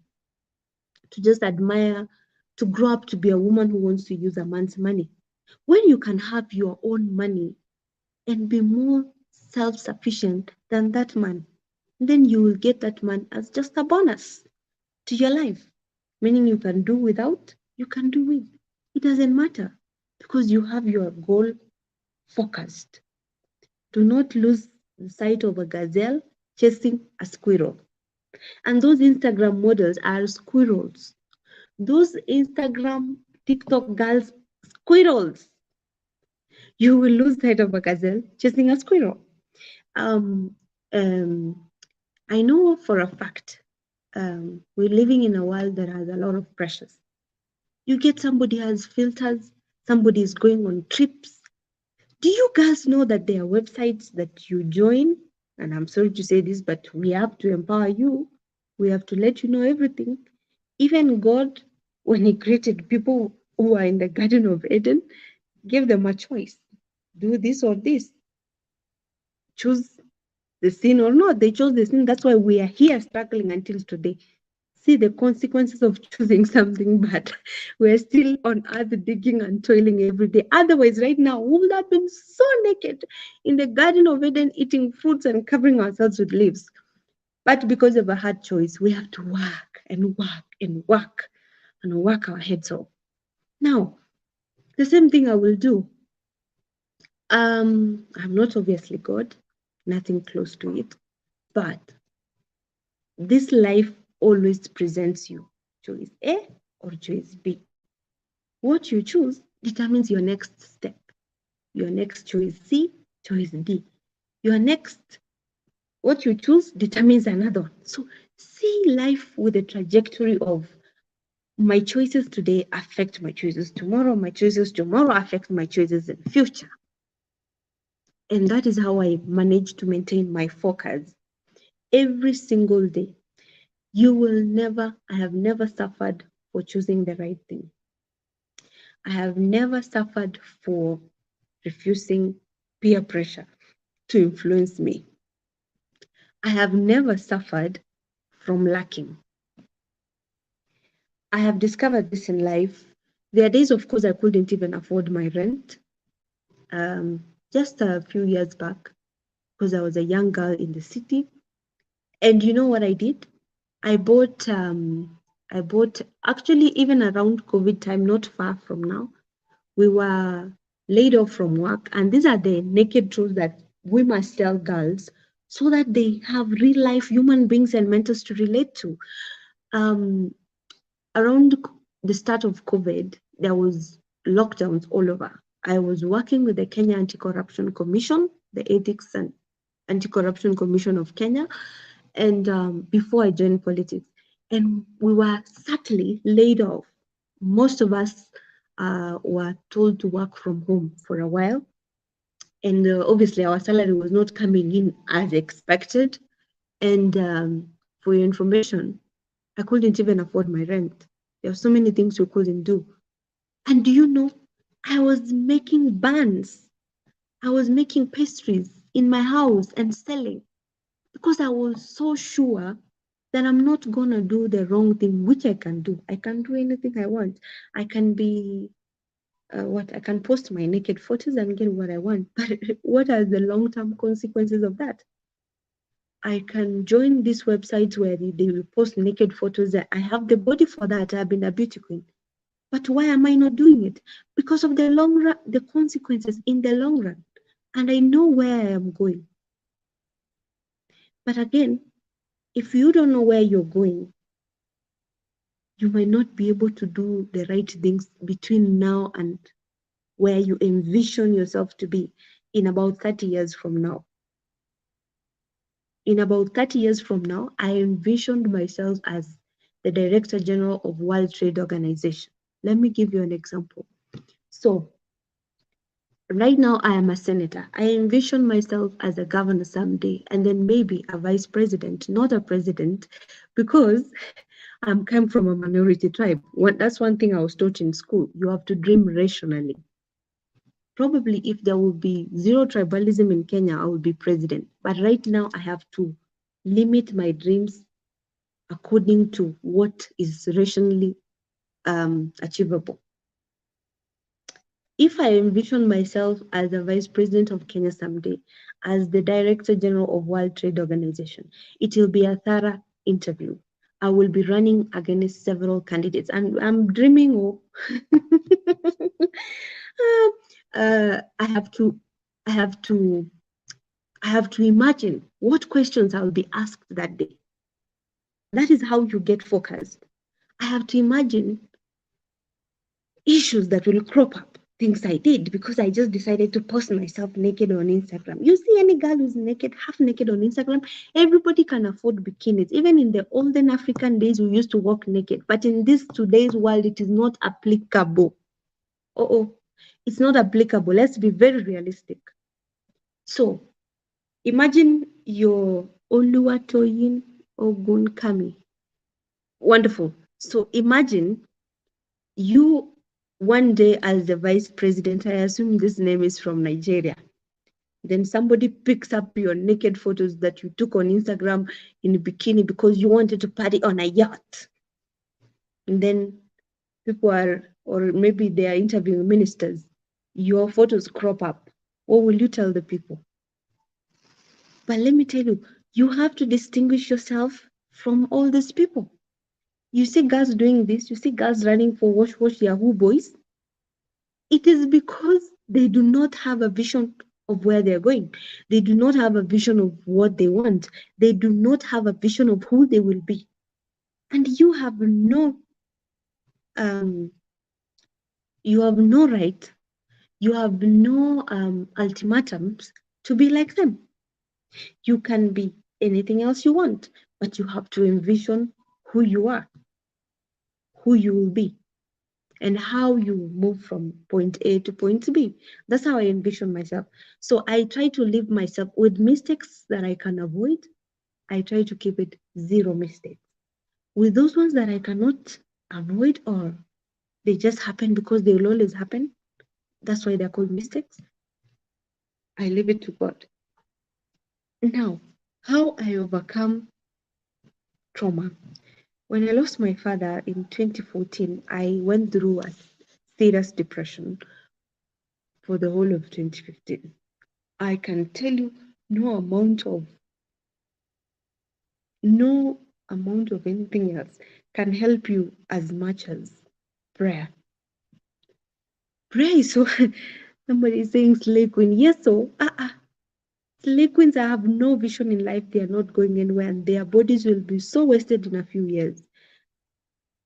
D: To just admire, to grow up to be a woman who wants to use a man's money. When you can have your own money and be more self-sufficient than that man, then you will get that man as just a bonus to your life. Meaning you can do without, you can do with. It doesn't matter because you have your goal focused. Do not lose sight of a gazelle chasing a squirrel. And those Instagram models are squirrels. Those Instagram, TikTok girls, squirrels. You will lose sight of a gazelle chasing a squirrel. I know for a fact we're living in a world that has a lot of pressures. You get somebody has filters, somebody is going on trips. Do you guys know that there are websites that you join? And I'm sorry to say this, but we have to empower you. We have to let you know everything. Even God, when he created people who are in the Garden of Eden, gave them a choice. Do this or this. Choose the sin or not. They chose the sin. That's why we are here struggling until today. See the consequences of choosing something bad. We're still on earth digging and toiling every day. Otherwise, right now, we would have been so naked in the Garden of Eden, eating fruits and covering ourselves with leaves. But because of a hard choice, we have to work and work and work and work our heads off. Now, the same thing I will do. I'm not obviously God, nothing close to it, but This life always presents you choice A or choice B. What you choose determines your next step. Your next choice C, choice D. Your next, what you choose determines another one. So see life with a trajectory of my choices today affect my choices tomorrow. My choices tomorrow affect my choices in future. And that is how I manage to maintain my focus every single day. I have never suffered for choosing the right thing. I have never suffered for refusing peer pressure to influence me. I have never suffered from lacking. I have discovered this in life. There are days, of course, I couldn't even afford my rent. Just a few years back, because I was a young girl in the city. And you know what I did? I bought actually even around COVID time, not far from now, we were laid off from work. And these are the naked truths that we must tell girls so that they have real life human beings and mentors to relate to. Around the start of COVID, there was lockdowns all over. I was working with the Kenya Anti-Corruption Commission, the Ethics and Anti-Corruption Commission of Kenya, and before I joined politics, and we were sadly laid off. Most of us were told to work from home for a while, and obviously our salary was not coming in as expected. And for your information, I couldn't even afford my rent. There were so many things we couldn't do. And do you know, I was making buns. I was making pastries in my house and selling because I was so sure that I'm not gonna do the wrong thing, which I can do. I can do anything I want. I can be I can post my naked photos and get what I want. But what are the long-term consequences of that? I can join these websites where they will post naked photos. I have the body for that. I've been a beauty queen. But why am I not doing it? Because of the long run, the consequences in the long run. And I know where I am going. But again, if you don't know where you're going, you might not be able to do the right things between now and where you envision yourself to be in about 30 years from now. In about 30 years from now, I envisioned myself as the Director General of World Trade Organization. Let me give you an example. So right now I am a senator. I envision myself as a governor someday, and then maybe a vice president, not a president, because I come from a minority tribe. That's one thing I was taught in school. You have to dream rationally. Probably if there will be zero tribalism in Kenya, I will be president. But right now I have to limit my dreams according to what is rationally achievable. If I envision myself as the vice president of Kenya someday, as the director general of World Trade Organization, it will be a thorough interview. I will be running against several candidates, and I'm dreaming of. I have to imagine what questions I will be asked that day. That is how you get focused. I have to imagine issues that will crop up, things I did because I just decided to post myself naked on Instagram. You see any girl who's naked, half naked on Instagram, everybody can afford bikinis. Even in the olden African days, we used to walk naked. But in this today's world, it is not applicable. It's not applicable. Let's be very realistic. So imagine your Oluwatoyin Ogun Kami. Wonderful. So imagine you one day as the vice president, I assume this name is from Nigeria. Then somebody picks up your naked photos that you took on Instagram in a bikini because you wanted to party on a yacht. And then people or maybe they are interviewing ministers. Your photos crop up. What will you tell the people? But let me tell you, you have to distinguish yourself from all these people. You see girls doing this, you see girls running for wash Yahoo boys. It is because they do not have a vision of where they're going. They do not have a vision of what they want. They do not have a vision of who they will be. And you have no right, you have no ultimatums to be like them. You can be anything else you want, but you have to envision who you are, who you will be, and how you move from point A to point B. That's how I envision myself. So I try to live myself with mistakes that I can avoid. I try to keep it 0 mistakes. With those ones that I cannot avoid, or they just happen because they will always happen, that's why they're called mistakes, I leave it to God. Now, how I overcome trauma. When I lost my father in 2014, I went through a serious depression for the whole of 2015. I can tell you no amount of anything else can help you as much as prayer. Prayer is so somebody is saying slay queen. Yes, so slay queens have no vision in life, they are not going anywhere, and their bodies will be so wasted in a few years.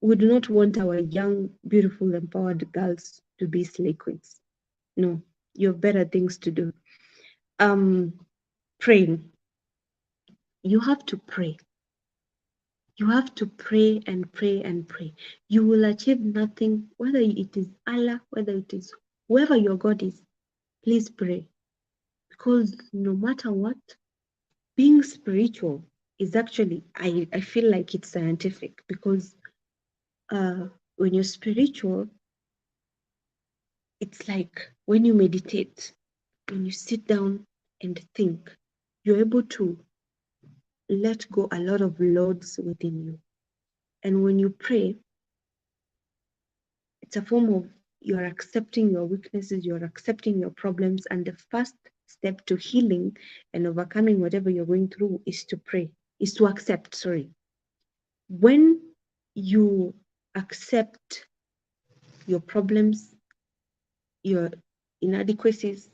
D: We do not want our young, beautiful, empowered girls to be slay queens. No, you have better things to do. Praying. You have to pray. You have to pray and pray and pray. You will achieve nothing, whether it is Allah, whether it is whoever your God is. Please pray. Because no matter what, being spiritual is actually, I feel like it's scientific, because when you're spiritual, it's like when you meditate, when you sit down and think, you're able to let go a lot of loads within you. And when you pray, it's a form of you're accepting your weaknesses, you're accepting your problems, and the first step to healing and overcoming whatever you're going through is to pray, is to accept, sorry. When you accept your problems, your inadequacies,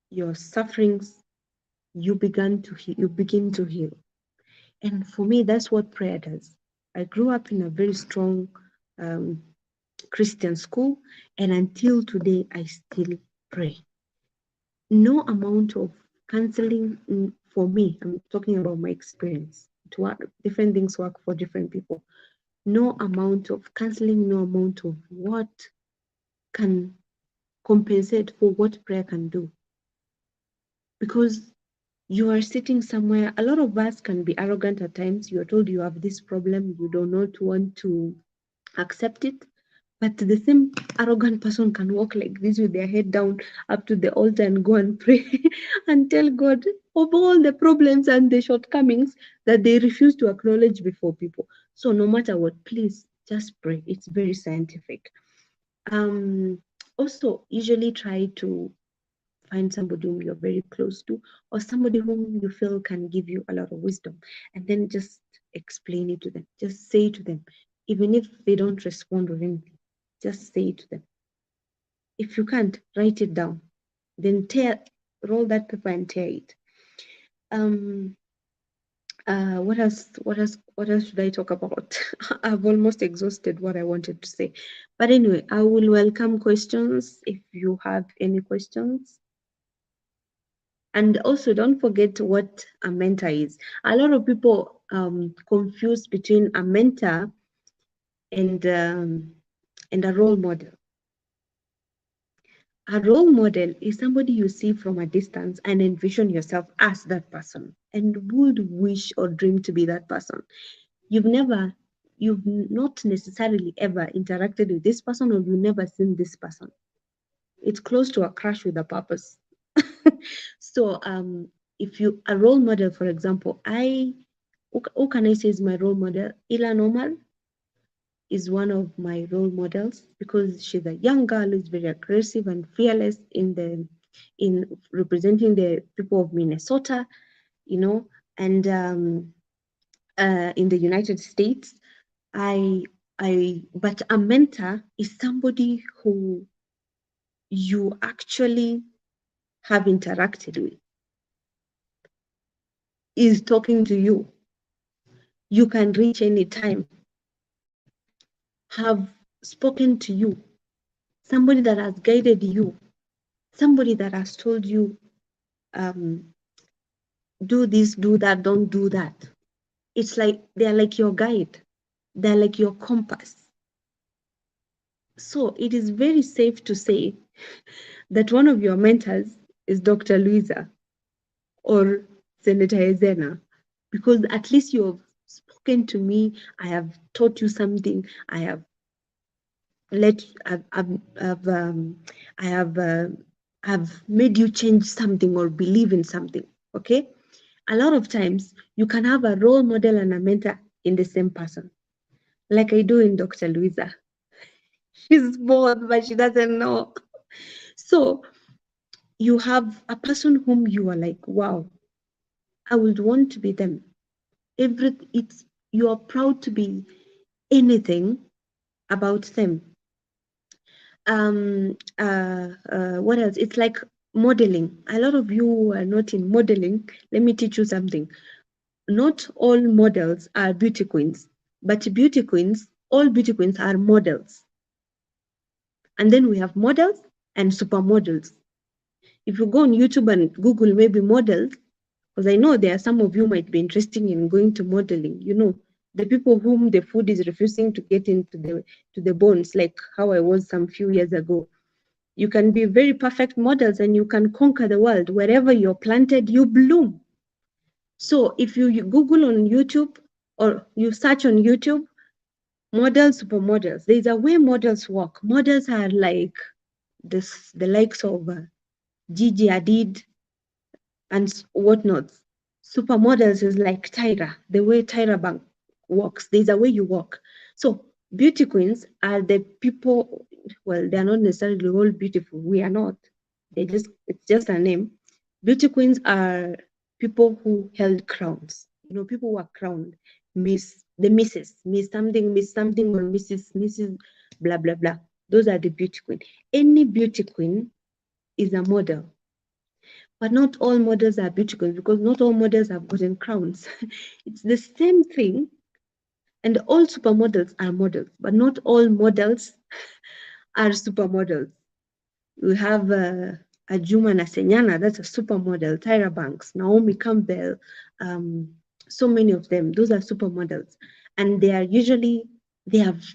D: your sufferings, you begin to heal. And for me, that's what prayer does. I grew up in a very strong Christian school, and until today, I still pray. No amount of counseling, for me, I'm talking about my experience. Different things work for different people. No amount of counseling, no amount of what can compensate for what prayer can do. Because you are sitting somewhere, a lot of us can be arrogant at times. You're told you have this problem, you do not want to accept it. But the same arrogant person can walk like this with their head down up to the altar and go and pray and tell God of all the problems and the shortcomings that they refuse to acknowledge before people. So no matter what, please just pray. It's very scientific. Also, usually try to find somebody whom you're very close to, or somebody whom you feel can give you a lot of wisdom, and then just explain it to them. Just say to them, even if they don't respond or anything, just say it to them. If you can't, write it down. Then roll that paper and tear it. What else should I talk about? I've almost exhausted what I wanted to say. But anyway, I will welcome questions if you have any questions. And also, don't forget what a mentor is. A lot of people confuse between a mentor and a role model. A role model is somebody you see from a distance and envision yourself as that person and would wish or dream to be that person. You've not necessarily ever interacted with this person, or you've never seen this person. It's close to a crush with a purpose. So if you a role model, for example, who can I say is my role model? Ilan Omar is one of my role models, because she's a young girl who's very aggressive and fearless in representing the people of Minnesota, and in the United States. But a mentor is somebody who you actually have interacted with is talking to you. You can reach any time, have spoken to you, somebody that has guided you, somebody that has told you, do this, do that, don't do that. It's like they're like your guide, they're like your compass. So it is very safe to say that one of your mentors is Dr. Louisa or Senator Ezena, because at least you have spoken to me, I have taught you something, I have I've made you change something or believe in something. Okay, a lot of times you can have a role model and a mentor in the same person, like I do in Dr. Louisa. She's both, but she doesn't know. So you have a person whom you are like, wow, I would want to be them. You are proud to be anything about them. What else? It's like modeling. A lot of you are not in modeling. Let me teach you something. Not all models are beauty queens, but beauty queens, all beauty queens are models. And then we have models and supermodels. If you go on YouTube and Google maybe models, because I know there are some of you might be interested in going to modeling, you know, the people whom the food is refusing to get into the bones, like how I was some few years ago. You can be very perfect models and you can conquer the world. Wherever you're planted, you bloom. So if you Google on YouTube or you search on YouTube, models, supermodels, there's a way models work. Models are like the likes of Gigi Hadid and whatnot. Supermodels is like Tyra, the way Tyra Bank works. There's a way you walk. So beauty queens are the people, well, they're not necessarily all beautiful. We are not. It's just a name. Beauty queens are people who held crowns. You know, people who are crowned. Miss something, or Mrs. blah, blah, blah. Those are the beauty queen. Any beauty queen is a model. But not all models are beauty queens because not all models have gotten crowns. It's the same thing. And all supermodels are models, but not all models are supermodels. We have Ajuma Nasenyana, that's a supermodel, Tyra Banks, Naomi Campbell, so many of them, those are supermodels. And they have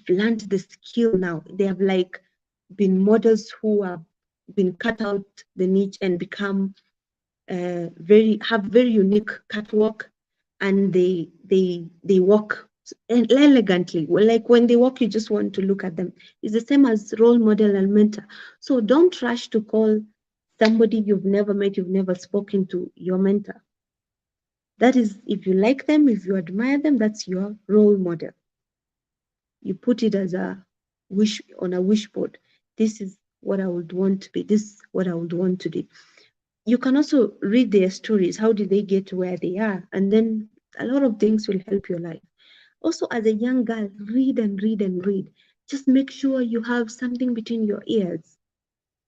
D: learned the skill now. They have like been models who have been cut out the niche and become have very unique catwalk, and they walk elegantly. Like when they walk, you just want to look at them. It's the same as role model and mentor. So don't rush to call somebody you've never met, you've never spoken to, your mentor. That is, if you like them, if you admire them, that's your role model. You put it as a wish on a wish board. This is what I would want to be. This is what I would want to do. You can also read their stories. How did they get to where they are? And then a lot of things will help your life. Also, as a young girl, read and read and read. Just make sure you have something between your ears.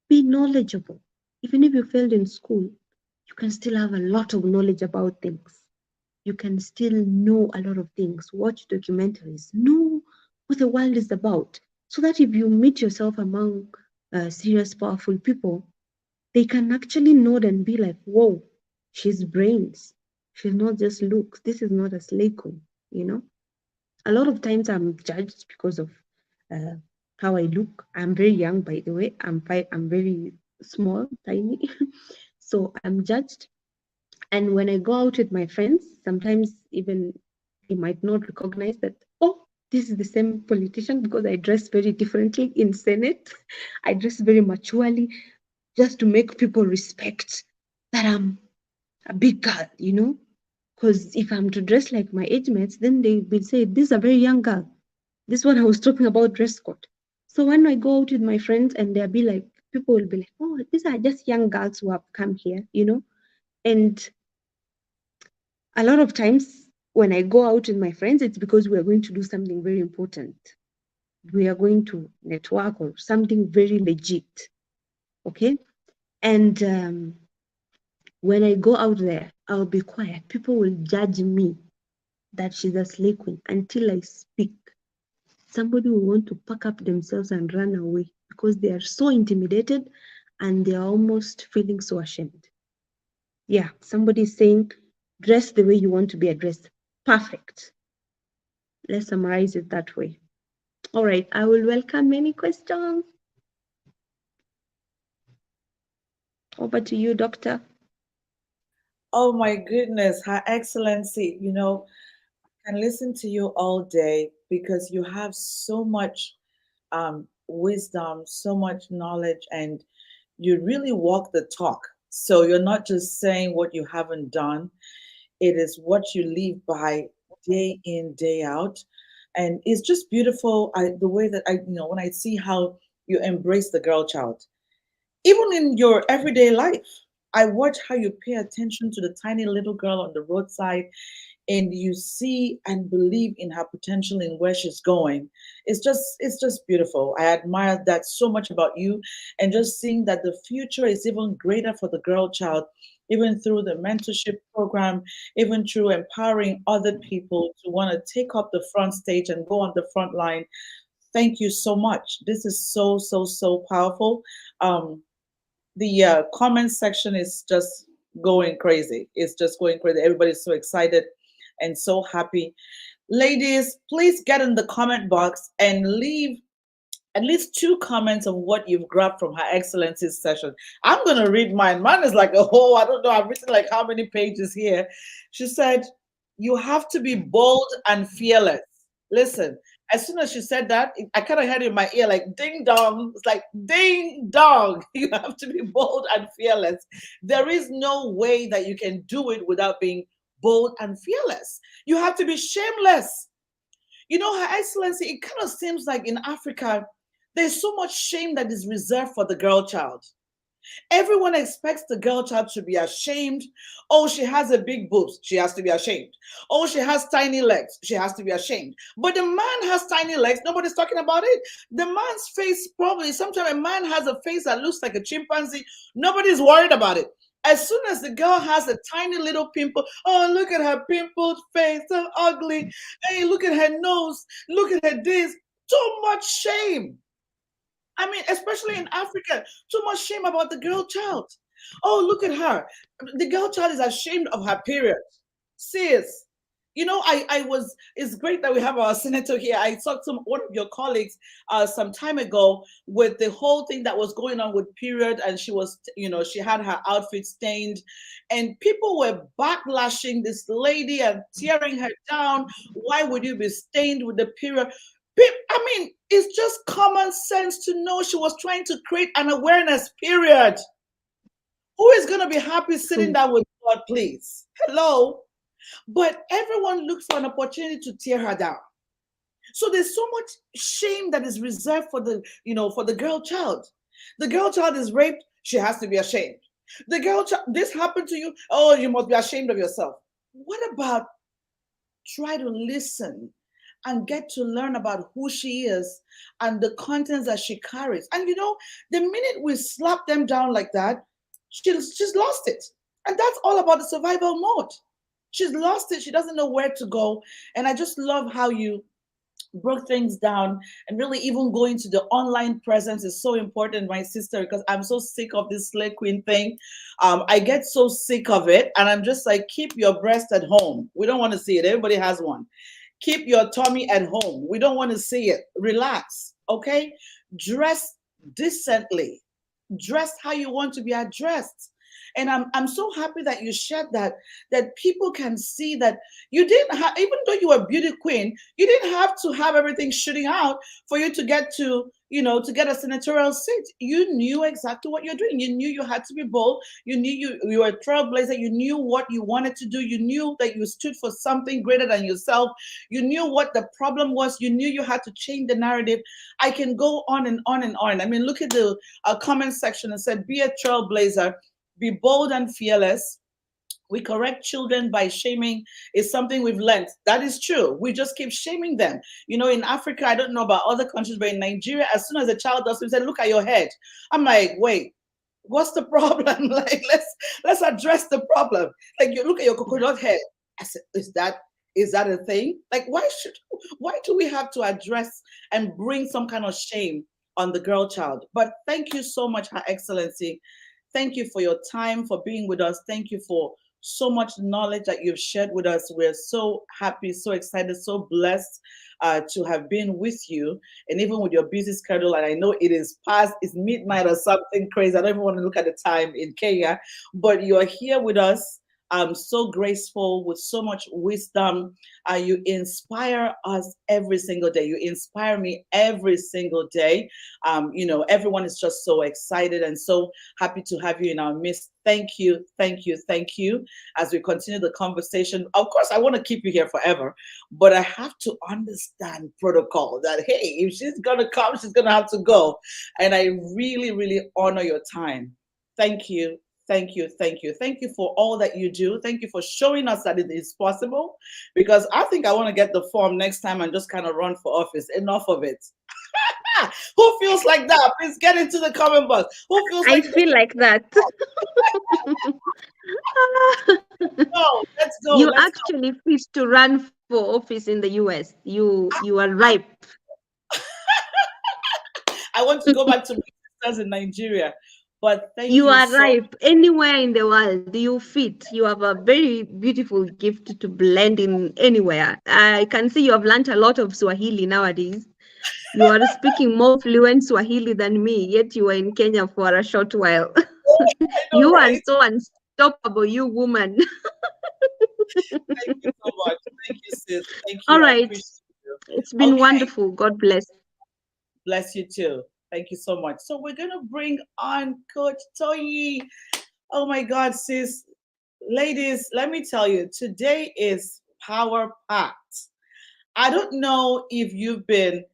D: Be knowledgeable. Even if you failed in school, you can still have a lot of knowledge about things. You can still know a lot of things. Watch documentaries. Know what the world is about. So that if you meet yourself among serious, powerful people, they can actually nod and be like, whoa, she's brains. She's not just looks. This is not a slay queen, you know? A lot of times I'm judged because of how I look. I'm very young, by the way. I'm very small, tiny. So I'm judged. And when I go out with my friends, sometimes even they might not recognize that, oh, this is the same politician, because I dress very differently in Senate. I dress very maturely, just to make people respect that I'm a big girl, you know? Because if I'm to dress like my age mates, then they will say, this is a very young girl. This is what I was talking about, dress code. So when I go out with my friends and they'll be like, people will be like, oh, these are just young girls who have come here, you know? And a lot of times when I go out with my friends, it's because we're going to do something very important. We are going to network or something very legit, okay? And When I go out there, I'll be quiet. People will judge me that she's a slay queen until I speak. Somebody will want to pack up themselves and run away because they are so intimidated and they are almost feeling so ashamed. Yeah, somebody is saying, dress the way you want to be addressed. Perfect. Let's summarize it that way. All right, I will welcome any questions. Over to you, Doctor.
B: Oh my goodness, Her Excellency, you know, I can listen to you all day because you have so much wisdom, so much knowledge, and you really walk the talk. So you're not just saying what you haven't done, it is what you live by day in, day out. And it's just beautiful. The way that when I see how you embrace the girl child, even in your everyday life, I watch how you pay attention to the tiny little girl on the roadside and you see and believe in her potential in where she's going. It's just beautiful. I admire that so much about you, and just seeing that the future is even greater for the girl child, even through the mentorship program, even through empowering other people to want to take up the front stage and go on the front line. Thank you so much. This is so so so powerful. The comment section is just going crazy. It's just going crazy. Everybody's so excited and so happy. Ladies, please get in the comment box and leave at least 2 comments of what you've grabbed from Her Excellency's session. I'm going to read mine. Mine is like a whole, I don't know, I've written like how many pages here. She said, you have to be bold and fearless. Listen, as soon as she said that, I kind of had it in my ear like ding dong. It's like ding dong. You have to be bold and fearless. There is no way that you can do it without being bold and fearless. You have to be shameless. You know, Her Excellency, it kind of seems like in Africa, there's so much shame that is reserved for the girl child. Everyone expects the girl child to be ashamed. Oh, she has a big boobs. She has to be ashamed. Oh, she has tiny legs. She has to be ashamed. But the man has tiny legs. Nobody's talking about it. The man's face, probably, sometimes a man has a face that looks like a chimpanzee. Nobody's worried about it. As soon as the girl has a tiny little pimple, oh, look at her pimpled face, so ugly. Hey, look at her nose. Look at her this. Too much shame. I mean, especially in Africa, too much shame about the girl child. Oh, look at her. The girl child is ashamed of her period. Sis, you know, it's great that we have our senator here. I talked to one of your colleagues some time ago with the whole thing that was going on with period, and she was, she had her outfit stained, and people were backlashing this lady and tearing her down. Why would you be stained with the period? I mean, it's just common sense to know she was trying to create an awareness, period. Who is going to be happy sitting down with God, please? Hello? But everyone looks for an opportunity to tear her down. So there's so much shame that is reserved for the girl child. The girl child is raped, she has to be ashamed. The girl child, this happened to you, oh, you must be ashamed of yourself. What about try to listen and get to learn about who she is and the contents that she carries? And the minute we slap them down like that, she's lost it. And that's all about the survival mode. She's lost it. She doesn't know where to go. And I just love how you broke things down, and really even going to the online presence is so important, my sister, because I'm so sick of this slay queen thing. I get so sick of it, and I'm just like, keep your breast at home. We don't want to see it. Everybody has one. Keep your tummy at home. We don't want to see it. Relax, okay? Dress decently. Dress how you want to be addressed. And I'm so happy that you shared that people can see that you didn't have, even though you were a beauty queen, you didn't have to have everything shooting out for you to get to, to get a senatorial seat. You knew exactly what you're doing. You knew you had to be bold. You knew you were a trailblazer. You knew what you wanted to do. You knew that you stood for something greater than yourself. You knew what the problem was. You knew you had to change the narrative. I can go on and on and on. I mean, look at the comment section and said, be a trailblazer. Be bold and fearless. We correct children by shaming is something we've learned. That is true. We just keep shaming them. In Africa, I don't know about other countries, but in Nigeria, as soon as a child does something, say, look at your head. I'm like, wait, What's the problem? Like, let's address the problem. Like, you look at your coconut head. I said, is that a thing? Like, why do we have to address and bring some kind of shame on the girl child? But thank you so much, Her Excellency. Thank you for your time, for being with us. Thank you for so much knowledge that you've shared with us. We're so happy, so excited, so blessed to have been with you, and even with your busy schedule. And I know it's midnight or something crazy. I don't even want to look at the time in Kenya, but you're here with us. So graceful, with so much wisdom. You inspire us every single day. You inspire me every single day. Everyone is just so excited and so happy to have you in our midst. Thank you, thank you, thank you. As we continue the conversation, of course, I want to keep you here forever, but I have to understand protocol that, hey, if she's going to come, she's going to have to go. And I really, really honor your time. Thank you. Thank you, thank you. Thank you for all that you do. Thank you for showing us that it is possible, because I think I want to get the form next time and just kind of run for office. Enough of it. Who feels like that? Please get into the comment box. Who feels like
D: I feel like that.
B: No, let's go.
D: You
B: Let's go.
D: actually fit to run for office in the US. You are ripe.
B: I want to go back to my sisters in Nigeria. But thank
D: You
B: you
D: are
B: so
D: ripe anywhere in the world. You fit. You have a very beautiful gift to blend in anywhere. I can see you have learned a lot of Swahili nowadays. You are speaking more fluent Swahili than me, yet you were in Kenya for a short while.
B: I know,
D: You are
B: right?
D: so unstoppable, you woman.
B: Thank you so much. Thank you, sis. Thank
D: All
B: you. I
D: right.
B: appreciate you.
D: It's been
B: Okay.
D: wonderful. God bless.
B: Bless you too. Thank you so much. So we're gonna bring on Coach Toyi. Oh my God, sis. Ladies, let me tell you, today is power packed. I don't know if you've been,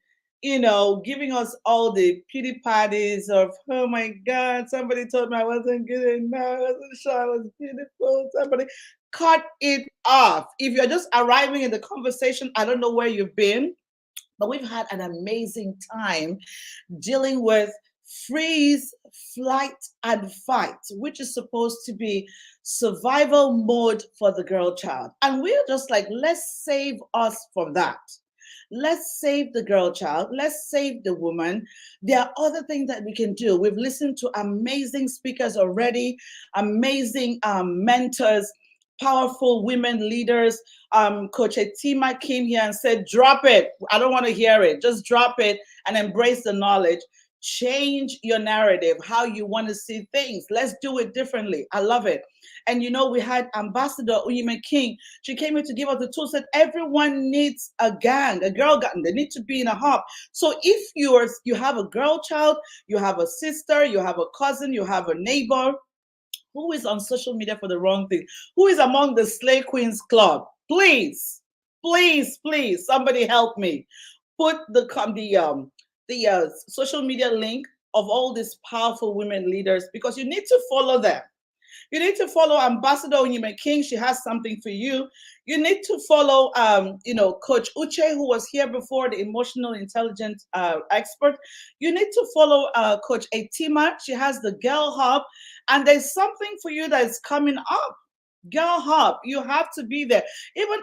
B: giving us all the pity parties of, oh my God, somebody told me I wasn't good enough, I wasn't sure I was beautiful. Somebody cut it off. If you're just arriving in the conversation, I don't know where you've been, but we've had an amazing time dealing with freeze, flight, and fight, which is supposed to be survival mode for the girl child. And we're just like, let's save us from that. Let's save the girl child. Let's save the woman. There are other things that we can do. We've listened to amazing speakers already, amazing mentors, powerful women leaders. Coach Etima came here and said, drop it. I don't want to hear it. Just drop it and embrace the knowledge. Change your narrative, how you want to see things. Let's do it differently. I love it. And we had Ambassador Uyime King. She came in to give us the tools that everyone needs a gang, a girl gang. They need to be in a hub. So if you have a girl child, you have a sister, you have a cousin, you have a neighbor who is on social media for the wrong thing, who is among the Slay Queens Club, please, please, please, somebody help me. Put the social media link of all these powerful women leaders, because you need to follow them. You need to follow Ambassador Onyema King. She has something for you. You need to follow, Coach Uche, who was here before, the emotional intelligence expert. You need to follow Coach Etima. She has the Girl Hub. And there's something for you that is coming up. Girl Hub, you have to be there. Even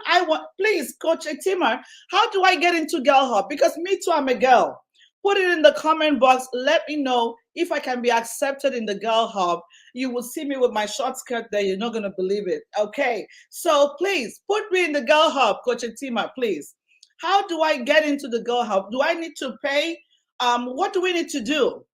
B: please, Coach Etima, how do I get into Girl Hub? Because me too, I'm a girl. Put it in the comment box. Let me know if I can be accepted in the Girl Hub. You will see me with my short skirt there. You're not going to believe it. Okay. So please put me in the Girl Hub, Coach Etima, please. How do I get into the Girl Hub? Do I need to pay? What do we need to do?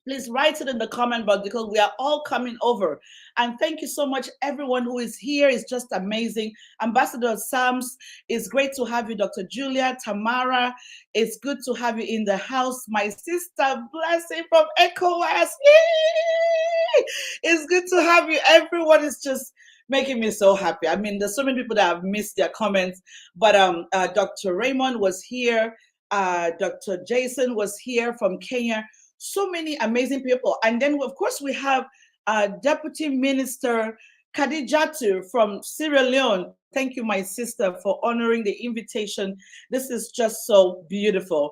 B: Please write it in the comment box, because we are all coming over. And thank you so much, everyone who is here. It's just amazing. Ambassador Sams, it's great to have you. Dr. Julia, Tamara, it's good to have you in the house. My sister, Blessing from ECOWAS. It's good to have you. Everyone is just making me so happy. I mean, there's so many people that have missed their comments, but Dr. Raymond was here. Dr. Jason was here from Kenya. So many amazing people. And then, of course, we have Deputy Minister Khadijatu from Sierra Leone. Thank you, my sister, for honoring the invitation. This is just so beautiful.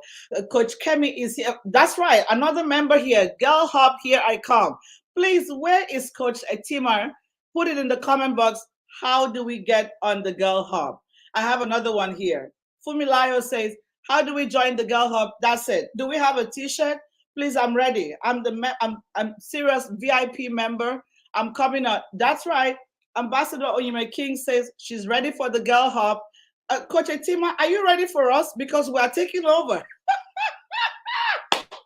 B: Coach Kemi is here. That's right. Another member here. Girl Hub, here I come. Please, where is Coach Etima? Put it in the comment box. How do we get on the Girl Hub? I have another one here. Fumilayo says, how do we join the Girl Hub? That's it. Do we have a t-shirt? Please, I'm ready. I'm serious VIP member. I'm coming up. That's right. Ambassador Oyime King says she's ready for the Girl Hub. Coach Etima, are you ready for us? Because we are taking over.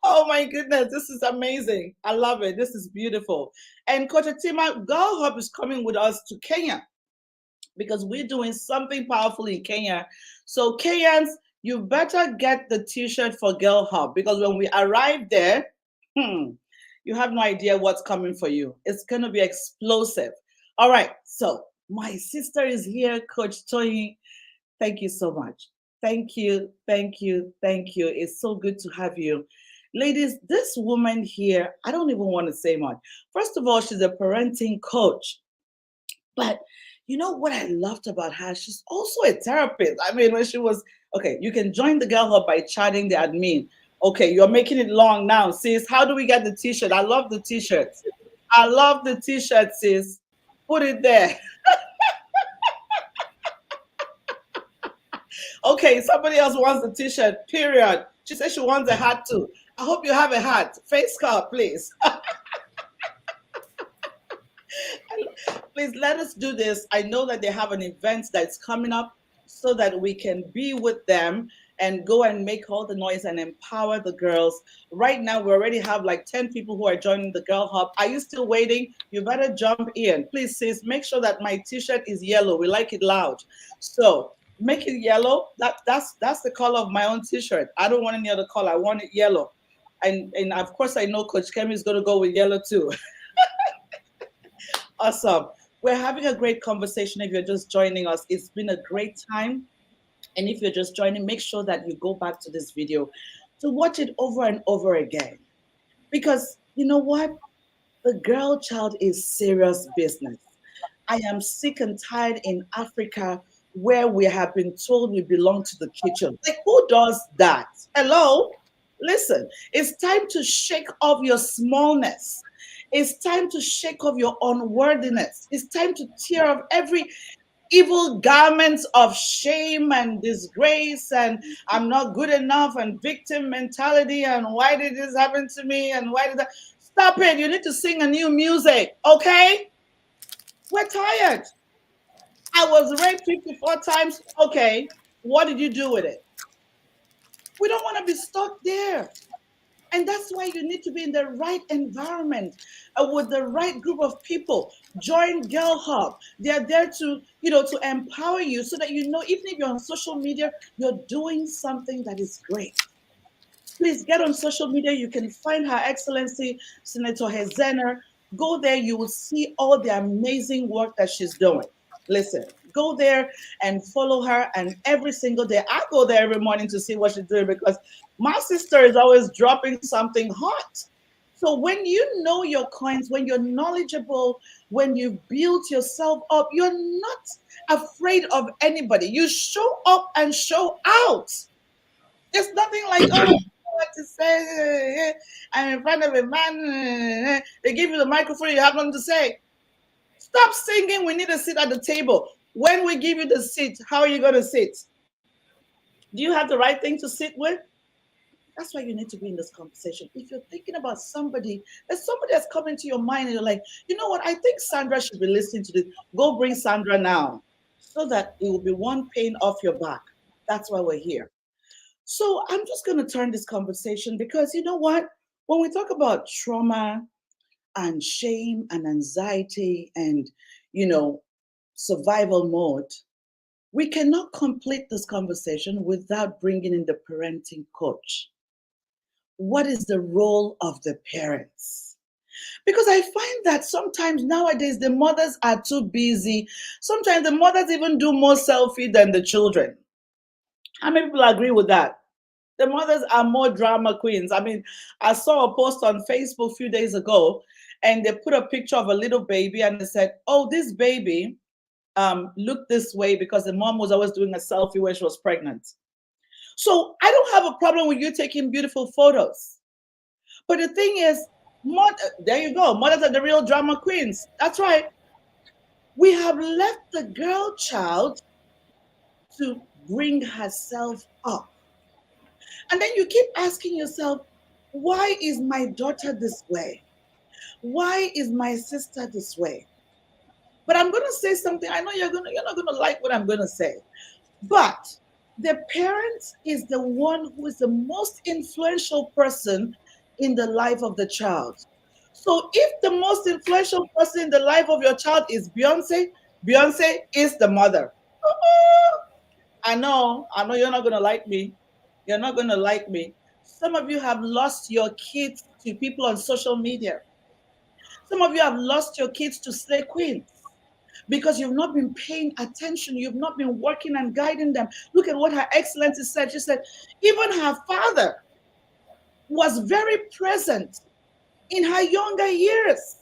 B: Oh my goodness, this is amazing. I love it. This is beautiful. And Coach Etima, Girl Hub is coming with us to Kenya because we're doing something powerful in Kenya. So Kenyans, you better get the t-shirt for Girl Hub because when we arrive there, you have no idea what's coming for you. It's going to be explosive. All right. So my sister is here, Coach Toyi. Thank you so much. Thank you. Thank you. Thank you. It's so good to have you. Ladies, this woman here, I don't even want to say much. First of all, she's a parenting coach. But you know what I loved about her? She's also a therapist. I mean, when she was, okay, you can join the Girl Hub by chatting the admin. Okay, you're making it long now, sis. How do we get the t-shirt? I love the t-shirts. I love the t-shirt, sis. Put it there. Okay, somebody else wants the t-shirt, period. She said she wants a hat too. I hope you have a hat. Face scarf, please. Please let us do this. I know that they have an event that's coming up so that we can be with them and go and make all the noise and empower the girls. Right now, we already have like 10 people who are joining the Girl Hub. Are you still waiting? You better jump in. Please, sis, make sure that my t-shirt is yellow. We like it loud. So make it yellow. That's the color of my own t-shirt. I don't want any other color. I want it yellow. And of course, I know Coach Kemi is going to go with yellow too. Awesome. We're having a great conversation if you're just joining us. It's been a great time. And if you're just joining, make sure that you go back to this video to watch it over and over again. Because you know what? The girl child is serious business. I am sick and tired in Africa where we have been told we belong to the kitchen. Like, who does that? Hello? Listen, it's time to shake off your smallness. It's time to shake off your unworthiness. It's time to tear off every evil garments of shame and disgrace and I'm not good enough and victim mentality and why did this happen to me and why did that? Stop it. You need to sing a new music, okay? We're tired. I was raped 54 times. Okay, what did you do with it? We don't want to be stuck there. And that's why you need to be in the right environment with the right group of people. Join Girl Hub. They're there to, to empower you so that even if you're on social media, you're doing something that is great. Please get on social media. You can find Her Excellency Senator Hezener. Go there. You will see all the amazing work that she's doing. Listen, go there and follow her. And every single day, I go there every morning to see what she's doing because my sister is always dropping something hot. So when you know your coins, when you're knowledgeable, when you build yourself up, you're not afraid of anybody. You show up and show out. There's nothing like, oh, what to say. I'm in front of a man. They give you the microphone, you have nothing to say. Stop singing. We need a seat at the table. When we give you the seat, how are you going to sit? Do you have the right thing to sit with? That's why you need to be in this conversation. If you're thinking about somebody, there's somebody that's coming to your mind and you're like, you know what? I think Sandra should be listening to this. Go bring Sandra now so that it will be one pain off your back. That's why we're here. So I'm just going to turn this conversation because you know what? When we talk about trauma and shame and anxiety and, survival mode, we cannot complete this conversation without bringing in the parenting coach. What is the role of the parents? Because I find that sometimes nowadays the mothers are too busy. Sometimes the mothers even do more selfie than the children. How many people agree with that? The mothers are more drama queens. I mean, I saw a post on Facebook a few days ago and they put a picture of a little baby and they said, oh, this baby looked this way because the mom was always doing a selfie when she was pregnant. So I don't have a problem with you taking beautiful photos. But the thing is, There you go. Mothers are the real drama queens. That's right. We have left the girl child to bring herself up. And then you keep asking yourself, why is my daughter this way? Why is my sister this way? But I'm going to say something. I know you're not going to like what I'm going to say. But the parent is the one who is the most influential person in the life of the child. So if the most influential person in the life of your child is Beyonce, Beyonce is the mother. I know you're not going to like me. You're not going to like me. Some of you have lost your kids to people on social media. Some of you have lost your kids to slay queens because you've not been paying attention. You've not been working and guiding them. Look at what Her Excellency said. She said, even her father was very present in her younger years.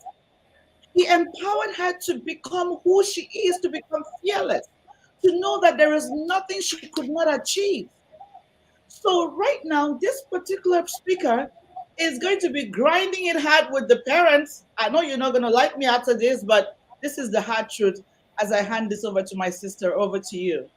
B: He empowered her to become who she is, to become fearless, to know that there is nothing she could not achieve. So right now, this particular speaker is going to be grinding it hard with the parents. I know you're not going to like me after this, but this is the hard truth as I hand this over to my sister. Over to you.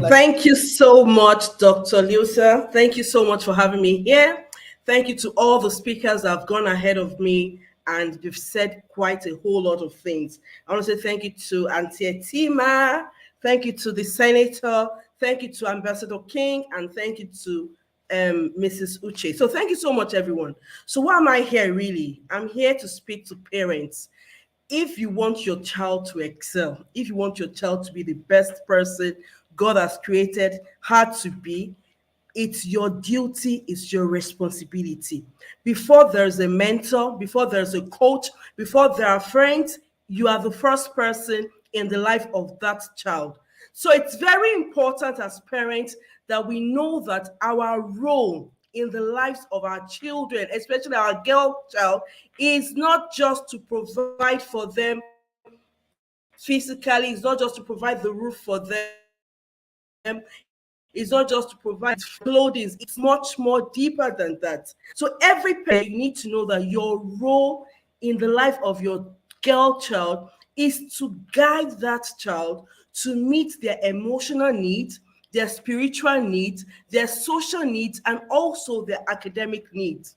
F: Thank you so much, Dr. Louisa. Thank you so much for having me here. Thank you to all the speakers that have gone ahead of me and you've said quite a whole lot of things. I want to say thank you to Auntie Etima. Thank you to the Senator. Thank you to Ambassador King. And thank you to Mrs. Uche. So thank you so much, everyone. So why am I here really? I'm here to speak to parents. If you want your child to excel, if you want your child to be the best person God has created her to be, it's your duty, it's your responsibility. Before there's a mentor, before there's a coach, before there are friends, you are the first person in the life of that child. So it's very important as parents that we know that our role in the lives of our children, especially our girl child, is not just to provide for them physically, it's not just to provide the roof for them, it's not just to provide clothing, it's much more deeper than that. So every parent, you need to know that your role in the life of your girl child is to guide that child to meet their emotional needs, their spiritual needs, their social needs, and also their academic needs.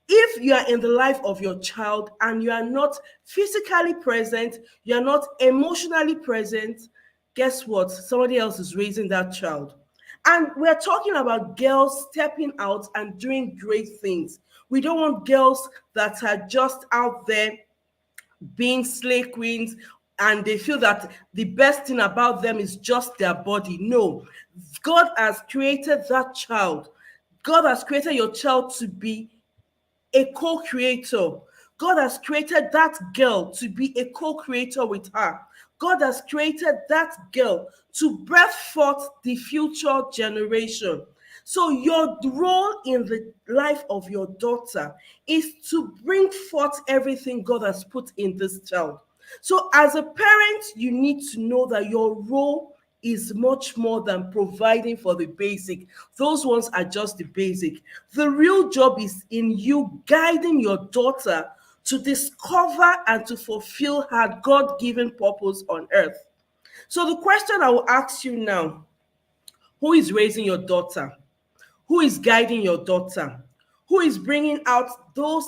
F: If you are in the life of your child and you are not physically present, you are not emotionally present, guess what? Somebody else is raising that child. And we're talking about girls stepping out and doing great things. We don't want girls that are just out there being slay queens and they feel that the best thing about them is just their body. No, God has created that child. God has created your child to be a co-creator. God has created that girl to be a co-creator with her. God has created that girl to birth forth the future generation. So your role in the life of your daughter is to bring forth everything God has put in this child. So as a parent, you need to know that your role is much more than providing for the basic. Those ones are just the basic. The real job is in you guiding your daughter to discover and to fulfill her God-given purpose on earth. So the question I will ask you now, who is raising your daughter? Who is guiding your daughter? Who is bringing out those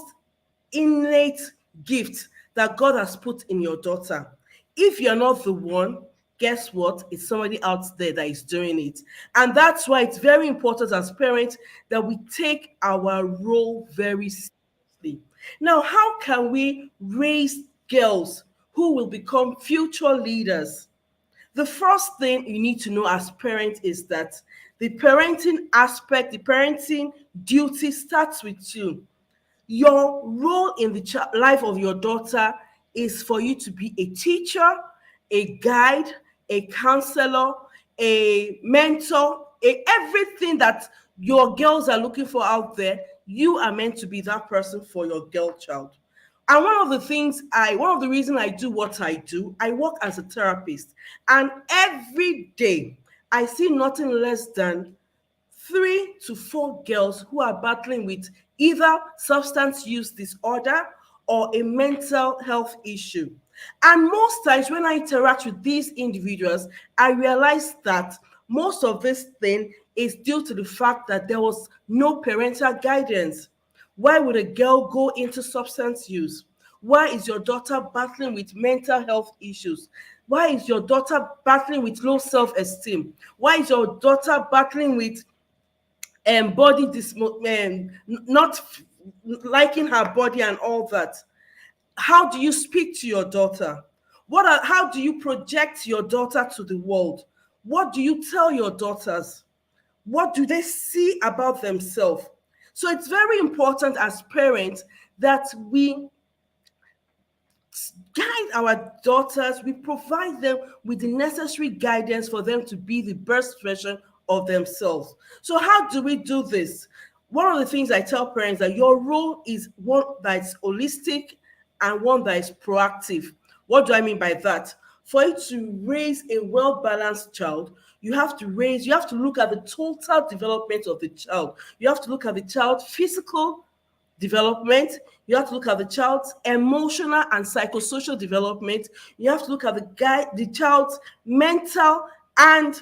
F: innate gifts that God has put in your daughter? If you're not the one, guess what? It's somebody out there that is doing it. And that's why it's very important as parents that we take our role very seriously. Now, how can we raise girls who will become future leaders? The first thing you need to know as parents is that the parenting aspect, the parenting duty starts with you. Your role in the life of your daughter is for you to be a teacher, a guide, a counselor, a mentor, everything that your girls are looking for out there. You are meant to be that person for your girl child. And one of the reasons I do what I do, I work as a therapist. And every day I see nothing less than 3 to 4 girls who are battling with either substance use disorder or a mental health issue. And most times when I interact with these individuals, I realize that most of this thing is due to the fact that there was no parental guidance. Why would a girl go into substance use? Why is your daughter battling with mental health issues? Why is your daughter battling with low self-esteem? Why is your daughter battling with not liking her body and all that? How do you speak to your daughter? How do you project your daughter to the world? What do you tell your daughters? What do they see about themselves? So it's very important as parents that we guide our daughters, we provide them with the necessary guidance for them to be the best version of themselves. So how do we do this? One of the things I tell parents that your role is one that's holistic and one that is proactive. What do I mean by that? For you to raise a well-balanced child, you have to look at the total development of the child. You have to look at the child's physical development. You have to look at the child's emotional and psychosocial development. You have to look at the child's mental and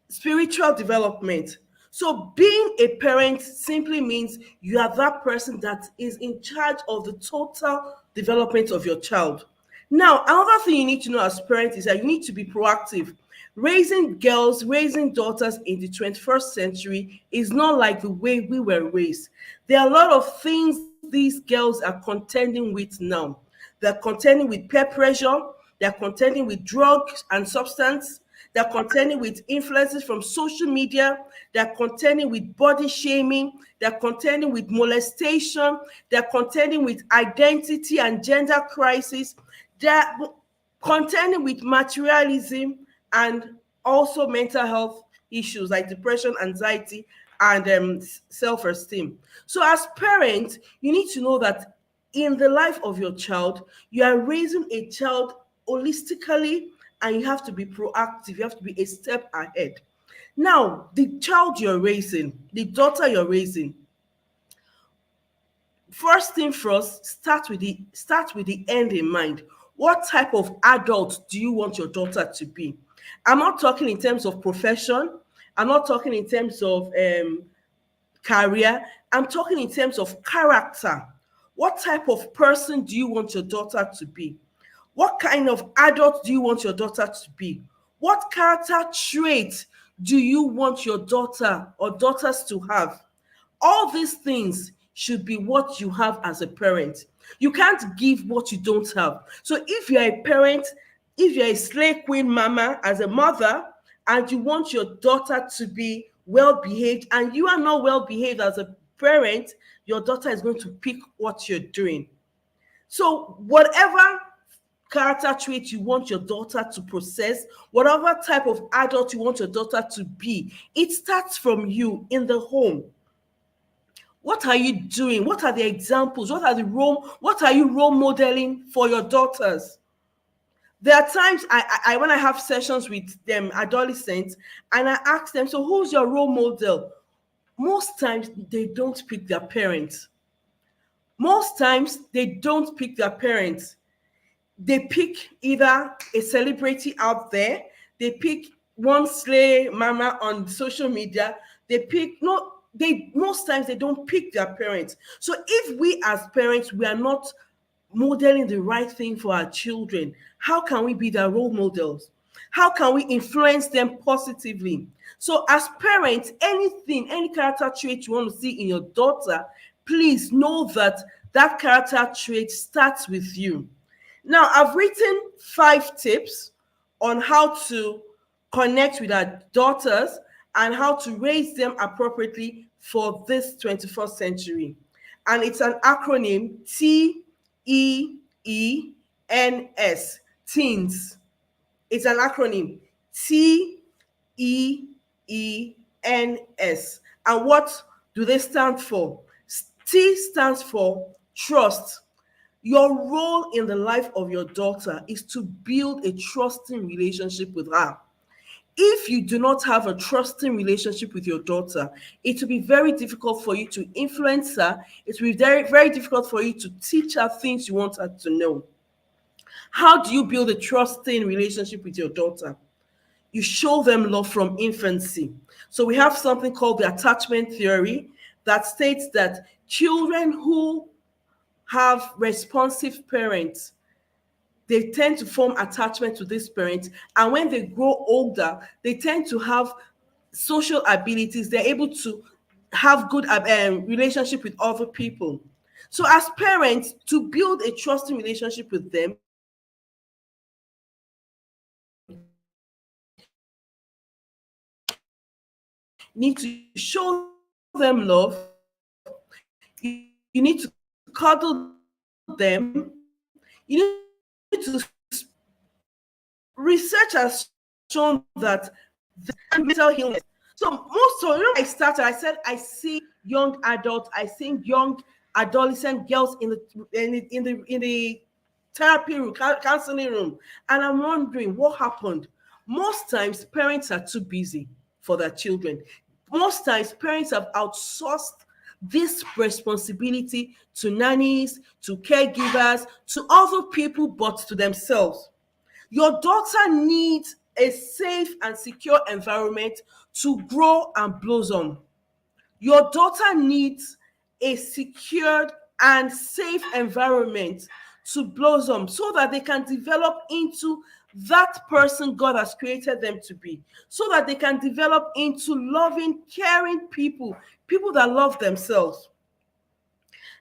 F: spiritual development. So being a parent simply means you are that person that is in charge of the total development of your child. Now, another thing you need to know as parents is that you need to be proactive. Raising girls, raising daughters in the 21st century is not like the way we were raised. There are a lot of things these girls are contending with now. They're contending with peer pressure, they're contending with drugs and substance, they're contending with influences from social media, they're contending with body shaming, they're contending with molestation, they're contending with identity and gender crisis, they're contending with materialism and also mental health issues like depression, anxiety, and self-esteem. So as parents, you need to know that in the life of your child, you are raising a child holistically, and you have to be proactive. You have to be a step ahead. Now, the child you're raising, the daughter you're raising, first thing first, start with the end in mind. What type of adult do you want your daughter to be? I'm not talking in terms of profession. I'm not talking in terms of career. I'm talking in terms of character. What type of person do you want your daughter to be? What kind of adult do you want your daughter to be? What character trait do you want your daughter or daughters to have? All these things should be what you have as a parent. You can't give what you don't have. So if you're a parent, if you're a slay queen mama as a mother, and you want your daughter to be well behaved, and you are not well behaved as a parent, your daughter is going to pick what you're doing. So whatever character trait you want your daughter to possess, whatever type of adult you want your daughter to be, it starts from you in the home. What are you doing? What are the examples? What are you role modeling for your daughters? There are times I when I have sessions with them adolescents, and I ask them, so who's your role model? Most times they don't pick their parents. Most times they don't pick their parents. They pick either a celebrity out there, they pick one slay mama on social media, most times they don't pick their parents. So if we as parents, we are not modeling the right thing for our children, how can we be their role models? How can we influence them positively? So as parents, any character trait you want to see in your daughter, please know that that character trait starts with you. Now, I've written 5 tips on how to connect with our daughters and how to raise them appropriately for this 21st century. And it's an acronym, TEENS, teens. It's an acronym, TEENS. And what do they stand for? T stands for trust. Your role in the life of your daughter is to build a trusting relationship with her. If you do not have a trusting relationship with your daughter, it will be very difficult for you to influence her. It will be very, very difficult for you to teach her things you want her to know. How do you build a trusting relationship with your daughter? You show them love from infancy. So we have something called the attachment theory that states that children who have responsive parents, they tend to form attachment to this parent. And when they grow older, they tend to have social abilities. They're able to have good relationship with other people. So as parents, to build a trusting relationship with them, you need to show them love. You need to cuddle them. You need to research has shown that mental illness. I started, I said I see young adults, I see young adolescent girls in the therapy room, counseling room, and I'm wondering what happened. Most times, parents are too busy for their children. Most times, parents have outsourced this responsibility to nannies, to caregivers, to other people, but to themselves. Your daughter needs a safe and secure environment to grow and blossom. Your daughter needs a secured and safe environment to blossom so that they can develop into that person God has created them to be, so that they can develop into loving, caring people, people that love themselves.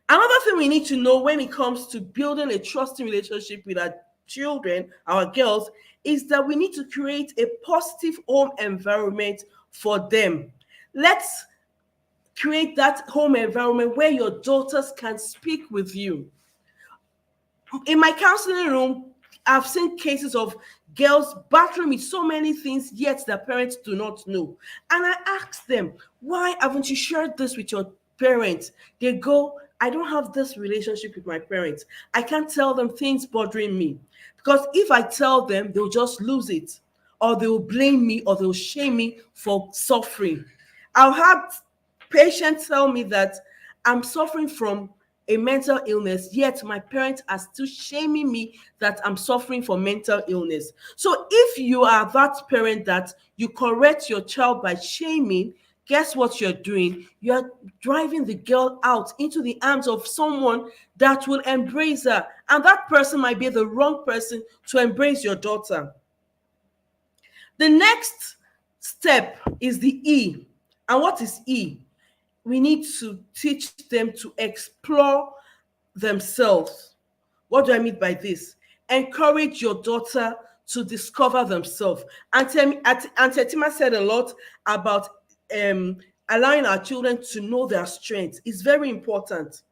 F: Another thing we need to know when it comes to building a trusting relationship with our children, our girls, is that we need to create a positive home environment for them. Let's create that home environment where your daughters can speak with you. In my counseling room, I've seen cases of girls battling with so many things, yet their parents do not know. And I ask them, why haven't you shared this with your parents? They go, I don't have this relationship with my parents. I can't tell them things bothering me. Because if I tell them, they'll just lose it. Or they'll blame me, or they'll shame me for suffering. I've had patients tell me that I'm suffering from a mental illness, yet my parents are still shaming me that I'm suffering from mental illness. So if you are that parent that you correct your child by shaming, guess what you're doing? You're driving the girl out into the arms of someone that will embrace her. And that person might be the wrong person to embrace your daughter. The next step is the E. And what is E? We need to teach them to explore themselves. What do I mean by this? Encourage your daughter to discover themselves. Auntie Etima said a lot about allowing our children to know their strengths. It's very important.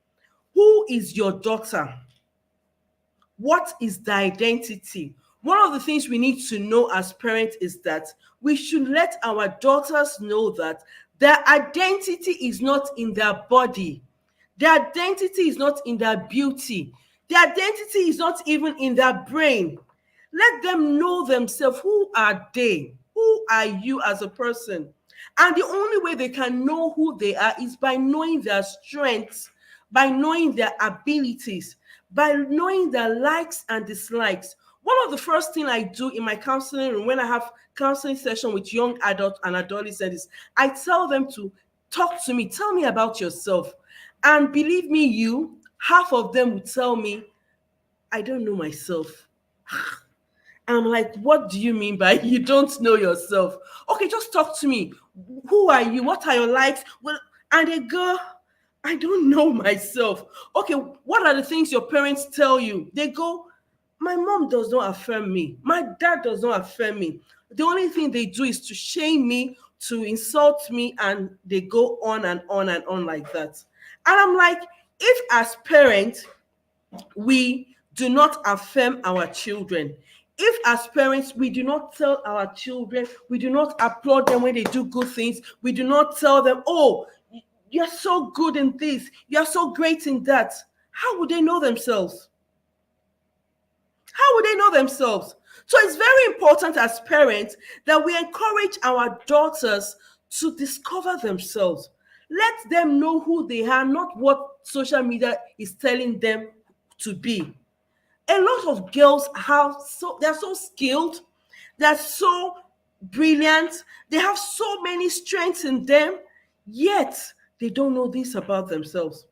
F: Who is your daughter? What is the identity? One of the things we need to know as parents is that we should let our daughters know that their identity is not in their body. Their identity is not in their beauty. Their identity is not even in their brain. Let them know themselves. Who are they? Who are you as a person? And the only way they can know who they are is by knowing their strengths, by knowing their abilities, by knowing their likes and dislikes. One of the first things I do in my counseling room when I have counseling session with young adults and adolescents is I tell them to talk to me, tell me about yourself. And believe me, half of them will tell me, I don't know myself. I'm like, what do you mean by you don't know yourself? Okay, just talk to me. Who are you? What are your likes? Well, and they go, I don't know myself. Okay, what are the things your parents tell you? They go, my mom does not affirm me. My dad does not affirm me. The only thing they do is to shame me, to insult me, and they go on and on and on like that. And I'm like, if as parents, we do not affirm our children, if as parents, we do not tell our children, we do not applaud them when they do good things, we do not tell them, oh, you're so good in this, you're so great in that, how would they know themselves? How would they know themselves? So it's very important as parents that we encourage our daughters to discover themselves. Let them know who they are, not what social media is telling them to be. A lot of girls they're so skilled, they're so brilliant, they have so many strengths in them, yet they don't know this about themselves.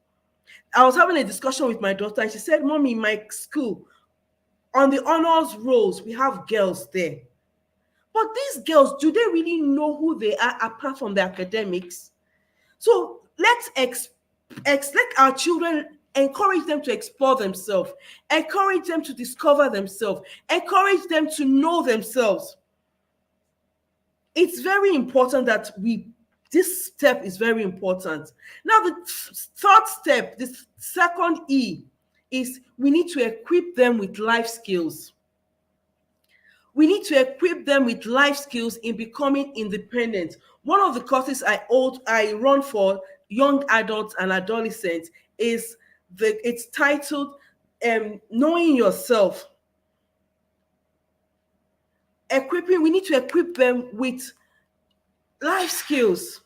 F: I was having a discussion with my daughter, and she said, Mommy, in my school, on the honors rolls, we have girls there. But these girls, do they really know who they are apart from the academics? So let our children, encourage them to explore themselves, encourage them to discover themselves, encourage them to know themselves. It's very important that this step is very important. Now, the third step, this second E, is we need to equip them with life skills. We need to equip them with life skills in becoming independent. One of the courses I run for young adults and adolescents it's titled Knowing Yourself. We need to equip them with life skills,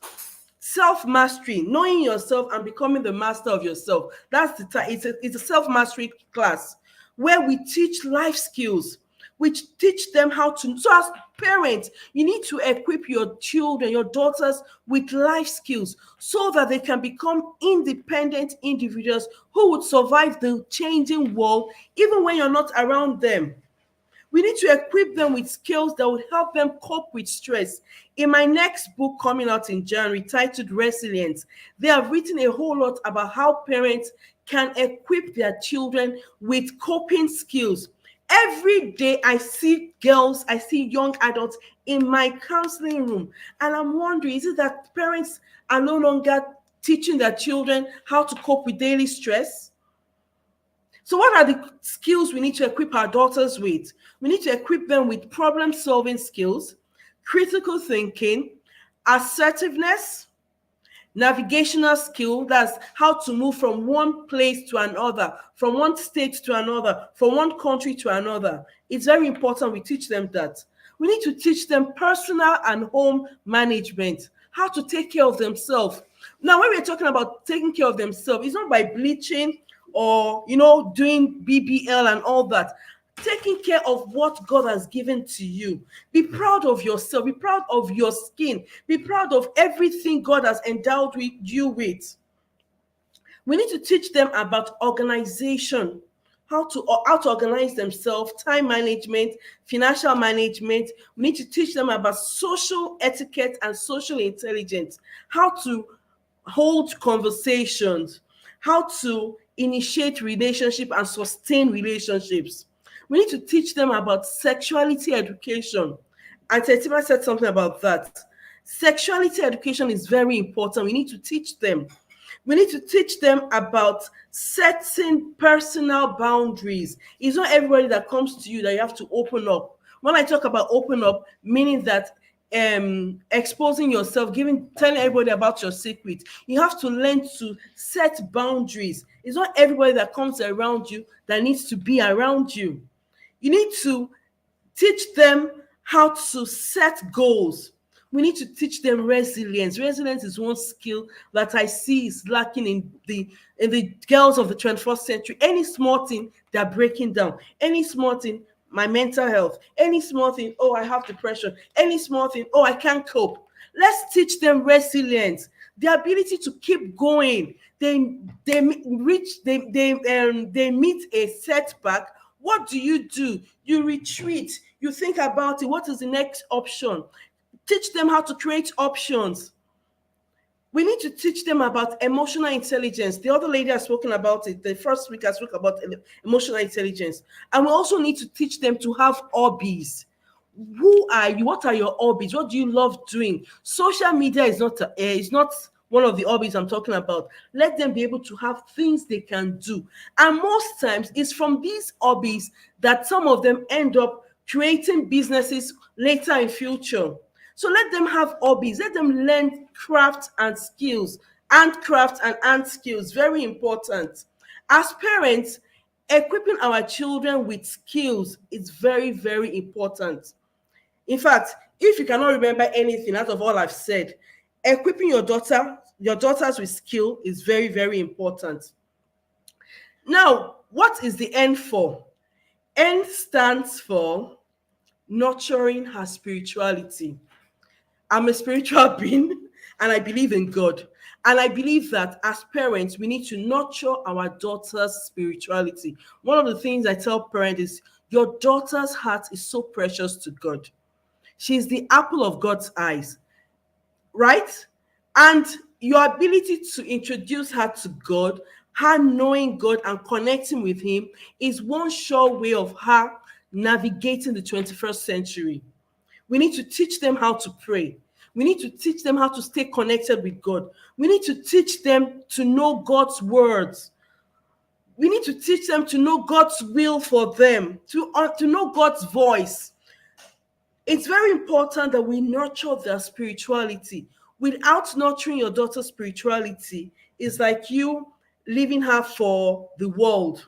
F: self-mastery, knowing yourself and becoming the master of yourself. That's it's a self-mastery class where we teach life skills, which teach them how to. So as parents, you need to equip your children, your daughters, with life skills so that they can become independent individuals who would survive the changing world even when you're not around them. We need to equip them with skills that will help them cope with stress. In my next book coming out in January, titled Resilience, they have written a whole lot about how parents can equip their children with coping skills. Every day I see young adults in my counseling room, and I'm wondering, is it that parents are no longer teaching their children how to cope with daily stress? So what are the skills we need to equip our daughters with? We need to equip them with problem-solving skills, critical thinking, assertiveness, navigational skill, that's how to move from one place to another, from one state to another, from one country to another. It's very important we teach them that. We need to teach them personal and home management, how to take care of themselves. Now, when we're talking about taking care of themselves, it's not by bleaching or, doing BBL and all that. Taking care of what God has given to you. Be proud of yourself. Be proud of your skin. Be proud of everything God has endowed you with. We need to teach them about organization, how to organize themselves, time management, financial management. We need to teach them about social etiquette and social intelligence, how to hold conversations, how to initiate relationship and sustain relationships. We need to teach them about sexuality education. And Tetima said something about that. Sexuality education is very important. We need to teach them. We need to teach them about setting personal boundaries. It's not everybody that comes to you that you have to open up. When I talk about open up, meaning that exposing yourself, telling everybody about your secret, you have to learn to set boundaries. It's not everybody that comes around you that needs to be around you. You need to teach them how to set goals. We need to teach them resilience. Resilience is one skill that I see is lacking in the girls of the 21st century. Any small thing, they're breaking down. Any small thing, my mental health. Any small thing, oh, I have depression. Any small thing, oh, I can't cope. Let's teach them resilience, the ability to keep going. They meet a setback. What do? You retreat. You think about it. What is the next option? Teach them how to create options. We need to teach them about emotional intelligence. The other lady has spoken about it. The first week I spoke about emotional intelligence. And we also need to teach them to have hobbies. Who are you? What are your hobbies? What do you love doing? Social media is not one of the hobbies I'm talking about. Let them be able to have things they can do. And most times it's from these hobbies that some of them end up creating businesses later in future. So let them have hobbies. Let them learn craft and skills, handcraft and hand skills. Very important. As parents, Equipping our children with skills is very, very important. In fact, if you cannot remember anything out of all I've said, equipping your daughters with skill is very, very important. Now, what is the N for? N stands for nurturing her spirituality. I'm a spiritual being and I believe in God. And I believe that as parents, we need to nurture our daughter's spirituality. One of the things I tell parents is your daughter's heart is so precious to God. She's the apple of God's eyes, right? And your ability to introduce her to God, her knowing God and connecting with Him, is one sure way of her navigating the 21st century. We need to teach them how to pray. We need to teach them how to stay connected with God. We need to teach them to know God's words. We need to teach them to know God's will for them, to know God's voice. It's very important that we nurture their spirituality. Without nurturing your daughter's spirituality, it's like you leaving her for the world.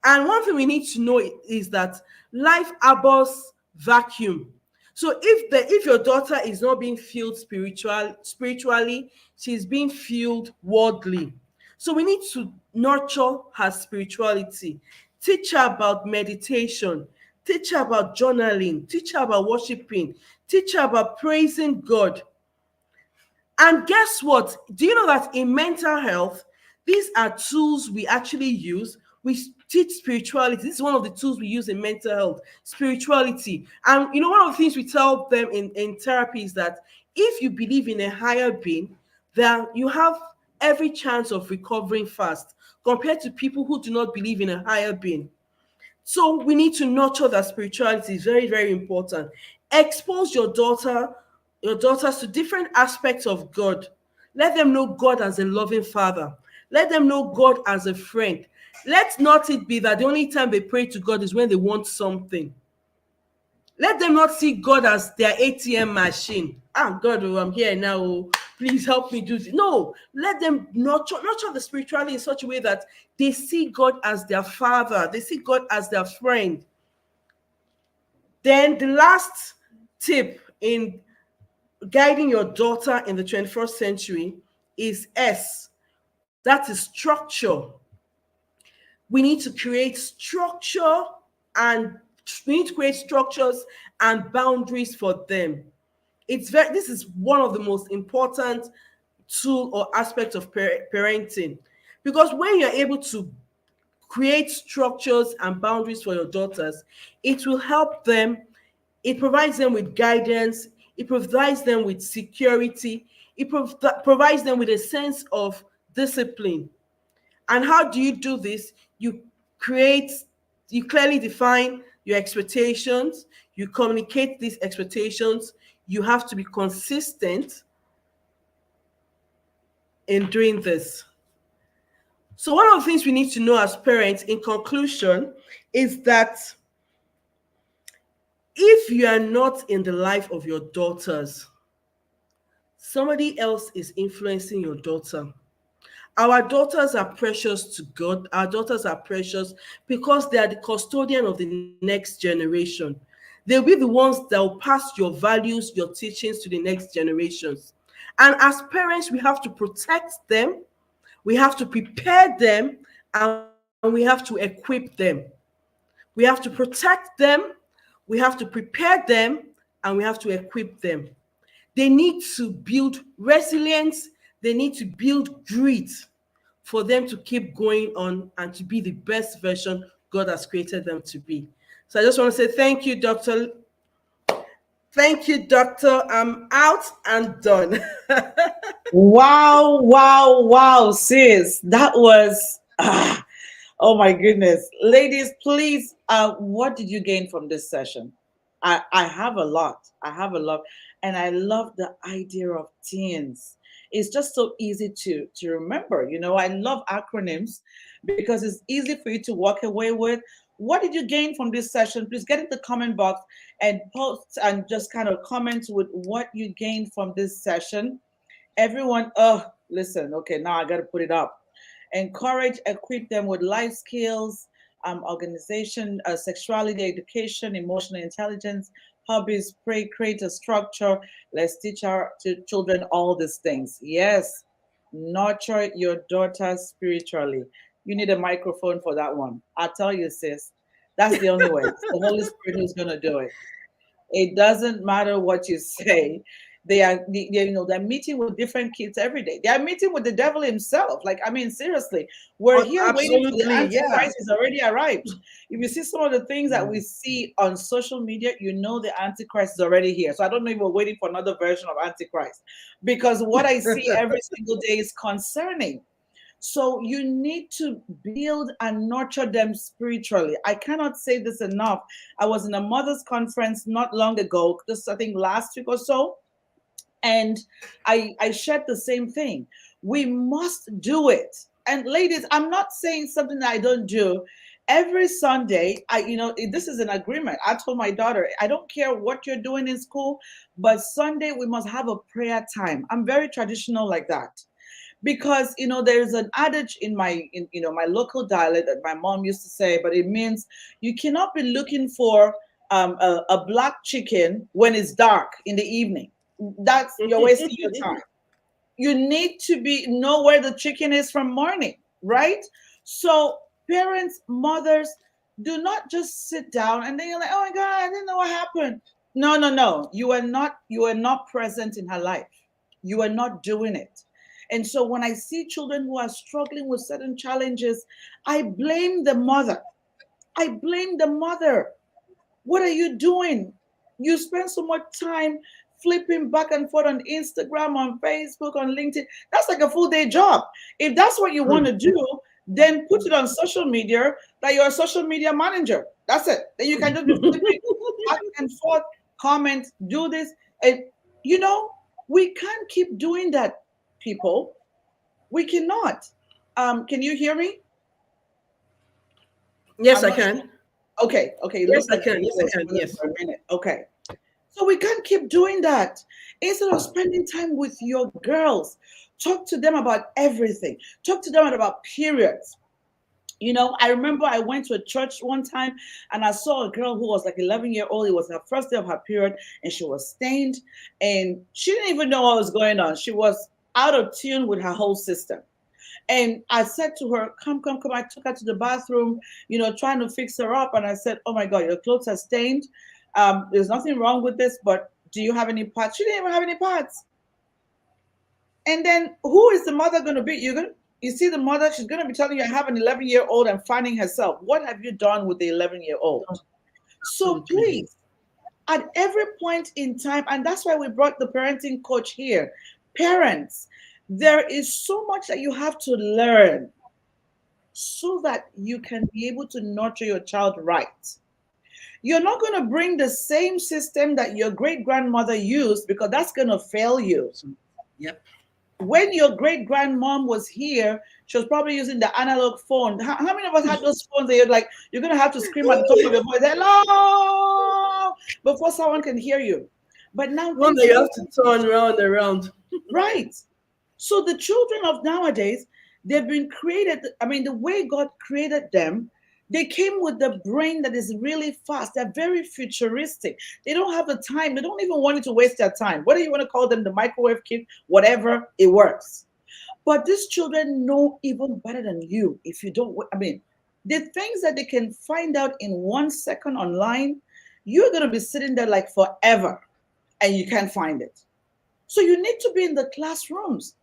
F: And one thing we need to know is that life abhors vacuum. So if your daughter is not being filled spiritually, she's being filled worldly. So we need to nurture her spirituality. Teach her about meditation. Teach her about journaling. Teach her about worshiping. Teach her about praising God. And guess what? Do you know that in mental health, these are tools we actually use? We teach spirituality. This is one of the tools we use in mental health, spirituality. And you know, one of the things we tell them in therapy is that if you believe in a higher being, then you have every chance of recovering fast compared to people who do not believe in a higher being. So we need to nurture that spirituality. It's very, very important. Expose your daughters to different aspects of God. Let them know God as a loving father. Let them know God as a friend. Let not it be that the only time they pray to God is when they want something. Let them not see God as their ATM machine. Ah, God, oh, I'm here now. Oh, please help me do this. No, let them nurture the spirituality in such a way that they see God as their father. They see God as their friend. Then the last tip in guiding your daughter in the 21st century is S. That is structure. We need to create structure and we need to create structures and boundaries for them. This is one of the most important tool or aspect of parenting, because when you're able to create structures and boundaries for your daughters, it will help them. It provides them with guidance. It provides them with security. It provides them with a sense of discipline. And how do you do this? You clearly define your expectations. You communicate these expectations. You have to be consistent in doing this. So one of the things we need to know as parents, in conclusion, is that if you are not in the life of your daughters, somebody else is influencing your daughter. Our daughters are precious to God. Our daughters are precious because they are the custodian of the next generation. They'll be the ones that will pass your values, your teachings to the next generations. And as parents, we have to protect them, we have to prepare them, and we have to equip them. We have to protect them, we have to prepare them, and we have to equip them. They need to build resilience, they need to build grit for them to keep going on and to be the best version God has created them to be. So I just want to say thank you, Doctor. Thank you, Doctor. I'm out and done.
B: Wow, wow, wow, sis. That was, oh my goodness. Ladies, please, what did you gain from this session? I have a lot. I have a lot. And I love the idea of teens. It's just so easy to remember. You know, I love acronyms because it's easy for you to walk away with. What did you gain from this session? Please get in the comment box and post and just kind of comment with what you gained from this session. Everyone, listen, okay, now I got to put it up. Encourage, equip them with life skills, organization, sexuality education, emotional intelligence, hobbies, pray, create a structure. Let's teach our children all these things. Yes, nurture your daughter spiritually. You need a microphone for that one. I'll tell you, sis. That's the only way. It's the Holy Spirit who's going to do it. It doesn't matter what you say. They're meeting with different kids every day. They are meeting with the devil himself. Like, I mean, seriously, we're
F: Oh,
B: here waiting for the
F: absolutely, yeah.
B: Antichrist. Is already arrived. If you see some of the things that we see on social media, you know the Antichrist is already here. So I don't know if we're waiting for another version of Antichrist, because what I see every single day is concerning. So you need to build and nurture them spiritually. I cannot say this enough. I was in a mother's conference not long ago, just I think last week or so, and I shared the same thing. We must do it. And ladies, I'm not saying something that I don't do. Every Sunday, this is an agreement. I told my daughter, I don't care what you're doing in school, but Sunday we must have a prayer time. I'm very traditional like that, because there's an adage in my local dialect that my mom used to say, but it means you cannot be looking for a black chicken when it's dark in the evening. That's, you're wasting your time. You need to know where the chicken is from morning, right? So parents, mothers, do not just sit down and then you're like, oh my God, I didn't know what happened. No, you are not present in her life. You are not doing it. And so when I see children who are struggling with certain challenges, I blame the mother. I blame the mother. What are you doing? You spend so much time flipping back and forth on Instagram, on Facebook, on LinkedIn. That's like a full day job. If that's what you want to do, then put it on social media that you're a social media manager. That's it. Then you can just be flipping back and forth, comment, do this. And we can't keep doing that, people. We cannot. Can you hear me?
F: Yes, I can.
B: Sure. Okay.
F: Yes, I can. Yes, I can. Yes.
B: For a minute. Okay. So we can't keep doing that. Instead of spending time with your girls, talk to them about everything. Talk to them about periods. I remember I went to a church one time and I saw a girl who was like 11-year-old. It was her first day of her period and she was stained and she didn't even know what was going on. She was out of tune with her whole system. And I said to her, come. I took her to the bathroom, trying to fix her up. And I said, oh my God, your clothes are stained. There's nothing wrong with this, but do you have any pads? She didn't even have any pads. And then who is the mother going to be? You see the mother, she's going to be telling you, I have an 11-year-old and finding herself. What have you done with the 11-year-old? So please, at every point in time, and that's why we brought the parenting coach here. Parents, there is so much that you have to learn so that you can be able to nurture your child right. You're not going to bring the same system that your great-grandmother used, because that's going to fail you.
F: Yep.
B: When your great-grandmom was here, she was probably using the analog phone. How many of us had those phones that you're going to have to scream at the top of your voice, hello, before someone can hear you? But now
F: you have to turn around.
B: Right. So the children of nowadays, they've been created, the way God created them, they came with the brain that is really fast. They're very futuristic. They don't have the time. They don't even want to waste their time. Whether you want to call them the microwave kid, whatever, it works. But these children know even better than you. If you don't, the things that they can find out in 1 second online, you're going to be sitting there like forever and you can't find it. So you need to be in the classrooms.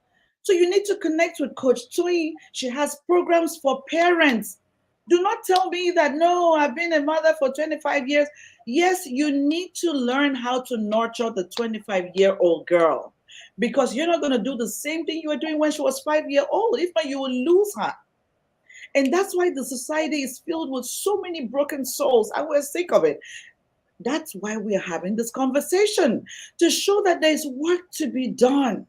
B: So you need to connect with Coach Tui. She has programs for parents. Do not tell me that, no, I've been a mother for 25 years. Yes, you need to learn how to nurture the 25-year-old girl, because you're not going to do the same thing you were doing when she was 5-year-old. If not, you will lose her. And that's why the society is filled with so many broken souls. I was sick of it. That's why we are having this conversation, to show that there's work to be done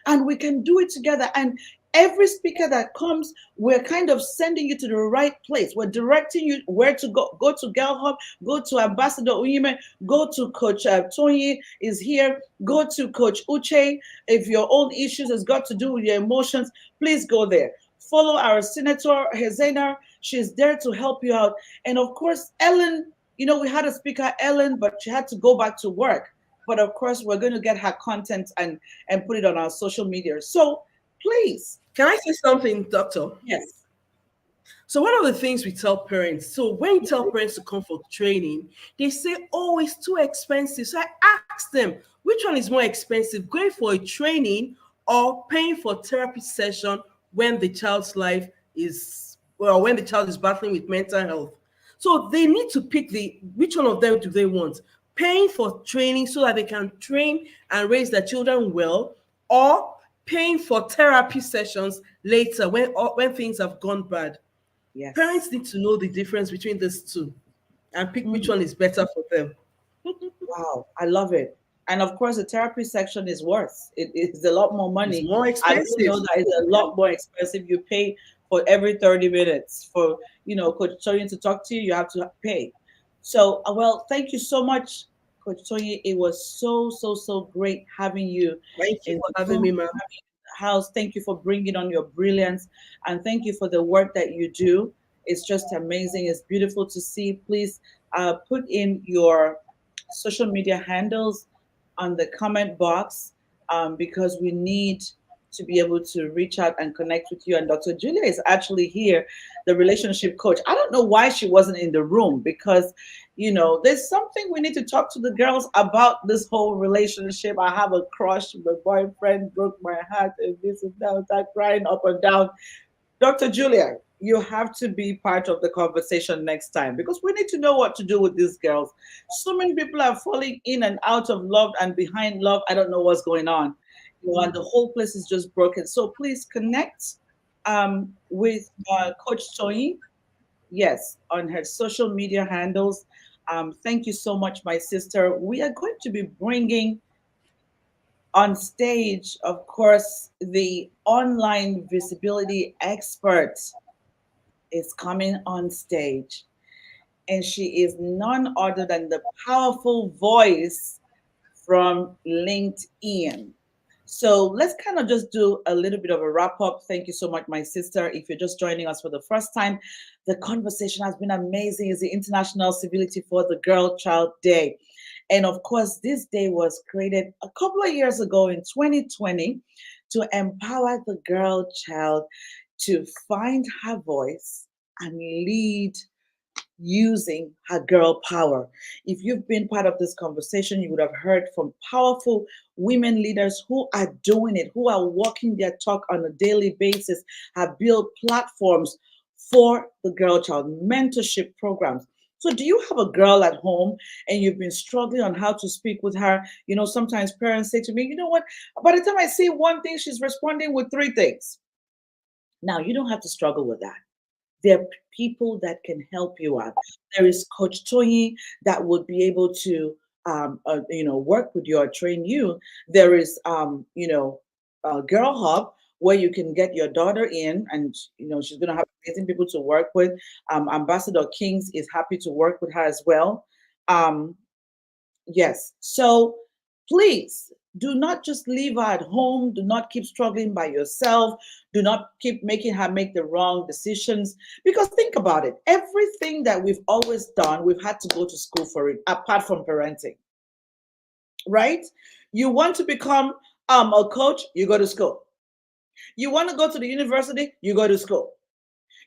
B: and we can do it together. And every speaker that comes, we're kind of sending you to the right place. We're directing you where to go. Go to Girl Hub, go to Ambassador Uyime, go to Coach Tony is here, go to Coach Uche. If your own issues has got to do with your emotions, please go there. Follow our Senator Hezena. She's there to help you out. And of course, Ellen, we had a speaker, Ellen, but she had to go back to work. But of course, we're going to get her content and put it on our social media. So please.
F: Can I say something, doctor?
B: Yes.
F: So one of the things we tell parents, so when you tell parents to come for training, they say, oh, it's too expensive. So I ask them, which one is more expensive, going for a training or paying for therapy session when the child's life is, well, when the child is battling with mental health? So they need to pick which one of them do they want? Paying for training so that they can train and raise their children well, or paying for therapy sessions later when things have gone bad.
B: Yes.
F: Parents need to know the difference between these two and pick which
B: Mm.
F: one is better for them.
B: Wow, I love it. And of course, the therapy section is worse. It is a lot more
F: It's
B: money.
F: more
B: I do
F: expensive.
B: know that it's a lot more expensive. You pay for every 30 minutes for, Coach Tony to talk to you, you have to pay. So, well, thank you so much, Coach Tony. It was so, so, so great having you
F: Thank you
B: in
F: for
B: the
F: having
B: room,
F: me, ma'am.
B: having you in the house. Thank you for bringing on your brilliance. And thank you for the work that you do. It's just amazing. It's beautiful to see. Please put in your social media handles on the comment box, because we need to be able to reach out and connect with you. And Dr. Julia is actually here, the relationship coach. I don't know why she wasn't in the room, because, there's something we need to talk to the girls about this whole relationship. I have a crush, my boyfriend broke my heart, and this and that, crying up and down. Dr. Julia, you have to be part of the conversation next time, because we need to know what to do with these girls. So many people are falling in and out of love and behind love. I don't know what's going on. And the whole place is just broken. So please connect with Coach Toyi. Yes, on her social media handles. Thank you so much, my sister. We are going to be bringing on stage, of course, the online visibility expert is coming on stage, and she is none other than the powerful voice from LinkedIn. So let's kind of just do a little bit of a wrap up. Thank you so much, my sister. If you're just joining us for the first time, the conversation has been amazing. It's the International Civility for the Girl Child Day. And of course, this day was created a couple of years ago in 2020 to empower the girl child to find her voice and lead using her girl power. If you've been part of this conversation, you would have heard from powerful women leaders who are doing it, who are walking their talk on a daily basis, have built platforms for the girl child, mentorship programs. So do you have a girl at home and you've been struggling on how to speak with her? Sometimes parents say to me, you know what, by the time I say one thing, she's responding with three things. Now, you don't have to struggle with that. There are people that can help you out. There is Coach Toyi that would be able to, work with you or train you. There is, Girl Hub, where you can get your daughter in, and she's going to have amazing people to work with. Ambassador Kings is happy to work with her as well. Yes. So please do not just leave her at home. Do not keep struggling by yourself. Do not keep making her make the wrong decisions. Because think about it. Everything that we've always done, we've had to go to school for it, apart from parenting. Right? You want to become a coach, you go to school. You want to go to the university, you go to school.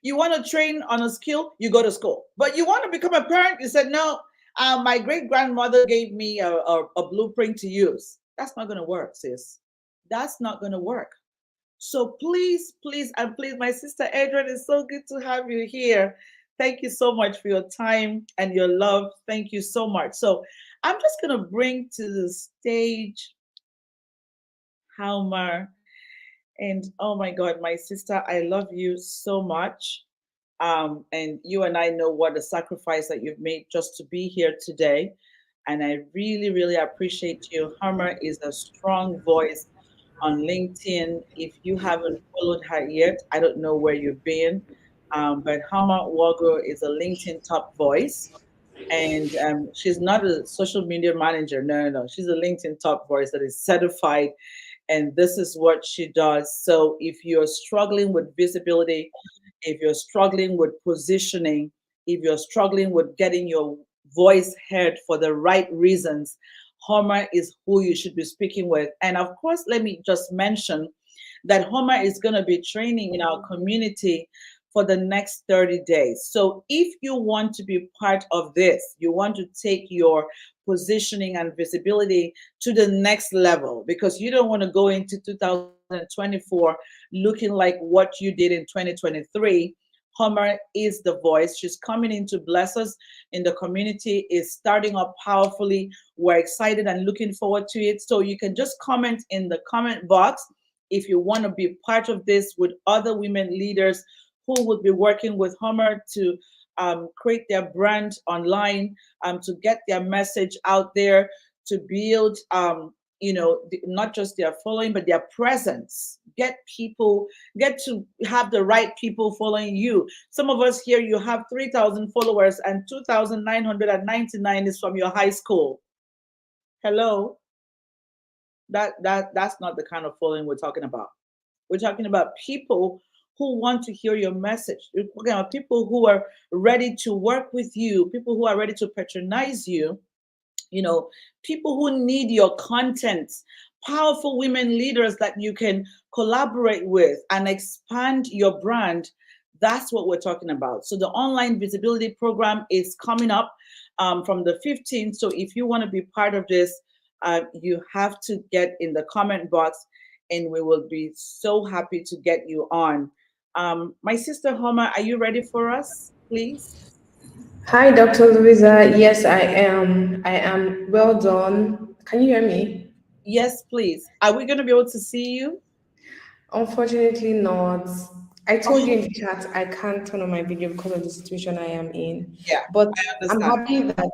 B: You want to train on a skill, you go to school. But you want to become a parent, you said, no, my great grandmother gave me a blueprint to use. That's not going to work, sis. That's not going to work. So please, please, and please, my sister Adrian, it's so good to have you here. Thank you so much for your time and your love. Thank you so much. So I'm just going to bring to the stage Halmar. And oh my God, my sister, I love you so much. And you and I know what a sacrifice that you've made just to be here today. And I really, really appreciate you. Hammer is a strong voice on LinkedIn. If you haven't followed her yet, I don't know where you've been. But Hammer Wago is a LinkedIn top voice. And she's not a social media manager. No, no, no. She's a LinkedIn top voice that is certified. And this is what she does. So if you're struggling with visibility, if you're struggling with positioning, if you're struggling with getting your voice heard for the right reasons, Homer is who you should be speaking with. And of course, let me just mention that Homer is going to be training in our community for the next 30 days. So if you want to be part of this, you want to take your positioning and visibility to the next level, because you don't want to go into 2024 looking like what you did in 2023. Homer is the voice. She's coming in to bless us in the community, is starting up powerfully. We're excited and looking forward to it. So you can just comment in the comment box if you want to be part of this with other women leaders who would be working with Homer to create their brand online, to get their message out there, to build, not just their following, but their presence. Get to have the right people following you. Some of us here, you have 3,000 followers and 2,999 is from your high school. Hello? That's not the kind of following we're talking about. We're talking about people who want to hear your message. We're talking about people who are ready to work with you, people who are ready to patronize you, people who need your content, powerful women leaders that you can collaborate with and expand your brand. That's what we're talking about. So the online visibility program is coming up from the 15th. So if you want to be part of this, you have to get in the comment box and we will be so happy to get you on. My sister Homer, are you ready for us, please?
G: Hi, Dr. Louisa. Yes, I am. I am. Well done. Can you hear me?
B: Yes, please. Are we going to be able to see you?
G: Unfortunately, not. I told you in the chat I can't turn on my video because of the situation I am in.
B: Yeah,
G: but
B: I
G: I'm
B: understand.
G: happy that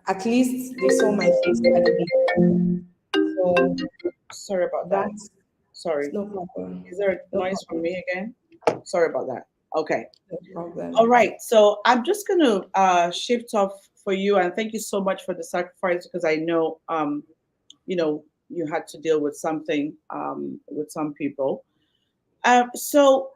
G: at least they saw my face at the beginning. So
B: sorry about that.
G: that's
B: Sorry.
G: no problem.
B: Is there a
G: No
B: noise from
G: problem.
B: me again? Sorry about that. Okay.
G: No problem.
B: All right. So I'm just going to shift off for you, and thank you so much for the sacrifice, because I know, you had to deal with something with some people. So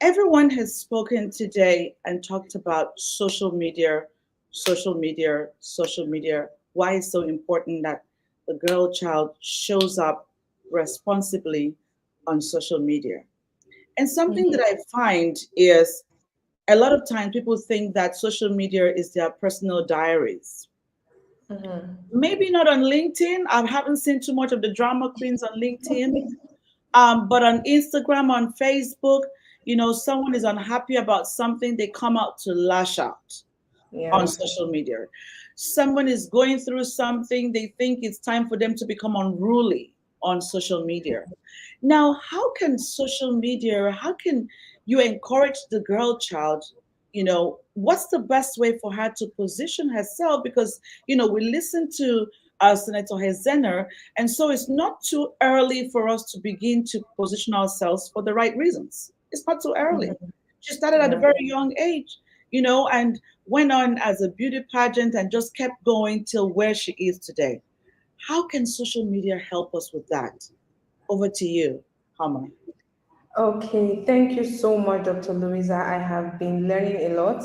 B: everyone has spoken today and talked about social media, social media, social media. Why it's so important that the girl child shows up responsibly on social media. And something that I find is a lot of times people think that social media is their personal diaries. Maybe not on LinkedIn. I haven't seen too much of the drama queens on LinkedIn. But on Instagram, on Facebook, someone is unhappy about something, they come out to lash out on
G: Yeah.
B: social media. Someone is going through something, they think it's time for them to become unruly on social media. Now, how can social media, how can you encourage the girl child? What's the best way for her to position herself? Because, we listen to Senator Hezener, and so it's not too early for us to begin to position ourselves for the right reasons. It's not too early. She started at a very young age, and went on as a beauty pageant and just kept going till where she is today. How can social media help us with that? Over to you, Hama.
G: Okay, thank you so much, Dr. Louisa. I have been learning a lot.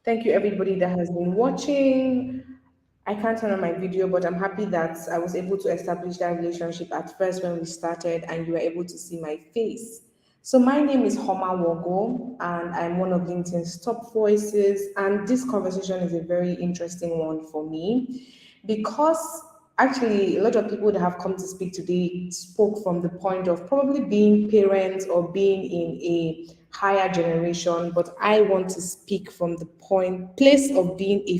G: Thank you, everybody that has been watching. I can't turn on my video, but I'm happy that I was able to establish that relationship at first when we started and you were able to see my face. So my name is Homa Wogo and I'm one of LinkedIn's top voices. And this conversation is a very interesting one for me because actually a lot of people that have come to speak today spoke from the point of probably being parents or being in a higher generation, but I want to speak from the place of being a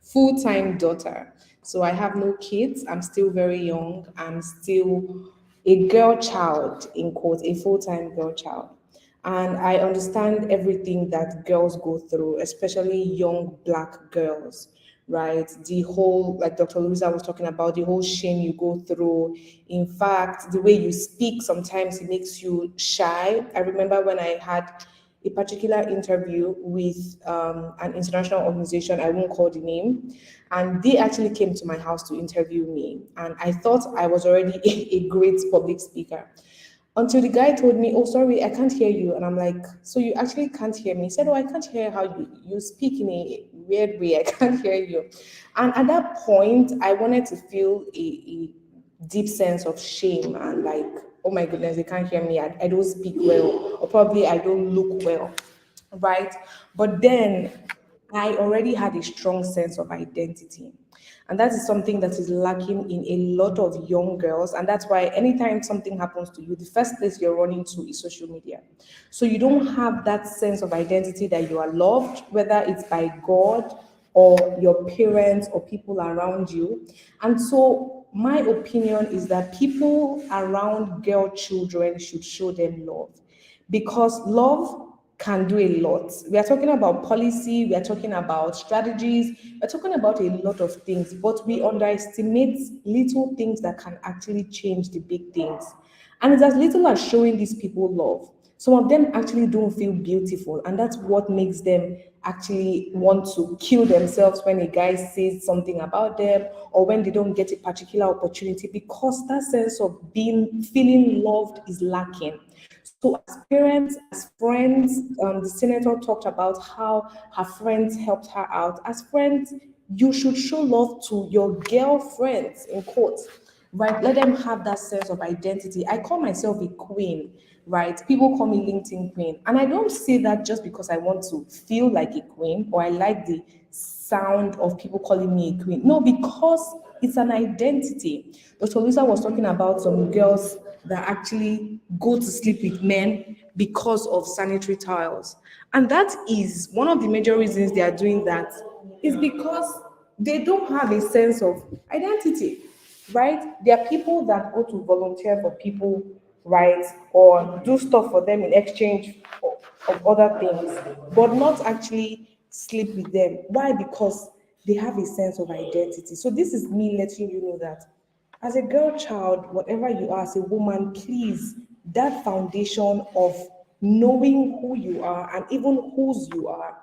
G: full-time daughter. So I have no kids. I'm still very young. I'm still a girl child, in quotes, a full-time girl child. And I understand everything that girls go through, especially young Black girls, right? The whole, like Dr. Louisa was talking about, the whole shame you go through. In fact, the way you speak, sometimes it makes you shy. I remember when I had a particular interview with an international organization, I won't call the name, and they actually came to my house to interview me. And I thought I was already a great public speaker. Until the guy told me, "Oh, sorry, I can't hear you." And I'm like, "So you actually can't hear me?" He said, "Oh, I can't hear how you speak in a weird way. I can't hear you." And at that point, I wanted to feel a deep sense of shame and like, "Oh my goodness, they can't hear me. I don't speak well, or probably I don't look well." Right? But then I already had a strong sense of identity. And that is something that is lacking in a lot of young girls. And that's why anytime something happens to you, the first place you're running to is social media. So you don't have that sense of identity that you are loved, whether it's by God or your parents or people around you. And so my opinion is that people around girl children should show them love, because love can do a lot. We are talking about policy, we are talking about strategies, we're talking about a lot of things, but we underestimate little things that can actually change the big things. And it's as little as showing these people love. Some of them actually don't feel beautiful, and that's what makes them actually want to kill themselves when a guy says something about them or when they don't get a particular opportunity, because that sense of being feeling loved is lacking. So, as parents, as friends, the senator talked about how her friends helped her out. As friends, you should show love to your girlfriends, in quotes, right? Let them have that sense of identity. I call myself a queen, right? People call me LinkedIn queen. And I don't say that just because I want to feel like a queen or I like the sound of people calling me a queen. No, because it's an identity. Dr. Louisa was talking about some girls that actually go to sleep with men because of sanitary towels. And that is one of the major reasons they are doing that, is because they don't have a sense of identity, right? There are people that go to volunteer for people, right, or do stuff for them in exchange of other things, but not actually sleep with them. Why? Because they have a sense of identity. So this is me letting you know that as a girl child, whatever you are, as a woman, please, that foundation of knowing who you are and even whose you are.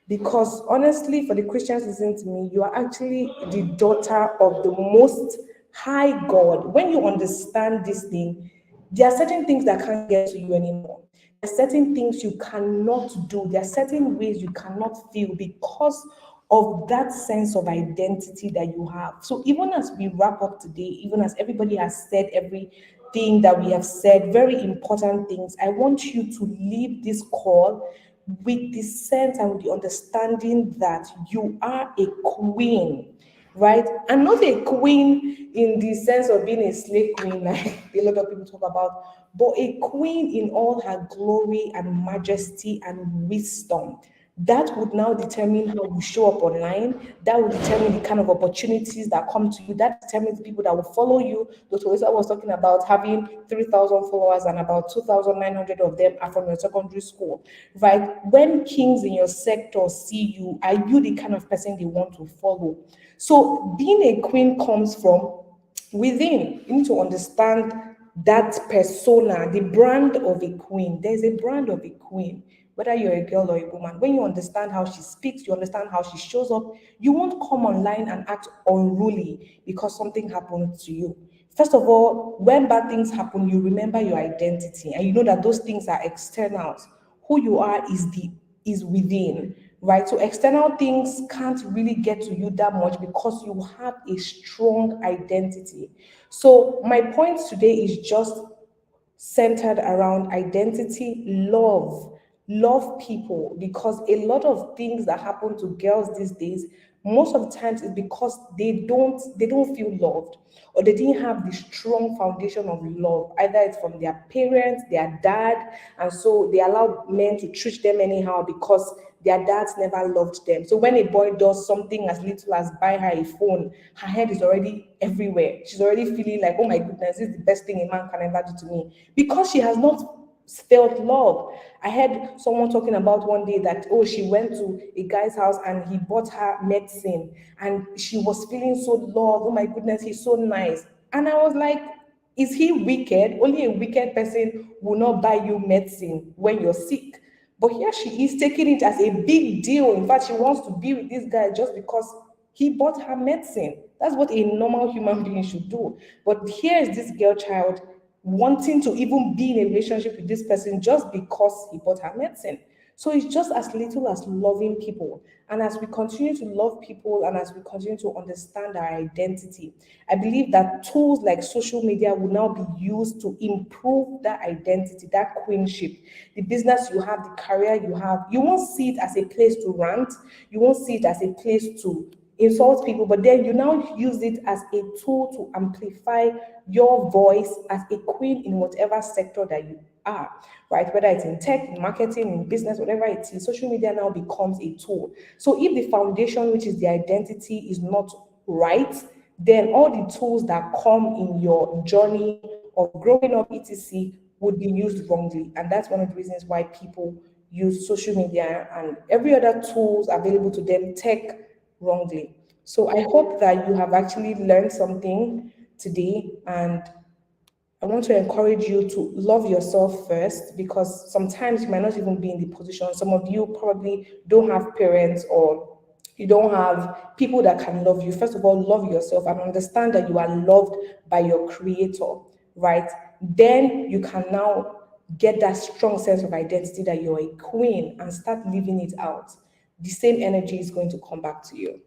G: Because honestly, for the Christians listening to me, you are actually the daughter of the most high God. When you understand this thing, there are certain things that can't get to you anymore. There are certain things you cannot do. There are certain ways you cannot feel because of that sense of identity that you have. So even as we wrap up today, even as everybody has said everything that we have said, very important things, I want you to leave this call with the sense and with the understanding that you are a queen, right? And not a queen in the sense of being a slave queen, like a lot of people talk about, but a queen in all her glory and majesty and wisdom. That would now determine how you show up online. That will determine the kind of opportunities that come to you. That determines the people that will follow you. Dr. Lisa was talking about having 3,000 followers and about 2,900 of them are from your secondary school, right? When kings in your sector see you, are you the kind of person they want to follow? So being a queen comes from within. You need to understand that persona, the brand of a queen. There's a brand of a queen, whether you're a girl or a woman. When you understand how she speaks, you understand how she shows up, you won't come online and act unruly because something happened to you. First of all, when bad things happen, you remember your identity and you know that those things are externals. Who you are is within, right? So external things can't really get to you that much because you have a strong identity. So my point today is just centered around identity, love people, because a lot of things that happen to girls these days, most of the times is because they don't feel loved, or they didn't have the strong foundation of love. Either it's from their parents, their dad, and so they allow men to treat them anyhow because their dads never loved them. So when a boy does something as little as buy her a phone, her head is already everywhere. She's already feeling like, oh my goodness, this is the best thing a man can ever do to me, because she has not felt love. I heard someone talking about one day that, oh, she went to a guy's house and he bought her medicine and she was feeling so loved. Oh my goodness, he's so nice. And I was like, is he wicked? Only a wicked person will not buy you medicine when you're sick. But here she is taking it as a big deal. In fact, she wants to be with this guy just because he bought her medicine. That's what a normal human being should do. But here is this girl child wanting to even be in a relationship with this person just because he bought her medicine. So it's just as little as loving people. And as we continue to love people and as we continue to understand our identity, I believe that tools like social media will now be used to improve that identity, that queenship, the business you have, the career you have. You won't see it as a place to rant, you won't see it as a place to insult people, but then you now use it as a tool to amplify your voice as a queen in whatever sector that you are, right? Whether it's in tech, in marketing, in business, whatever it is, social media now becomes a tool. So if the foundation, which is the identity, is not right, then all the tools that come in your journey of growing up, etc., would be used wrongly. And that's one of the reasons why people use social media and every other tools available to them, tech, wrongly. So I hope that you have actually learned something today, and I want to encourage you to love yourself first, because sometimes you might not even be in the position. Some of you probably don't have parents, or you don't have people that can love you. First of all, love yourself and understand that you are loved by your creator, right? Then you can now get that strong sense of identity that you're a queen and start living it out. The same energy is going to come back to you.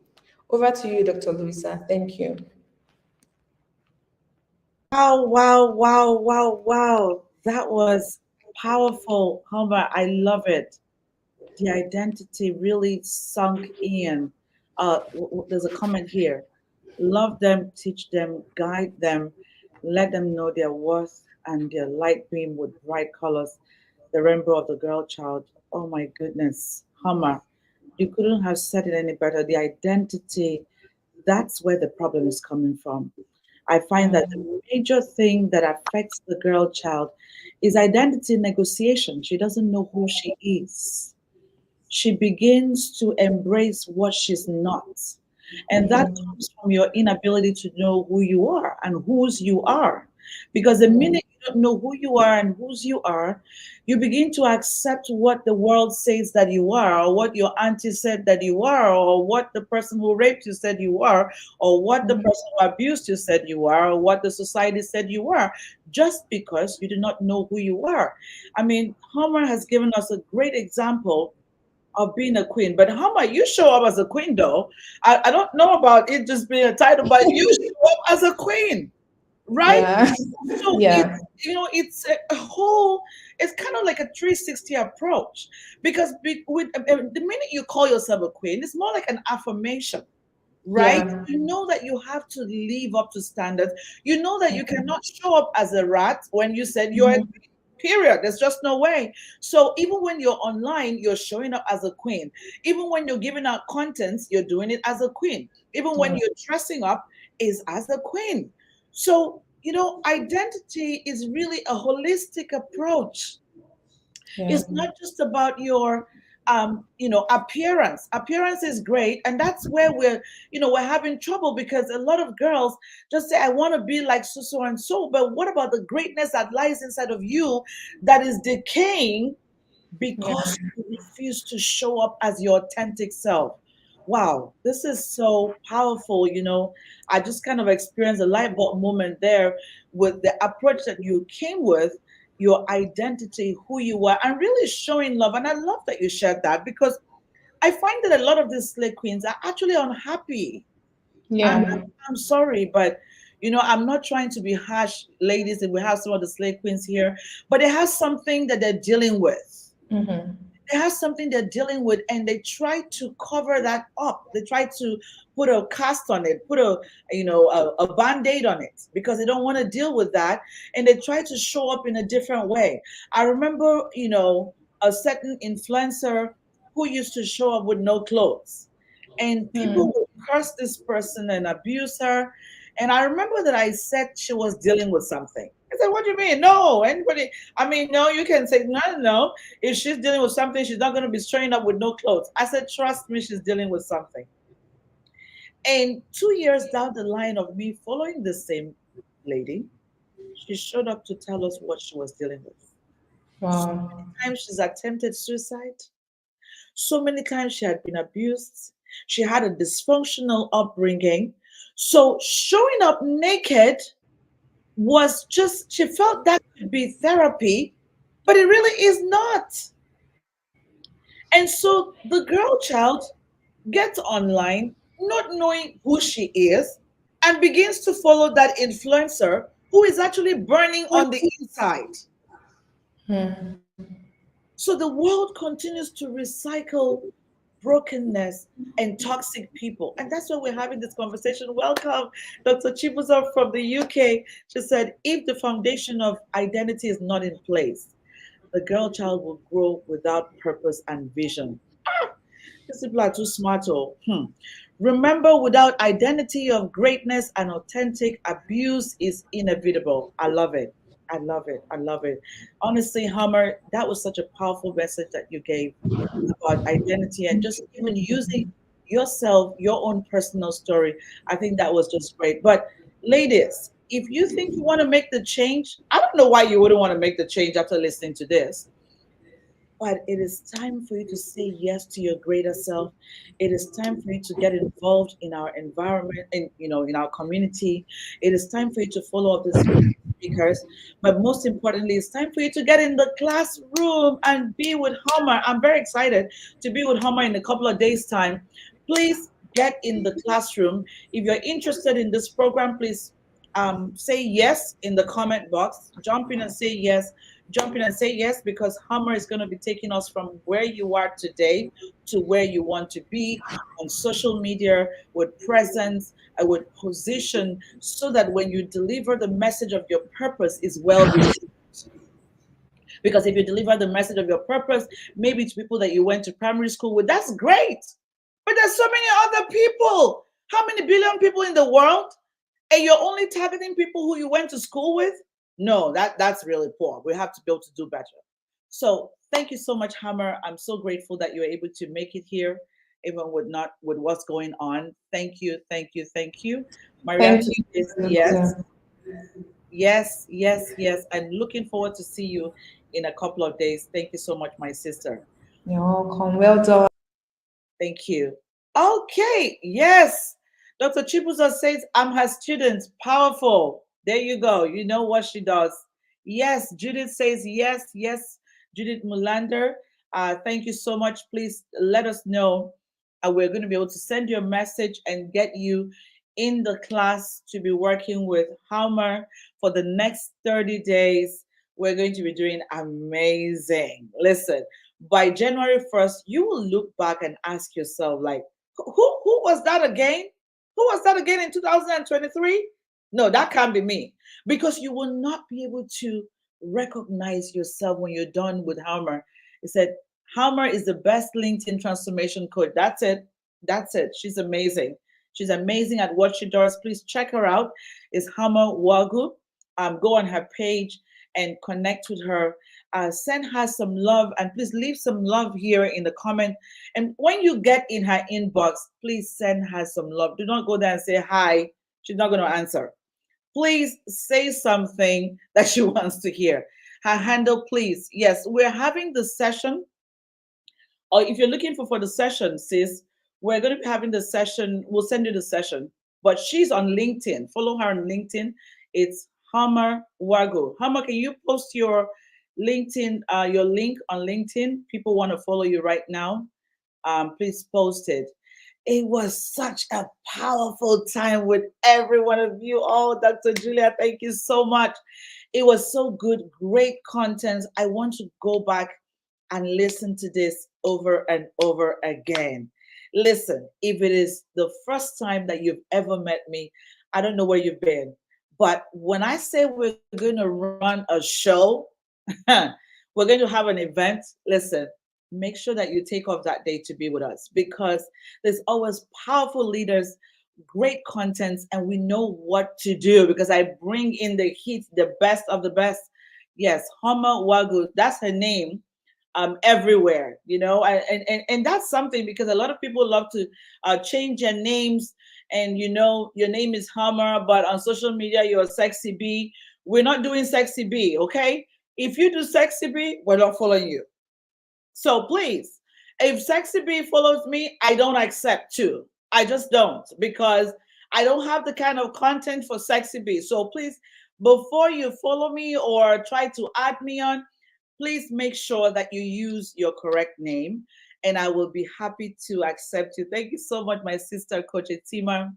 G: Over to you, Dr. Louisa. Thank you.
B: Wow, wow, wow, wow, wow. That was powerful, Homer. I love it. The identity really sunk in. There's a comment here. Love them, teach them, guide them, let them know their worth and their light beam with bright colors. The rainbow of the girl child. Oh my goodness, Homer. You couldn't have said it any better. The identity, that's where the problem is coming from. I find that the major thing that affects the girl child is identity negotiation. She doesn't know who she is. She begins to embrace what she's not. And that comes from your inability to know who you are and whose you are. Because the minute you don't know who you are and whose you are, you begin to accept what the world says that you are, or what your auntie said that you are, or what the person who raped you said you are, or what the person who abused you said you are, or what the society said you are, just because you do not know who you are. I mean, Homer has given us a great example of being a queen. But how about you show up as a queen though? I don't know about it just being a title, but you show up as a queen, right?
G: Yeah.
B: So
G: Yeah.
B: it's a whole, it's kind of like a 360 approach, because the minute you call yourself a queen, it's more like an affirmation, right?
G: Yeah.
B: You know that you have to live up to standards. You know that you cannot show up as a rat when you said you're a queen, period. There's just no way. So even when you're online, you're showing up as a queen. Even when you're giving out contents, you're doing it as a queen. Even when
G: Yeah.
B: you're dressing up, is as a queen. So identity is really a holistic approach.
G: Yeah.
B: It's not just about your appearance. Appearance is great, and that's where we're having trouble, because a lot of girls just say, I want to be like so and so, but what about the greatness that lies inside of you that is decaying
G: Yeah.
B: because you refuse to show up as your authentic self? Wow, this is so powerful. I just kind of experienced a light bulb moment there with the approach that you came with, your identity, who you are, and really showing love. And I love that you shared that, because I find that a lot of these slay queens are actually unhappy. And
G: Yeah.
B: I'm sorry, but I'm not trying to be harsh, ladies, and we have some of the slay queens here, but it has something that they're dealing with.
G: Mm-hmm.
B: They have something they're dealing with, and they try to cover that up. They try to put a cast on it, put a band-aid on it, because they don't want to deal with that, and they try to show up in a different way. I remember a certain influencer who used to show up with no clothes, and people would curse this person and abuse her. And I remember that I said she was dealing with something. I said, what do you mean? No, anybody, I mean, no, you can say, no, no. If she's dealing with something, she's not going to be showing up with no clothes. I said, trust me, she's dealing with something. And 2 years down the line of me following the same lady, she showed up to tell us what she was dealing with. So many
G: Wow.
B: times she's attempted suicide. So many times she had been abused. She had a dysfunctional upbringing. So showing up naked was just, she felt that could be therapy, but it really is not. And so the girl child gets online, not knowing who she is, and begins to follow that influencer who is actually burning on the inside. So the world continues to recycle brokenness and toxic people. And that's why we're having this conversation. Welcome, Dr. Chibuza from the UK. She said, if the foundation of identity is not in place, the girl child will grow without purpose and vision. These people are too smart. Oh, Remember, without identity of greatness and authentic, abuse is inevitable. I love it. I love it. I love it. Honestly, Hummer, that was such a powerful message that you gave about identity and just even using yourself, your own personal story. I think that was just great. But ladies, if you think you want to make the change, I don't know why you wouldn't want to make the change after listening to this. But it is time for you to say yes to your greater self. It is time for you to get involved in our environment, in our community. It is time for you to follow up these great speakers. But most importantly, it's time for you to get in the classroom and be with Homer. I'm very excited to be with Homer in a couple of days' time. Please get in the classroom. If you're interested in this program, please say yes in the comment box. Jump in and say yes. Jump in and say yes, because Hammer is going to be taking us from where you are today to where you want to be on social media with presence and with position, so that when you deliver the message of your purpose is well received. Because if you deliver the message of your purpose, maybe to people that you went to primary school with, that's great. But there's so many other people. How many billion people in the world? And you're only targeting people who you went to school with? No, that's really poor. We have to be able to do better. So thank you so much, Hammer. I'm so grateful that you're able to make it here, even with not with what's going on. Thank you, thank you, thank you. My
G: Thank
B: reaction
G: you.
B: is yes,
G: Doctor.
B: yes, yes, yes. And looking forward to see you in a couple of days. Thank you so much, my sister.
G: You're welcome. Well done.
B: Thank you. Okay, yes. Dr. Chibuza says, I'm her student. Powerful. There you go. You know what she does. Yes, Judith says yes, yes. Judith Mulander, thank you so much. Please let us know. We're going to be able to send you a message and get you in the class to be working with Hammer for the next 30 days. We're going to be doing amazing. Listen, by January 1st, you will look back and ask yourself, like, who was that again? Who was that again in 2023? No, that can't be me. Because you will not be able to recognize yourself when you're done with Hammer. It said, Hammer is the best LinkedIn transformation coach. That's it. That's it. She's amazing. She's amazing at what she does. Please check her out. It's Hammer Wagu. Go on her page and connect with her. Send her some love, and please leave some love here in the comment. And when you get in her inbox, please send her some love. Do not go there and say hi. She's not going to answer. Please say something that she wants to hear. Her handle, please. Yes, we're having the session, or if you're looking for the session, sis, we're going to be having the session. We'll send you the session. But she's on LinkedIn. Follow her on LinkedIn. It's Hammer Wago. Hammer, can you post your LinkedIn, your link on LinkedIn? People want to follow you right now. Please post it. It was such a powerful time with every one of you. Oh, Dr. Julia, thank you so much. It was so good, great content. I want to go back and listen to this over and over again. Listen, if it is the first time that you've ever met me, I don't know where you've been. But when I say we're going to run a show, we're going to have an event, listen, make sure that you take off that day to be with us, because there's always powerful leaders, great contents, and we know what to do, because I bring in the heat, the best of the best. Yes, Homa Wagu, that's her name. Everywhere, and that's something, because a lot of people love to change their names, and your name is Hammer, but on social media you're Sexy B. We're not doing Sexy B, okay? If you do Sexy B, we're not following you. So please, if Sexy B follows me, I don't accept too. I just don't, because I don't have the kind of content for Sexy B. So please before you follow me or try to add me on, please make sure that you use your correct name, and I will be happy to accept you. Thank you so much, my sister, Coach Etima.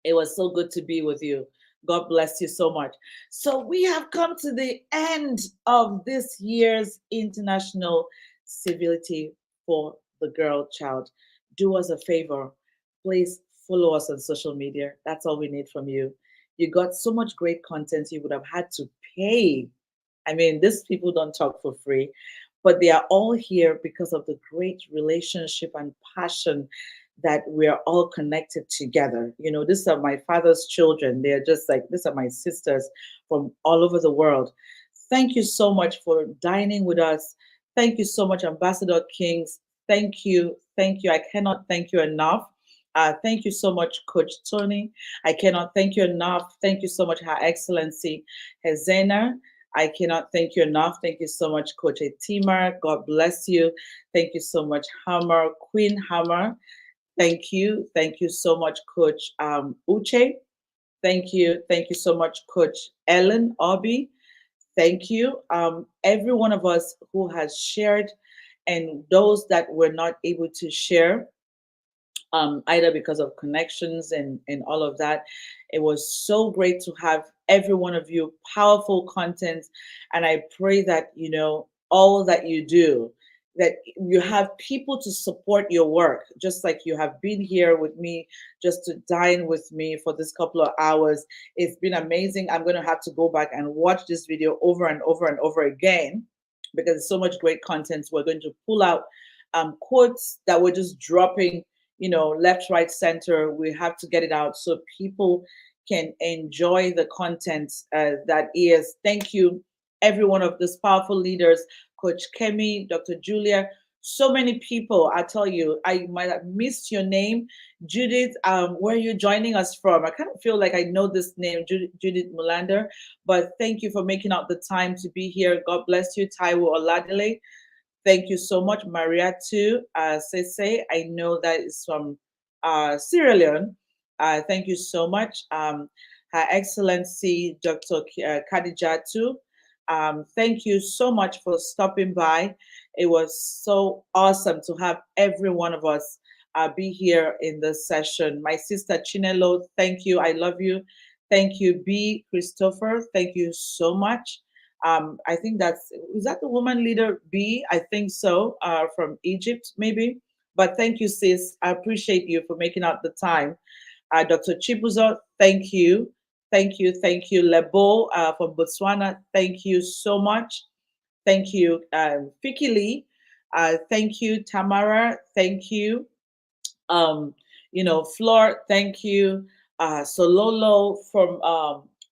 B: It was so good to be with you. God bless you so much. So we have come to the end of this year's International Civility for the Girl Child. Do us a favor. Please follow us on social media. That's all we need from you. You got so much great content you would have had to pay. I mean, these people don't talk for free, but they are all here because of the great relationship and passion that we're all connected together. You know, these are my father's children. They're just like, these are my sisters from all over the world. Thank you so much for dining with us. Thank you so much, Ambassador Kings. Thank you. Thank you. I cannot thank you enough. Thank you so much, Coach Tony. I cannot thank you enough. Thank you so much, Her Excellency Hezena. I cannot thank you enough. Thank you so much, Coach Etima. God bless you. Thank you so much, Hammer, Queen Hammer. Thank you. Thank you so much, Coach Uche. Thank you. Thank you so much, Coach Ellen Obi. Thank you. Every one of us who has shared and those that were not able to share, either because of connections and all of that. It was so great to have every one of you, powerful content. And I pray that, you know, all that you do, that you have people to support your work, just like you have been here with me, just to dine with me for this couple of hours. It's been amazing. I'm going to have to go back and watch this video over and over and over again because there's so much great content. We're going to pull out quotes that we're just dropping, you know, left, right, center. We have to get it out so people can enjoy the content that is. Thank you, every one of these powerful leaders, Coach Kemi, Dr. Julia, so many people. I tell you, I might have missed your name. Judith, where are you joining us from? I kind of feel like I know this name, Judith Mulander, but thank you for making out the time to be here. God bless you, Taiwo Oladele. Thank you so much, Maria too. Sese, I know that is from Sierra Leone. Thank you so much. Her Excellency, Dr. Khadijatu. Thank you so much for stopping by. It was so awesome to have every one of us be here in this session. My sister Chinelo, thank you. I love you. Thank you, B. Christopher. Thank you so much. I think is that the woman leader B? I think so, from Egypt, maybe. But thank you, sis. I appreciate you for making out the time. Dr. Chibuzo, thank you. Thank you. Thank you. Lebo from Botswana, thank you so much. Thank you, Fiki Lee. Thank you, Tamara. Thank you. You know, Flor, thank you. Sololo from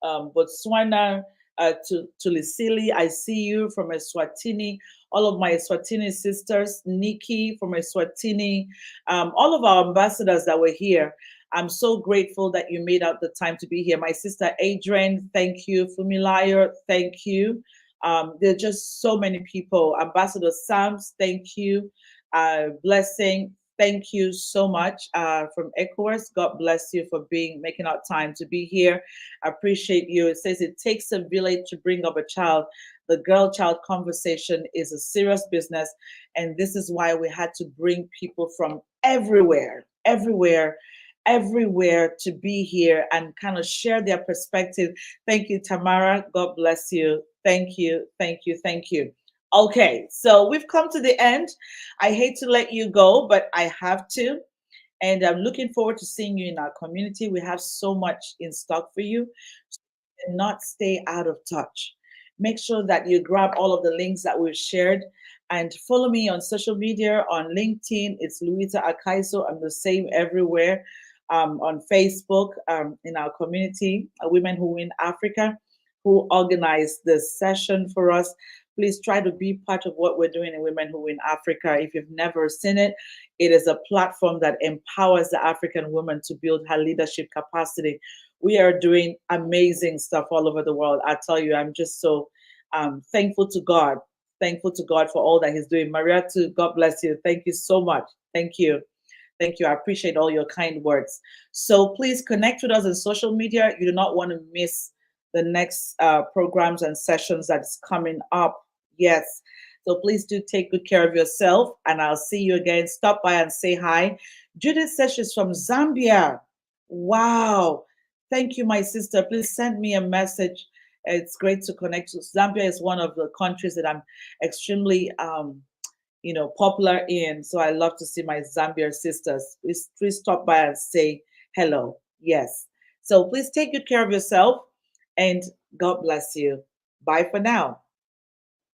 B: Botswana, to Lisili, I see you from Eswatini. All of my Eswatini sisters, Nikki from Eswatini, all of our ambassadors that were here. I'm so grateful that you made out the time to be here. My sister Adrian, thank you. Fumilayo, thank you. There are just so many people. Ambassador Sams, thank you. Blessing, thank you so much. From ECOWAS, God bless you for making out time to be here. I appreciate you. It says it takes a village to bring up a child. The girl-child conversation is a serious business, and this is why we had to bring people from everywhere to be here and kind of share their perspective. Thank you, Tamara. God bless you. Thank you, thank you, thank you. Okay, so we've come to the end. I hate to let you go, but I have to. And I'm looking forward to seeing you in our community. We have so much in stock for you. So not stay out of touch. Make sure that you grab all of the links that we've shared and follow me on social media. On LinkedIn, it's Louisa Akaiso. I'm the same everywhere. On Facebook, in our community, Women Who Win Africa, who organized this session for us. Please try to be part of what we're doing in Women Who Win Africa. If you've never seen it, it is a platform that empowers the African woman to build her leadership capacity. We are doing amazing stuff all over the world. I tell you, I'm just so thankful to God. Thankful to God for all that He's doing. Maria, too, God bless you. Thank you so much. Thank you. Thank you. I appreciate all your kind words. So please connect with us on social media. You do not want to miss the next programs and sessions that's coming up. Yes. So please do take good care of yourself, and I'll see you again. Stop by and say hi. Judith says she's from Zambia. Wow. Thank you, my sister. Please send me a message. It's great to connect. Zambia is one of the countries that I'm extremely popular in. So I love to see my Zambia sisters. Please stop by and say hello. Yes. So please take good care of yourself, and God bless you. Bye for now.